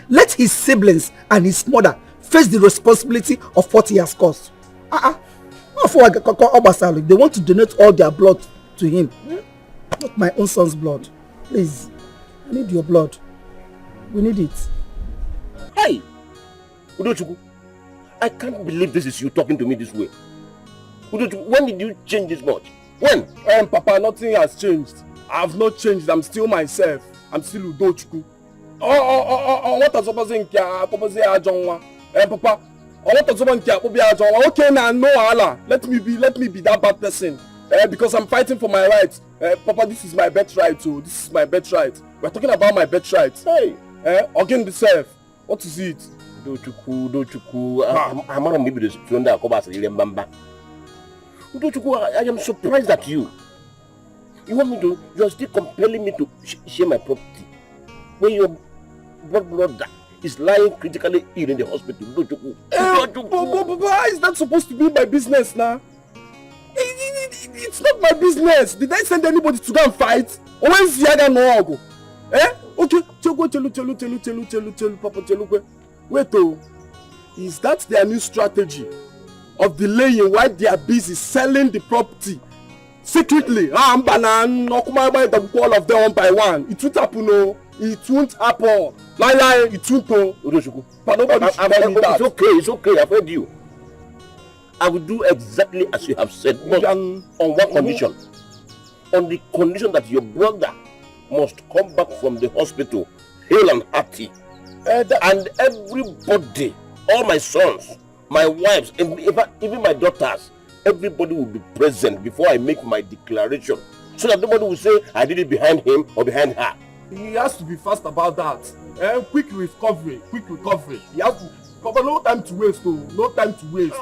Let his siblings and his mother face the responsibility of what he has caused. If they want to donate all their blood to him, not my own son's blood. Please, I need your blood. We need it. Hey! Udochukwu, I can't believe this is you talking to me this way. Udochukwu, when did you change this much? When? Papa, nothing has changed. I have not changed. I'm still myself. I'm still Udochukwu. What are supposing Papa? What are supposing okay, now no Allah. Let me be that bad person. Because I'm fighting for my rights. Papa, this is my birthright too. This is my birthright. We're talking about my birthright. Hey, again the self. What is it? Udochukwu, I'm not maybe the student that come as a Bamba. Udochukwu, I am surprised at you. You're still compelling me to share my property. When your brother is lying critically ill in the hospital. Why is that supposed to be my business now? It's not my business. Did I send anybody to go and fight? Or where's the other no? Okay, tell Papa, wait, is that their new strategy of delaying while they are busy selling the property secretly? I'm banana, all of them one by one. It won't happen, no. It won't happen. Lie, it won't happen. It's okay, I've heard you. I will do exactly as you have said, but on one condition. On the condition that your brother must come back from the hospital hale and hearty. And everybody, all my sons, my wives, even my daughters, everybody will be present before I make my declaration. So that nobody will say I did it behind him or behind her. He has to be fast about that. Quick recovery. He has to, Papa, no time to waste. No time to waste.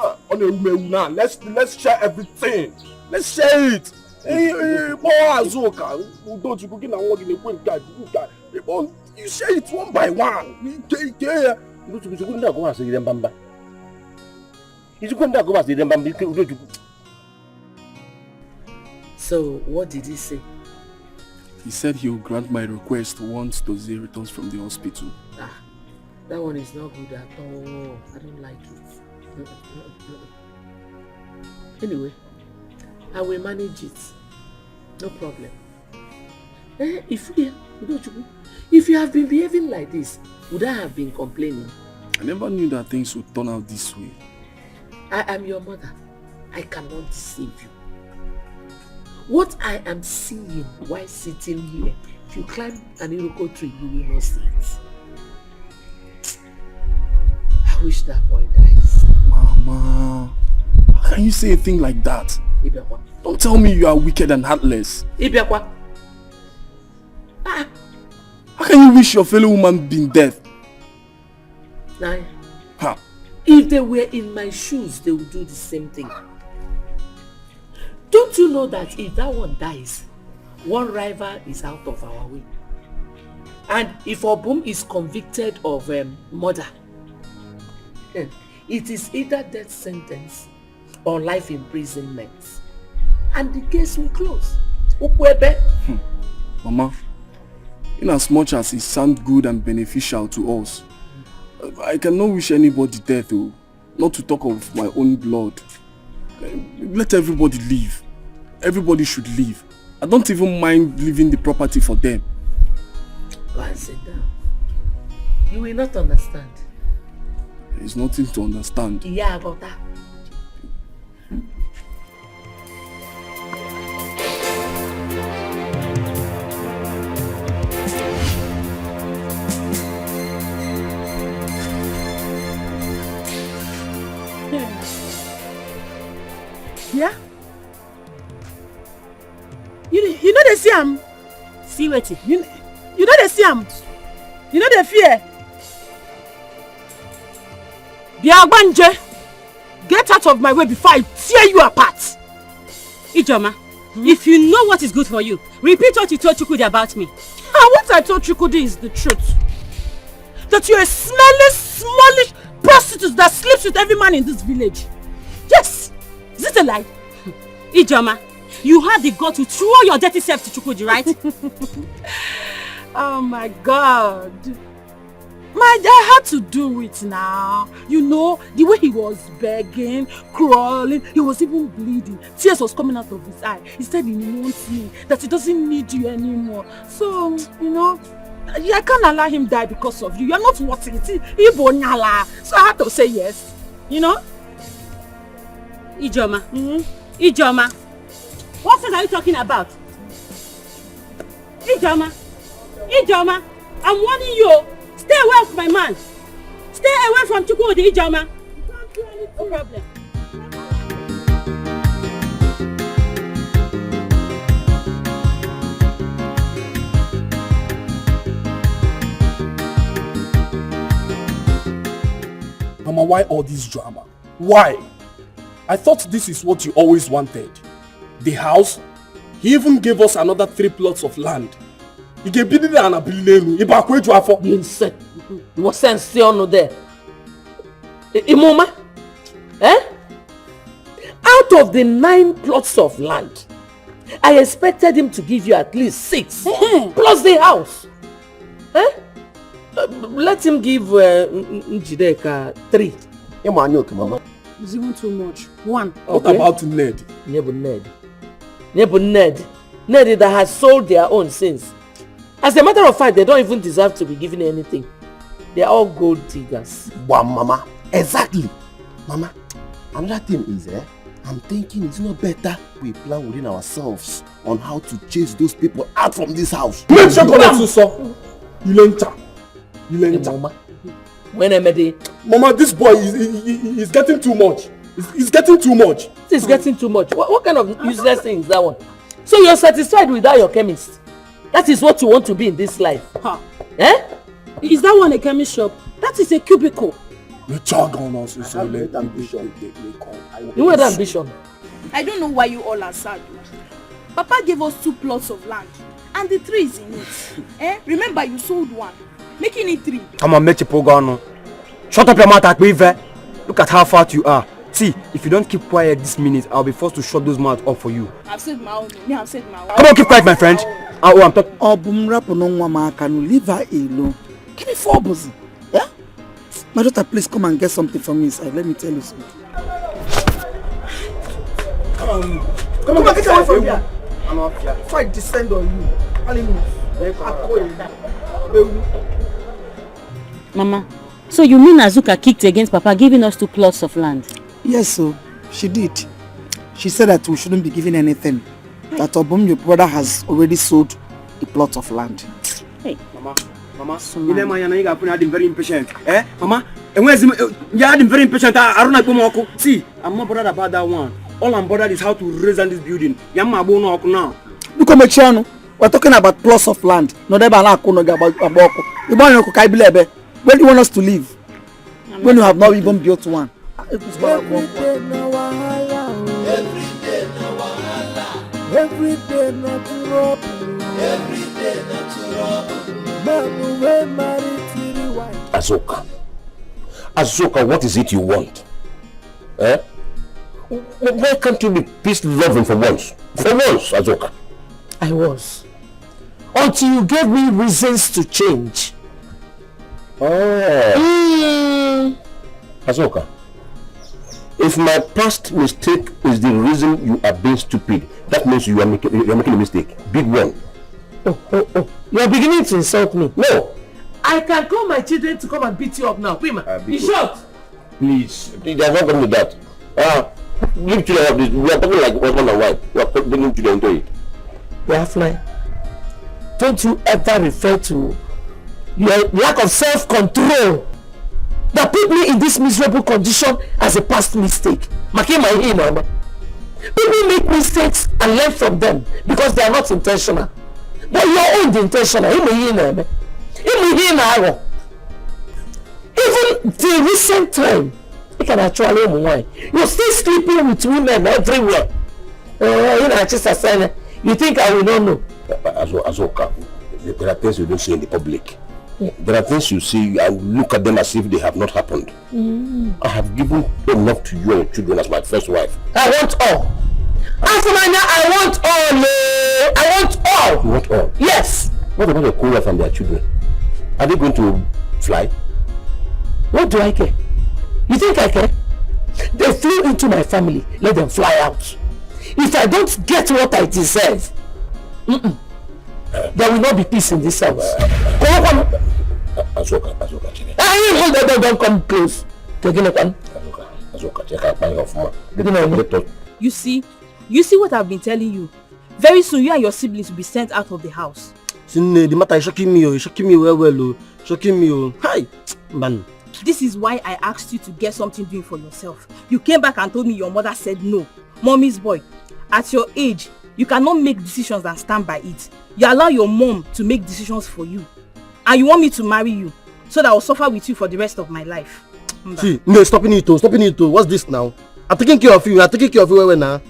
Now, let's share everything. Let's share it. You share it one by one. So, what did he say? He said he will grant my request once Dozie returns from the hospital. That one is not good at all. I don't like it. Anyway, I will manage it. No problem. If you have been behaving like this, would I have been complaining? I never knew that things would turn out this way. I am your mother. I cannot deceive you. What I am seeing while sitting here, if you climb an iroko tree, you will not see it. I wish that boy dies. Mama, how can you say a thing like that? Ibekwa. Don't tell me you are wicked and heartless. Ibekwa. How can you wish your fellow woman being dead? Naya. Huh? If they were in my shoes, they would do the same thing. Don't you know that if that one dies, one rival is out of our way? And if Obum is convicted of murder, it is either death sentence or life imprisonment. And the case will close. Mama, in as much as it sounds good and beneficial to us, I cannot wish anybody death, not to talk of my own blood. Let everybody live. Everybody should live. I don't even mind leaving the property for them. Go and sit down. You will not understand. There's nothing to understand. Yeah, about that. Yeah? You know they see him. See what? You know they see him. You know they fear. Biagbanje, get out of my way before I tear you apart. Ijoma, if you know what is good for you, repeat what you told Chukwudi about me. What I told Chukwudi is the truth. That you're a smelly, smallish prostitute that sleeps with every man in this village. Yes! Is it a lie? Ijoma, you had the gut to throw your dirty self to Chukwudi, right? Oh my God. I had to do it now. You know, the way he was begging, crawling, he was even bleeding. Tears was coming out of his eye. He said he wants me, that he doesn't need you anymore. So, you know, I can't allow him die because of you. You're not worth it. So I had to say yes. You know? Ijoma. Ijoma. What things are you talking about? Ijoma. Ijoma. I'm warning you. Stay away from my man. Stay away from Chukwudi, Ijoma. You can't do anything. No problem. Mama, why all this drama? Why? I thought this is what you always wanted. The house. He even gave us another 3 plots of land. He gave me an ability. You insane. You was sense there. Imoma? Out of the 9 plots of land, I expected him to give you at least 6. Plus the house. Let him give Njideka 3. Mama. It's even too much. 1. What about Ned? Ned that has sold their own since. As a matter of fact, they don't even deserve to be given anything. They are all gold diggers. Wow, Mama. Exactly. Mama, another thing is, I'm thinking it's not better we plan within ourselves on how to chase those people out from this house. Mama, this boy is getting too much. It's getting too much. It's getting too much. What kind of useless thing is that one? So you're satisfied without your chemist? That is what you want to be in this life. Huh. Is that one a chemist shop? That is a cubicle. You had ambition. I don't know why you all are sad. Papa gave us 2 plots of land and the 3 is in it. Remember you sold 1, making it 3. Come on, make your shut up your mouth, Akbive. Look at how fat you are. See, if you don't keep quiet this minute, I'll be forced to shut those mouths up for you. I've said my own. Me, I've said my own. Come on, keep quiet, my friend. Oh, I'm talking. Leave her alone. Give me 4 buzzy. Yeah? My daughter, please come and get something from me inside. Let me tell you something. Come on, get away from here. I'm up here. If I descend on you, Mama, so you mean Azuka kicked against Papa giving us 2 plots of land? Yes, so she did. She said that we shouldn't be given anything. That Obum, your brother, has already sold a plot of land. Hey, Mama, you know my I'm very impatient. Mama, and where's you're very impatient? I don't know. See, I'm not bothered about that one. All I'm bothered is how to raise on this building. Now. Look at my channel. We're talking about plots of land. No, they about when do you want us to live? When you have not even built one. Every day na wahala. Every day na trouble. Man we marry to the wife. Azuka, what is it you want? Why can't you be peace-loving for once? For once, Azuka. I was. Until you gave me reasons to change. Azuka, If my past mistake is the reason you are being stupid, that means you are making a mistake. Big one. Oh. You are beginning to insult me. No. I can call my children to come and beat you up now. Prima, be short. Please. There's not going to that. Leave children of this. We are talking like husband and wife. We are bringing children into it. Yafly, don't you ever refer to your lack of self-control that put me in this miserable condition as a past mistake. People make mistakes and learn from them because they are not intentional. But your own intentional. Even till recent time, you can actually you're still sleeping with women everywhere. You think I will not know? Azoka, there are things you don't say in the public. There are things you see and look at them as if they have not happened. I have given enough to you and your children as my first wife. I want all. I want all. I want all. You want all? Yes. What about your co-wife and their children? Are they going to fly? What do I care? You think I care? They flew into my family. Let them fly out. If I don't get what I deserve, there will not be peace in this house. Azoka, don't come close. You see what I've been telling you. Very soon you and your siblings will be sent out of the house. The matter is shocking me, shocking me well, shocking me. Hi, man. This is why I asked you to get something doing for yourself. You came back and told me your mother said no. Mommy's boy, at your age, you cannot make decisions and stand by it. You allow your mom to make decisions for you. And you want me to marry you so that I'll suffer with you for the rest of my life. See, no, stopping it. What's this now? I'm taking care of you. Where now?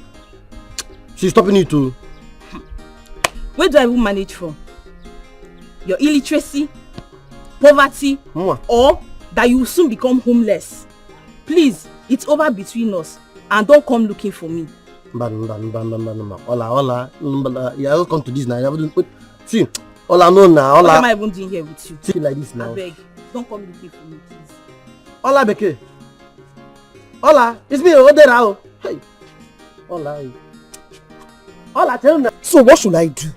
She's stopping it too. Where do I even manage from? Your illiteracy, poverty, or that you will soon become homeless. Please, it's over between us and don't come looking for me. Hola. Yeah, I'll come to this now. See, hola, no now. What am I even doing here with you? See like this now. I beg, don't come looking for me, please. Hola, Beke. Hola, it's me, Odera. Hey. Hola, tell me. So what should I do?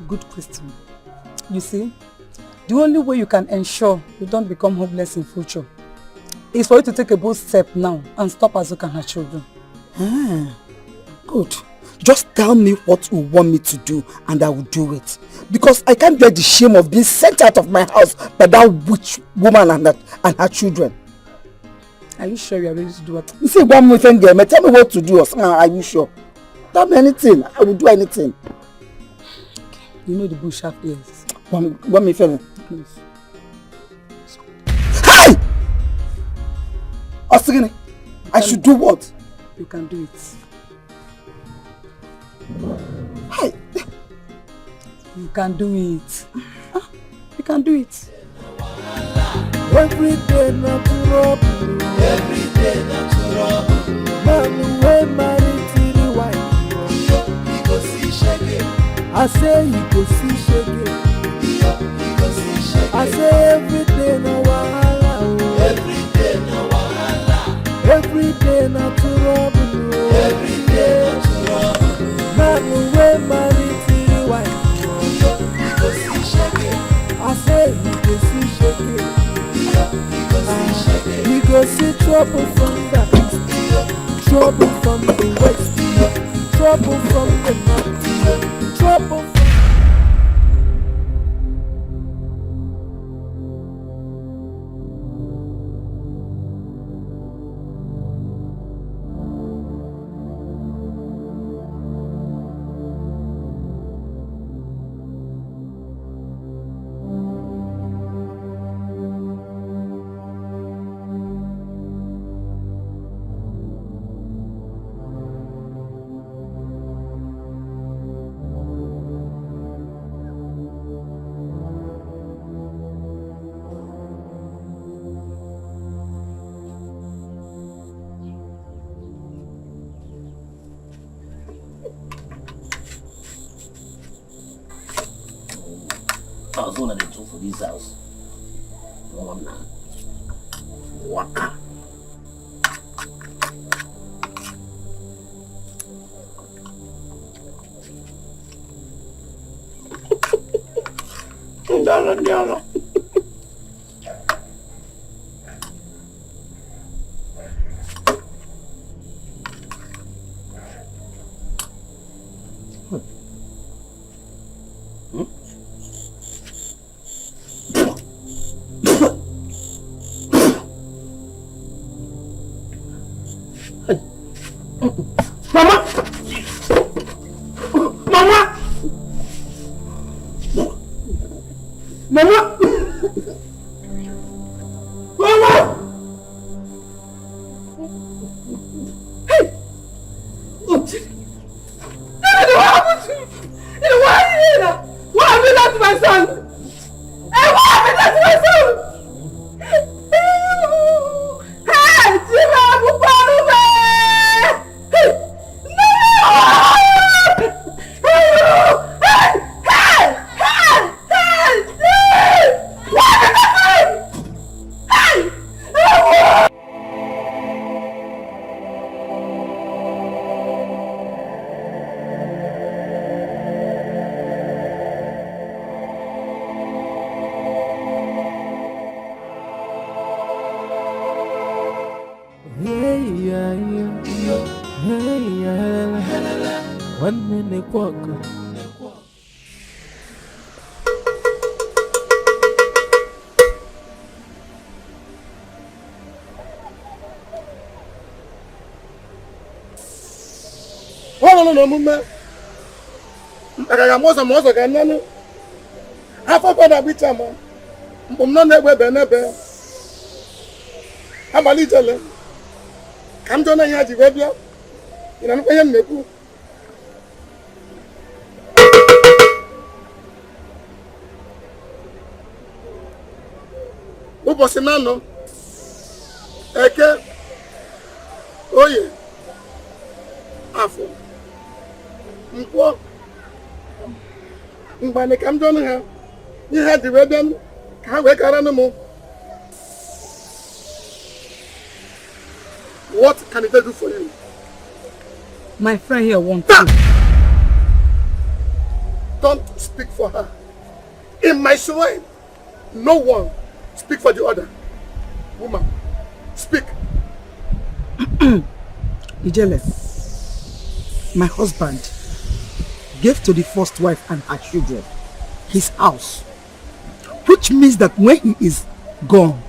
Good question. You see, the only way you can ensure you don't become homeless in future is for you to take a bold step now and stop Azoka and her children. Good. Just tell me what you want me to do and I will do it. Because I can't bear the shame of being sent out of my house by that witch woman and her children. Are you sure you are ready to do what? You say one more thing, girl. Tell me what to do. Are you sure? Tell me anything. I will do anything. You know the bush have ears. One me friend. Please. Hi! Osigini, I should do what? You can do it. Hi! You can do it. You can do it. Every day not to rob. Every day not to rob. Man who married to the wife. He go see shege. I say he go see shege. He go see shege. I say every day no wahala. Every day no wahala. Every day not to rob. Every day not to rob. Man who married to the wife. He go see shege. I say he go see shege. He go see trouble from the east, trouble from the west, trouble from the north, trouble from... One of the two for this house. One waka. No mume. Akaga mozo ka nanu. Afọ kwada bicha mo. Mbom no negbe be nebe. Amali jele. Kam jona ya ji we bia. Ina no yen meku. Ubosi nano. Eke. Oye. Afọ. Nkwo mgbane ka m jụọ ha ihe ha ji wee bịa ka ha wee kara m. What can they do for you? My friend here wants to. Don't speak for her. In my shrine, no one speak for the other. Woman, speak. Ijele, my husband gave to the first wife and her children his house, which means that when he is gone,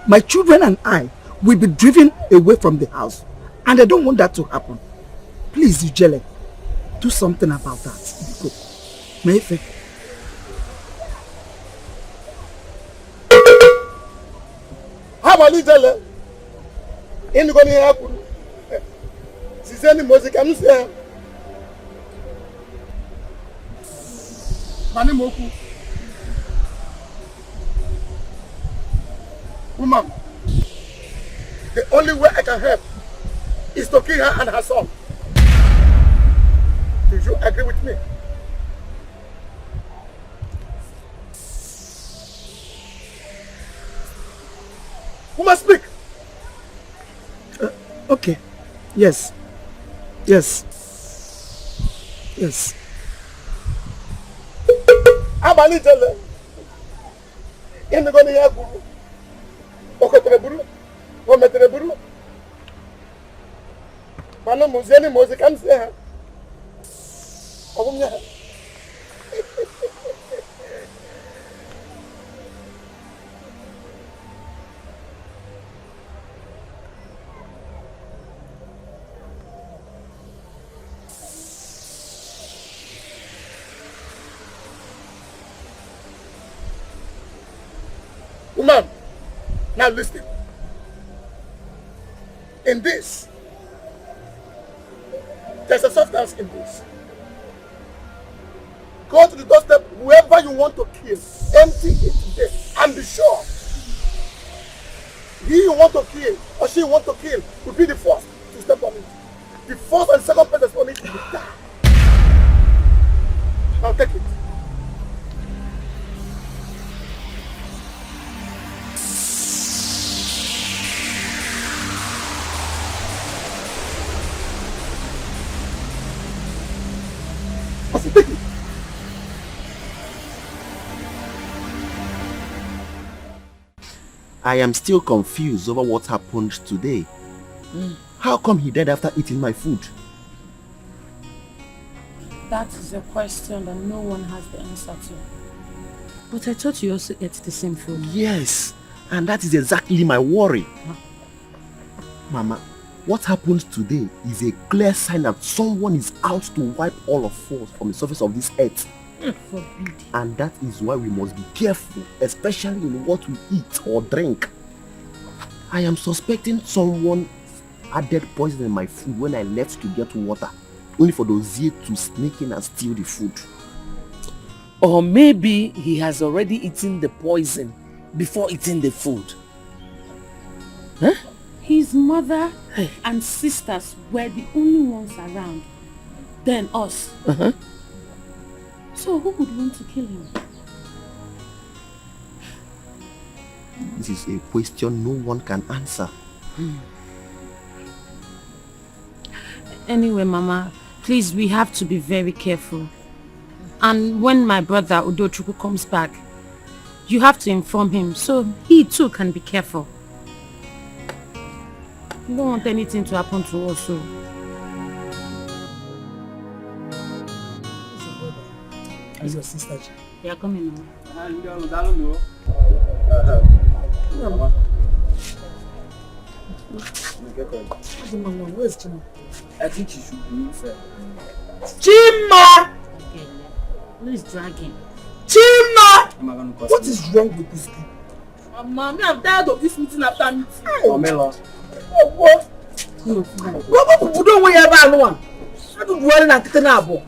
my children and I will be driven away from the house, and I don't want that to happen. Please, Ujele, do something about that. Maybe. How about Ujele? Ain't going to happen. She's any music, I'm saying. Mani Moku. Woman, the only way I can help is to kill her and her son. Do you agree with me? Woman, speak. Okay. Yes. Yes. Yes. Abali jele. Inu goni ya buru. Okotere buru. Ometere buru. Mano muzeni mozi kan se ha. Obumya. Woman, now listen. In this, there's a substance in this. Go to the doorstep, whoever you want to kill, empty it there, and be sure he you want to kill or she you want to kill will be the first to step on it. The first and second person on it will die. Now take it. I am still confused over what happened today. How come he died after eating my food? That is a question that no one has the answer to. But I thought you also ate the same food. Yes, and that is exactly my worry. Mama, what happened today is a clear sign that someone is out to wipe all of us from the surface of this earth. Forbid. And that is why we must be careful, especially in what we eat or drink. I am suspecting someone added poison in my food when I left to get water, only for those here to sneak in and steal the food. Or maybe he has already eaten the poison before eating the food. Huh? His mother and sisters were the only ones around. Then us. So who would want to kill him? This is a question no one can answer. Anyway, Mama, please, we have to be very careful. And when my brother Udochukwu comes back, you have to inform him so he too can be careful. You don't want anything to happen to us. So. How's your sister? They are coming now. Where's Chima? I think she should be inside. Chima! Who is dragging? Chima! What is wrong with this kid? Mommy, I'm tired of this meeting after meeting. Pamela. What? What people don't worry about no one. I don't worry about it now.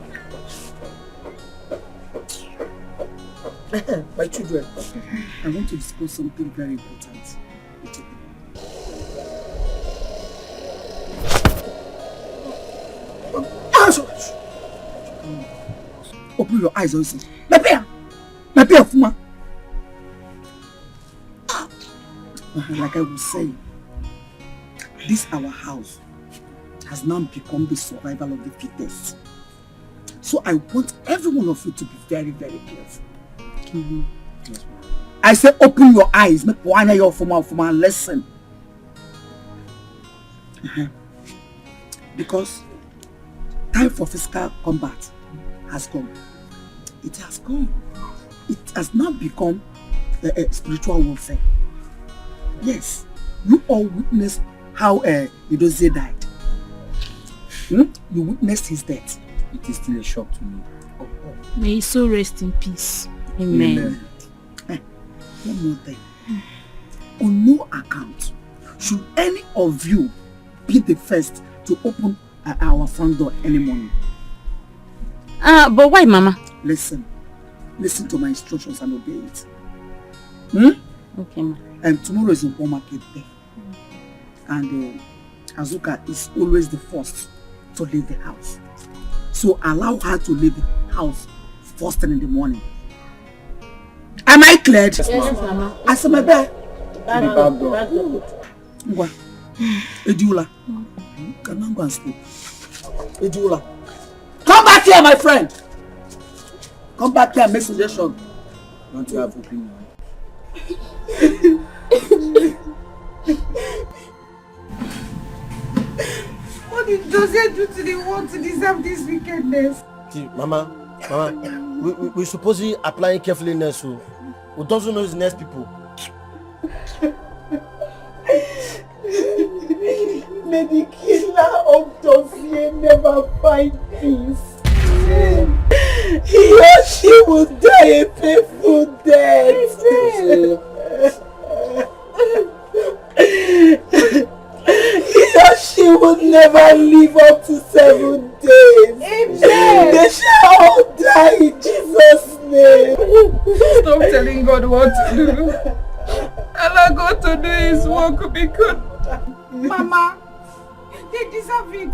My children, I want to discuss something very important. Open your eyes also. My bear, Fuma. Like I was saying, this our house has now become the survival of the fittest. So I want every one of you to be very, very careful. Yes, I say open your eyes, make one of your Fuma and listen. Because time for physical combat has come. It has come. It has now become a spiritual warfare. Yes, you all witnessed how Edochie died. You witnessed his death. It is still a shock to me. May he so rest in peace. Amen. One more thing. On no account should any of you be the first to open our front door any morning. But why, Mama? Listen to my instructions and obey it. Okay, Ma. And tomorrow is Nkwo market day. And Azuka is always the first to leave the house. So allow her to leave the house first thing in the morning. Am I cleared? Yes, Mama. I said my bed. Edula, can I go and sleep? Edula, come back here, my friend. Come back here and make suggestion. Don't you have opinion? What did Jose do to the world to deserve this wickedness? See, Mama, we're supposed to be applying carefulness. So we don't know the next people. May the killer of Jose never find peace. He or she will die a painful death. He or she will never live up to 7 days. Amen. They shall all die in Jesus' name. Stop telling God what to do. Allow God to do His work because Mama, they deserve it.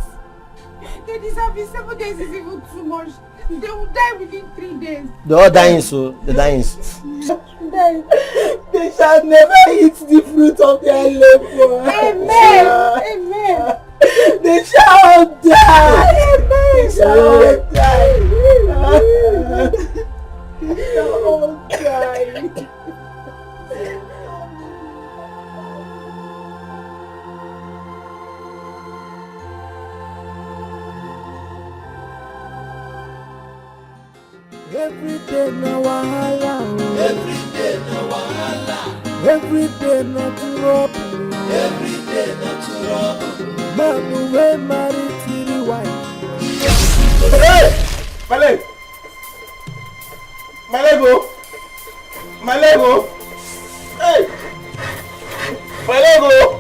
They deserve it. 7 days is even too much. They will die within 3 days. They're all dying, so they're dying. They shall never eat the fruit of their labor. Amen. Amen. They shall die. They shall all die. They shall all die. day na wahala. Every day na wahala. Every day na trouble. Every day na trouble. Man we marry to the wife. Hey! My leg! My leg, oh! My leg, oh! Hey! My leg, oh!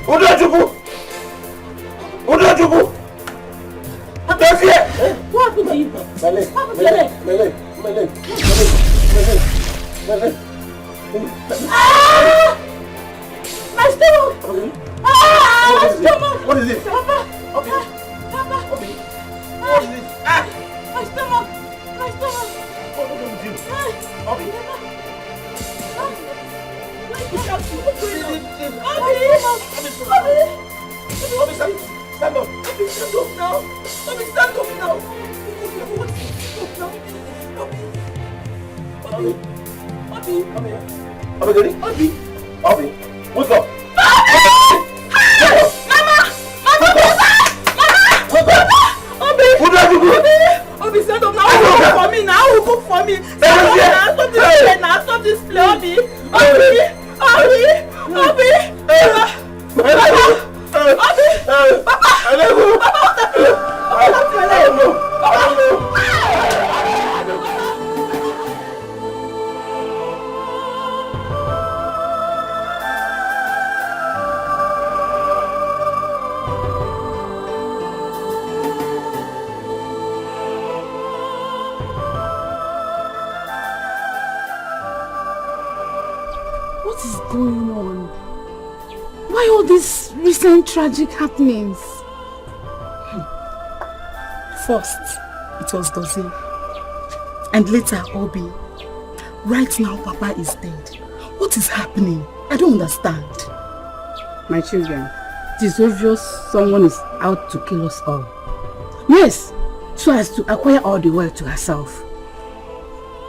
Uju Okoli! Uju Okoli! Don't fear! What happened to you? My leg! What happened to your leg? My leg! My leg! My leg! Ah! My stomach! Ah! My stomach! What is it? Papa! Okay. Papa! Okay. What is it? Ah! My stomach! My stomach! What is it with you? Okay. Stand up. Stand up now. Stand up now. Obi, wake up. Obi, stand up now. Cook for me now. Cook for me. Stand up now. Stop this play. Obi. What is going on? Why all these recent tragic happenings? First, it was Dozie. And later, Obi. Right now, Papa is dead. What is happening? I don't understand. My children, it is obvious someone is out to kill us all. Yes, so as to acquire all the wealth to herself.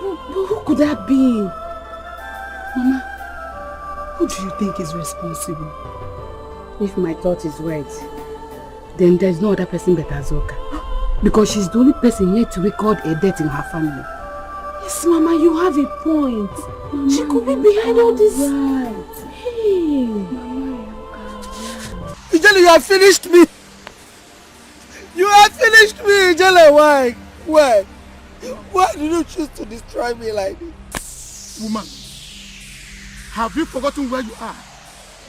But who could that be? Mama, who do you think is responsible? If my thought is right, then there is no other person but Azoka. Because she's the only person yet to record a death in her family. Yes, Mama, you have a point. Mama, she could be behind all this. Right. Hey. Ijele, you have finished me. You have finished me, Ijele. Why? Why? Why did you choose to destroy me like this? Woman, have you forgotten where you are?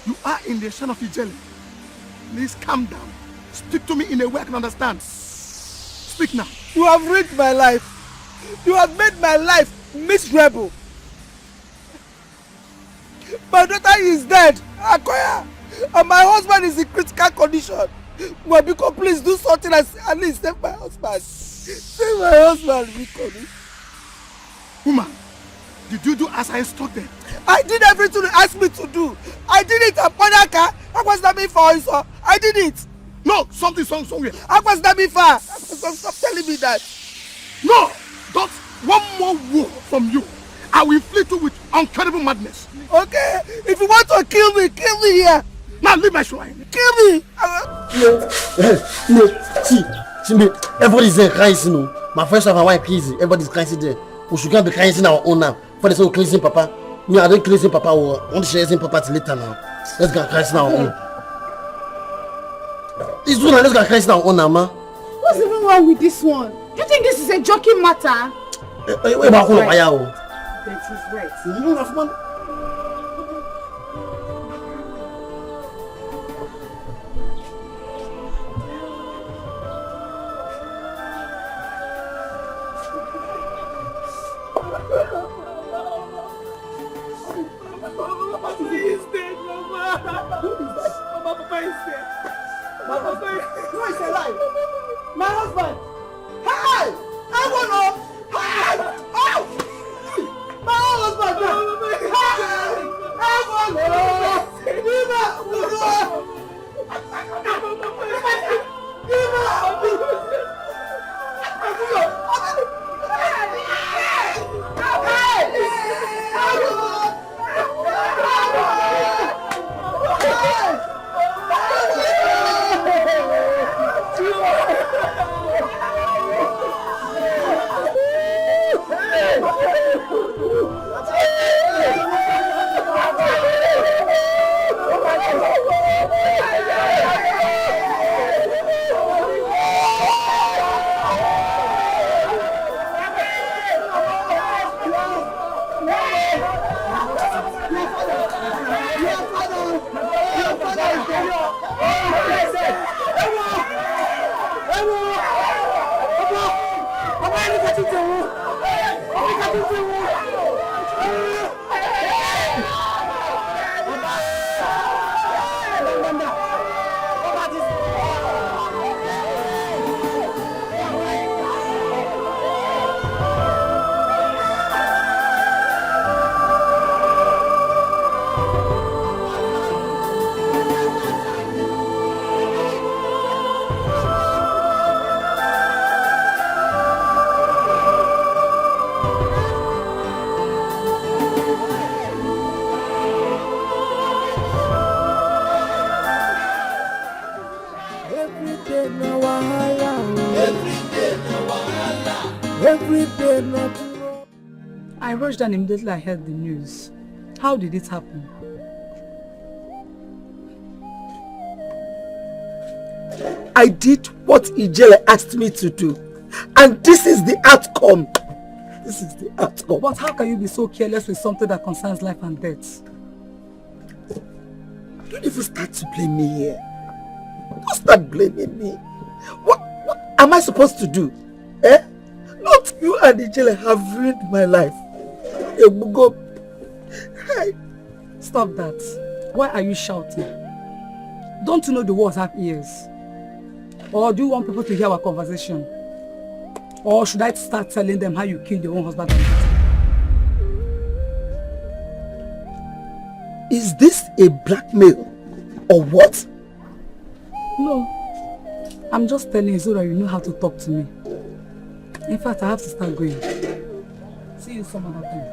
You are in the son of Ijele. Please calm down. Speak to me in a way I can understand. Speak now. You have ruined my life. You have made my life miserable. My daughter is dead, Akoya, and my husband is in critical condition. Wabiko, please do something and at least save my husband. Save my husband, Biko. Woman, did you do as I instructed? I did everything you asked me to do. I did it, Aponaka. I was not me for you, I did it. No, something somewhere. I was not me for. Stop telling me that. No, don't. One more word from you, I will inflict you with incredible madness. Okay, if you want to kill me here. Now leave my shrine. Kill me. No, see, everybody's there crying, you know. My first wife and wife crazy. Everybody's crying there. We should be crying in our own now. For the sake of cleansing Papa. Me, I don't cleansing Papa. I want to share Papa till later now. Let's go crying in our own. It's true now. Let's go crying in our own now, man. What's even wrong with this one? Do you think this is a joking matter? Wait, back on fire. That is right. You don't have money. My husband! Hey! I want to! Hey! Oh! My husband! Hey! I want I rushed and immediately I heard the news. How did it happen? I did what Ijele asked me to do. And this is the outcome. This is the outcome. But how can you be so careless with something that concerns life and death? Don't even start to blame me here. Don't start blaming me. What am I supposed to do? Eh? Not you and Ijele have ruined my life. Stop that. Why are you shouting? Don't you know the words have ears? Or do you want people to hear our conversation? Or should I start telling them how you killed your own husband and daughter? Is this a blackmail or what? No. I'm just telling you so that you know how to talk to me. In fact, I have to start going. See you some other time.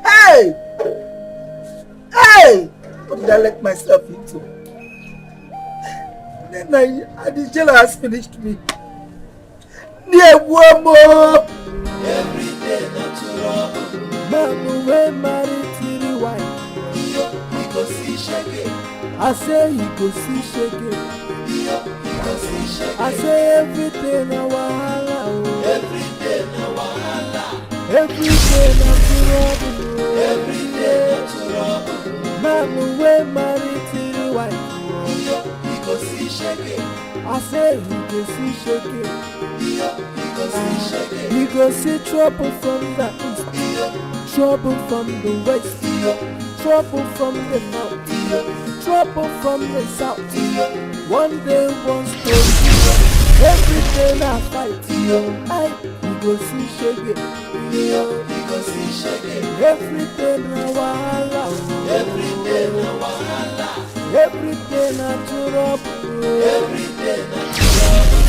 Hey! Hey! What did I let myself into? Then the jailer has finished me. Every day natural. Man we married to the wife. He go see shaggy. I say he go see shaggy. He go see shaggy. I say everything na wahala. Every day na wahala. Every day natural. Every day natural. Man we married to the wife. He go see shaggy. I say he go see shaggy. He go see trouble from the east, trouble from the west, trouble from the north, trouble from the south. One day, one story, every day I fight. He go see shaggy, he go see shaggy. Every day na wahala, every day na wahala, every day na trouble, every day na trouble.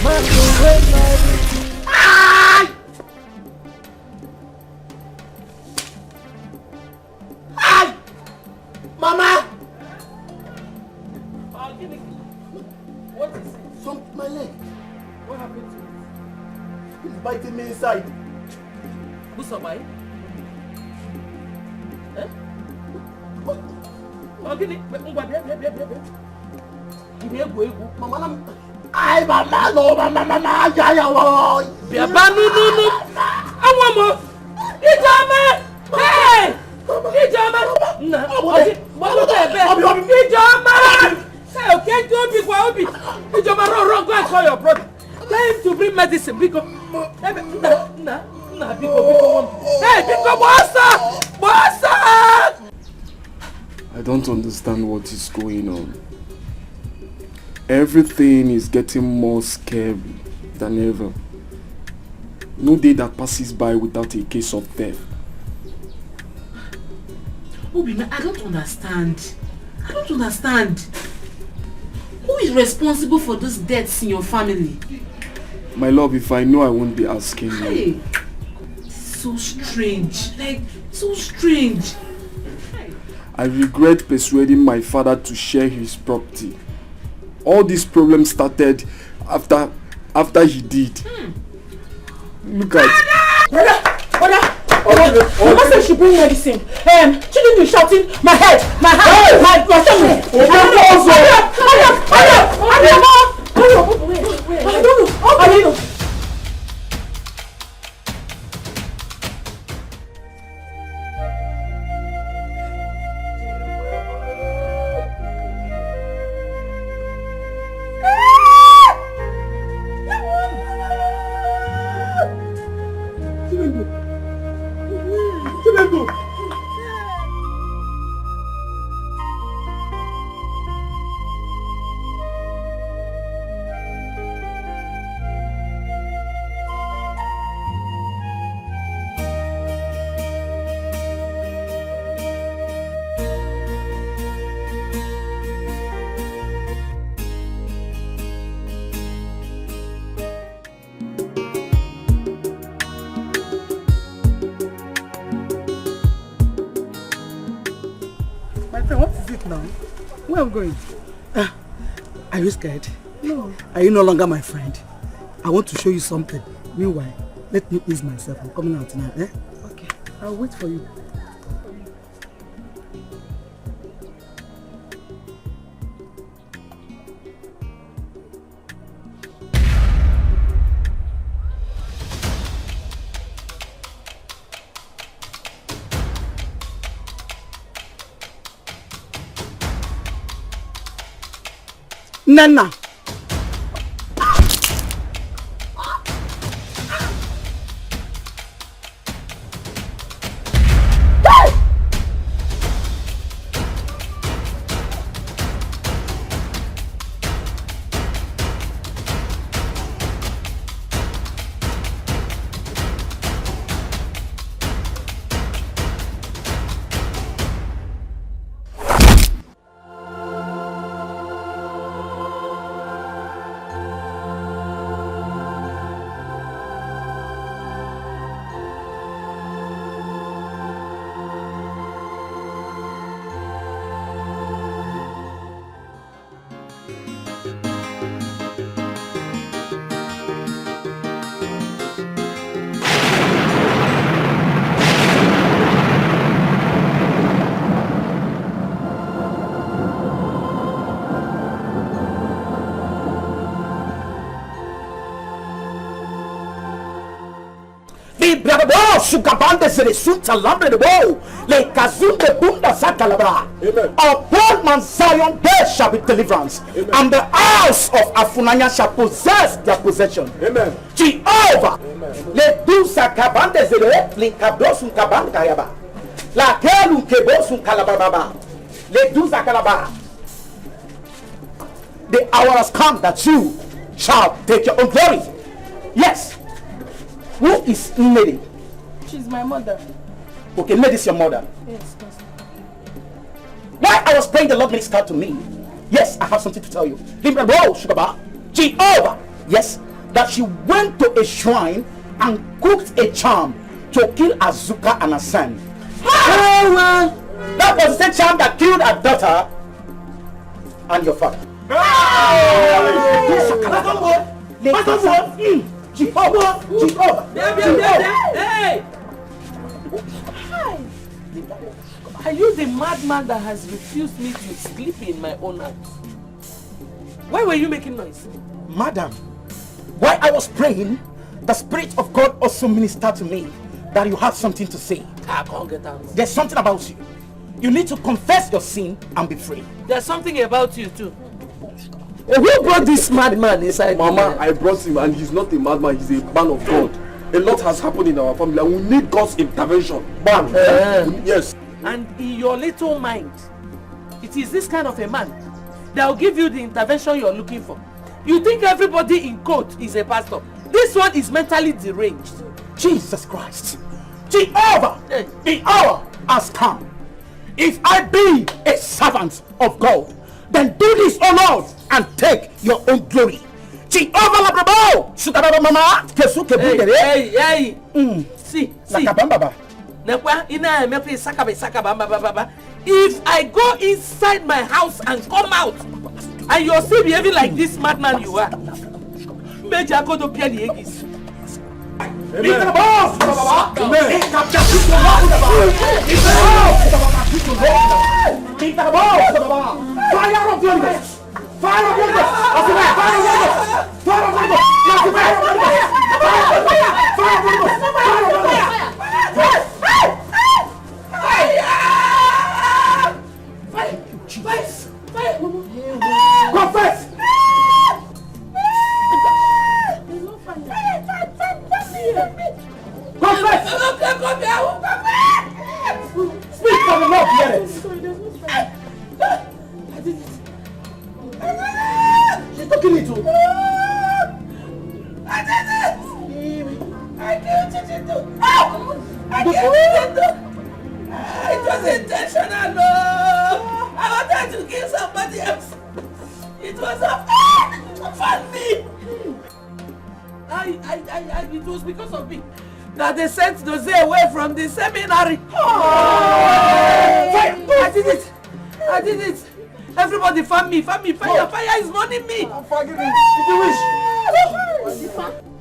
Man, the way my Mama! What is it? From my leg. What happened to it? It's biting me inside. Who's somebody? Eh? Oh, give it. Mama, ay, mama, no, mama, ya, Biaba, no. I want more. Ijoma! Hey! Ijoma! Ijoma! Hey, okay, don't be quiet. Ijoma, run, go and call your brother. Tell him to bring medicine, because... Nah, because... Hey, because Bossa! I don't understand what is going on. Everything is getting more scary than ever. No day that passes by without a case of theft. Obina, I don't understand. Who is responsible for those deaths in your family? My love, if I know, I won't be asking you. Hey, so strange. So strange. I regret persuading my father to share his property. All these problems started after he did. Look at... Mama said she bring medicine. She didn't be shouting, my head, my stomach. I don't know. What now? Where are we going? Are you scared? No. Are you no longer my friend? I want to show you something. Meanwhile, let me ease myself. I'm coming out now, eh? Okay, I'll wait for you. Nana! Upon Mount Zion there shall be deliverance. Amen. And the house of Afunanya shall possess their possession. Amen. Jehovah. Le dusa kabande zere linkabosun kabande kayaba. La kelu kebosun kalababa. Le dusa kalaba. The hour has come that you shall take your own glory. Yes. Who is Ini? She's my mother. Okay, Ini is your mother. Yes, yes. While I was praying, the Lord ministered to me. Yes, I have something to tell you. Jehovah, yes, that she went to a shrine and cooked a charm to kill Azuka and her son. That was the same charm that killed her daughter and your father. Jehovah. Hey! Hi! Are you the madman that has refused me to sleep in my own house? Why were you making noise? Madam, while I was praying, the Spirit of God also ministered to me that you have something to say. I can't get out. There's something about you. You need to confess your sin and be free. There's something about you too. Who brought this madman inside? Mama, I brought him and he's not a madman, he's a man of God. A lot has happened in our family and we need God's intervention. Man, yes. And in your little mind, it is this kind of a man that will give you the intervention you're looking for. You think everybody in court is a pastor. This one is mentally deranged. Jesus Christ. Jehovah, the hour has come. If I be a servant of God, then do this, O Lord, and take your own glory. Jehovah Labrabo, Sukaraba Mama, Kesuke Bundere. Hey. See. If I go inside my house and come out, and you're still behaving like this madman you are, Major go to Pierre the Eggs. Fire of your lips! Fire of your lips! Fire of your lips! Confess! Speak for the Lord, yes. She's talking it to. I did it! I killed it too! I killed it too! It was intentional, no! I wanted to kill somebody else! It was a family! It was because of me that they sent Jose away from the seminary! I did it! I did it. Everybody fan me. Fire is running me. I'm forgiving. If you wish.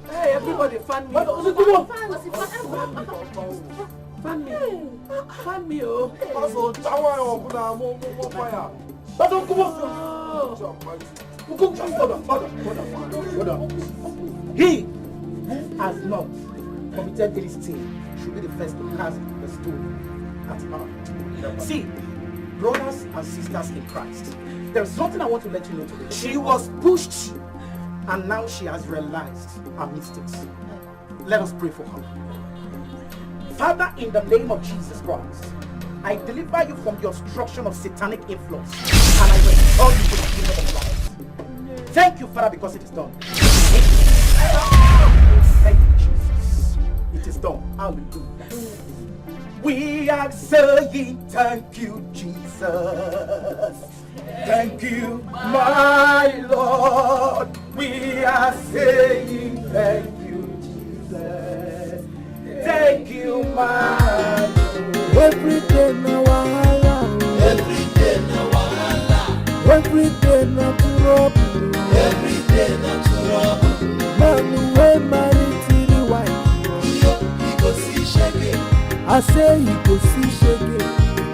Hey, everybody fan me. Fan me, oh. He who has not committed this sin should be the first to cast the stone at her. See, brothers and sisters in Christ, there's something I want to let you know today. She was pushed and now she has realized her mistakes. Let us pray for her. Father, in the name of Jesus Christ, I deliver you from the obstruction of satanic influence and I restore you to the kingdom of life. Thank you, Father, because it is done. Thank you, Jesus. It is done. Hallelujah. We are saying thank you, Jesus. Thank you, my Lord. We are saying thank you, Jesus. Thank you, my Lord. Every day na wahala. Every day na wahala. Every day na trouble. Every day na trouble. Man wey marry three wife. He go see shege. I say he go see shege.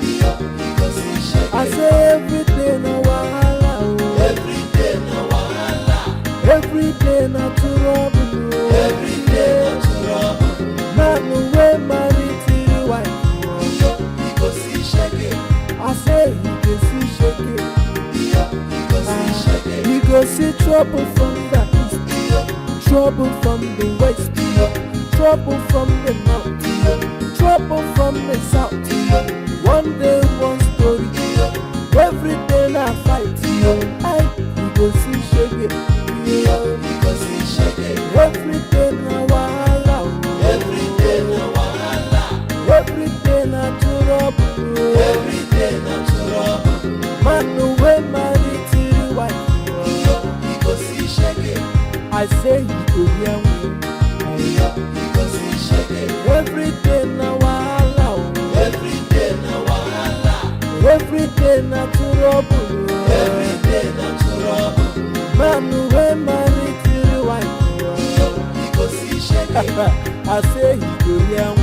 He go see shege. I say every day na wahala. Every day na wahala. Every day na trouble. Every day na trouble. Man wey marry three wife. He go see shege. I say he go see shege. He go see shege. He go see trouble from the east, trouble from the west, trouble from the north, trouble from the south. One day one story, every day na fight. I go see shege. He go see shege. Every day na wahala. Every day na wahala. Every day na trouble. Every day na trouble. Man wey marry three wife. He go see shege. I say he go hear me. He go see shege. Every day na wahala. Every day na wahala. Every day na trouble. Every day na trouble. Man wey marry three wife. He go see shege. I say he go hear me.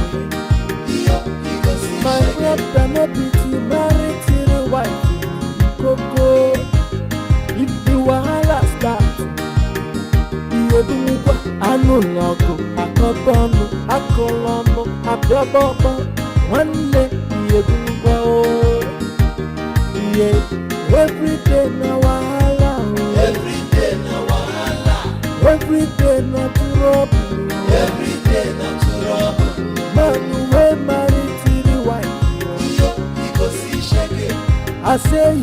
My brother no be to marry three wife. Coco, if the wahala start, you do anu logo, akobonu, akolomo, abiobobo. One day you do every day na wahala. Every day na wahala. Every day na trouble. Every day na trouble. Man wey marry three wife. He go see shege. I say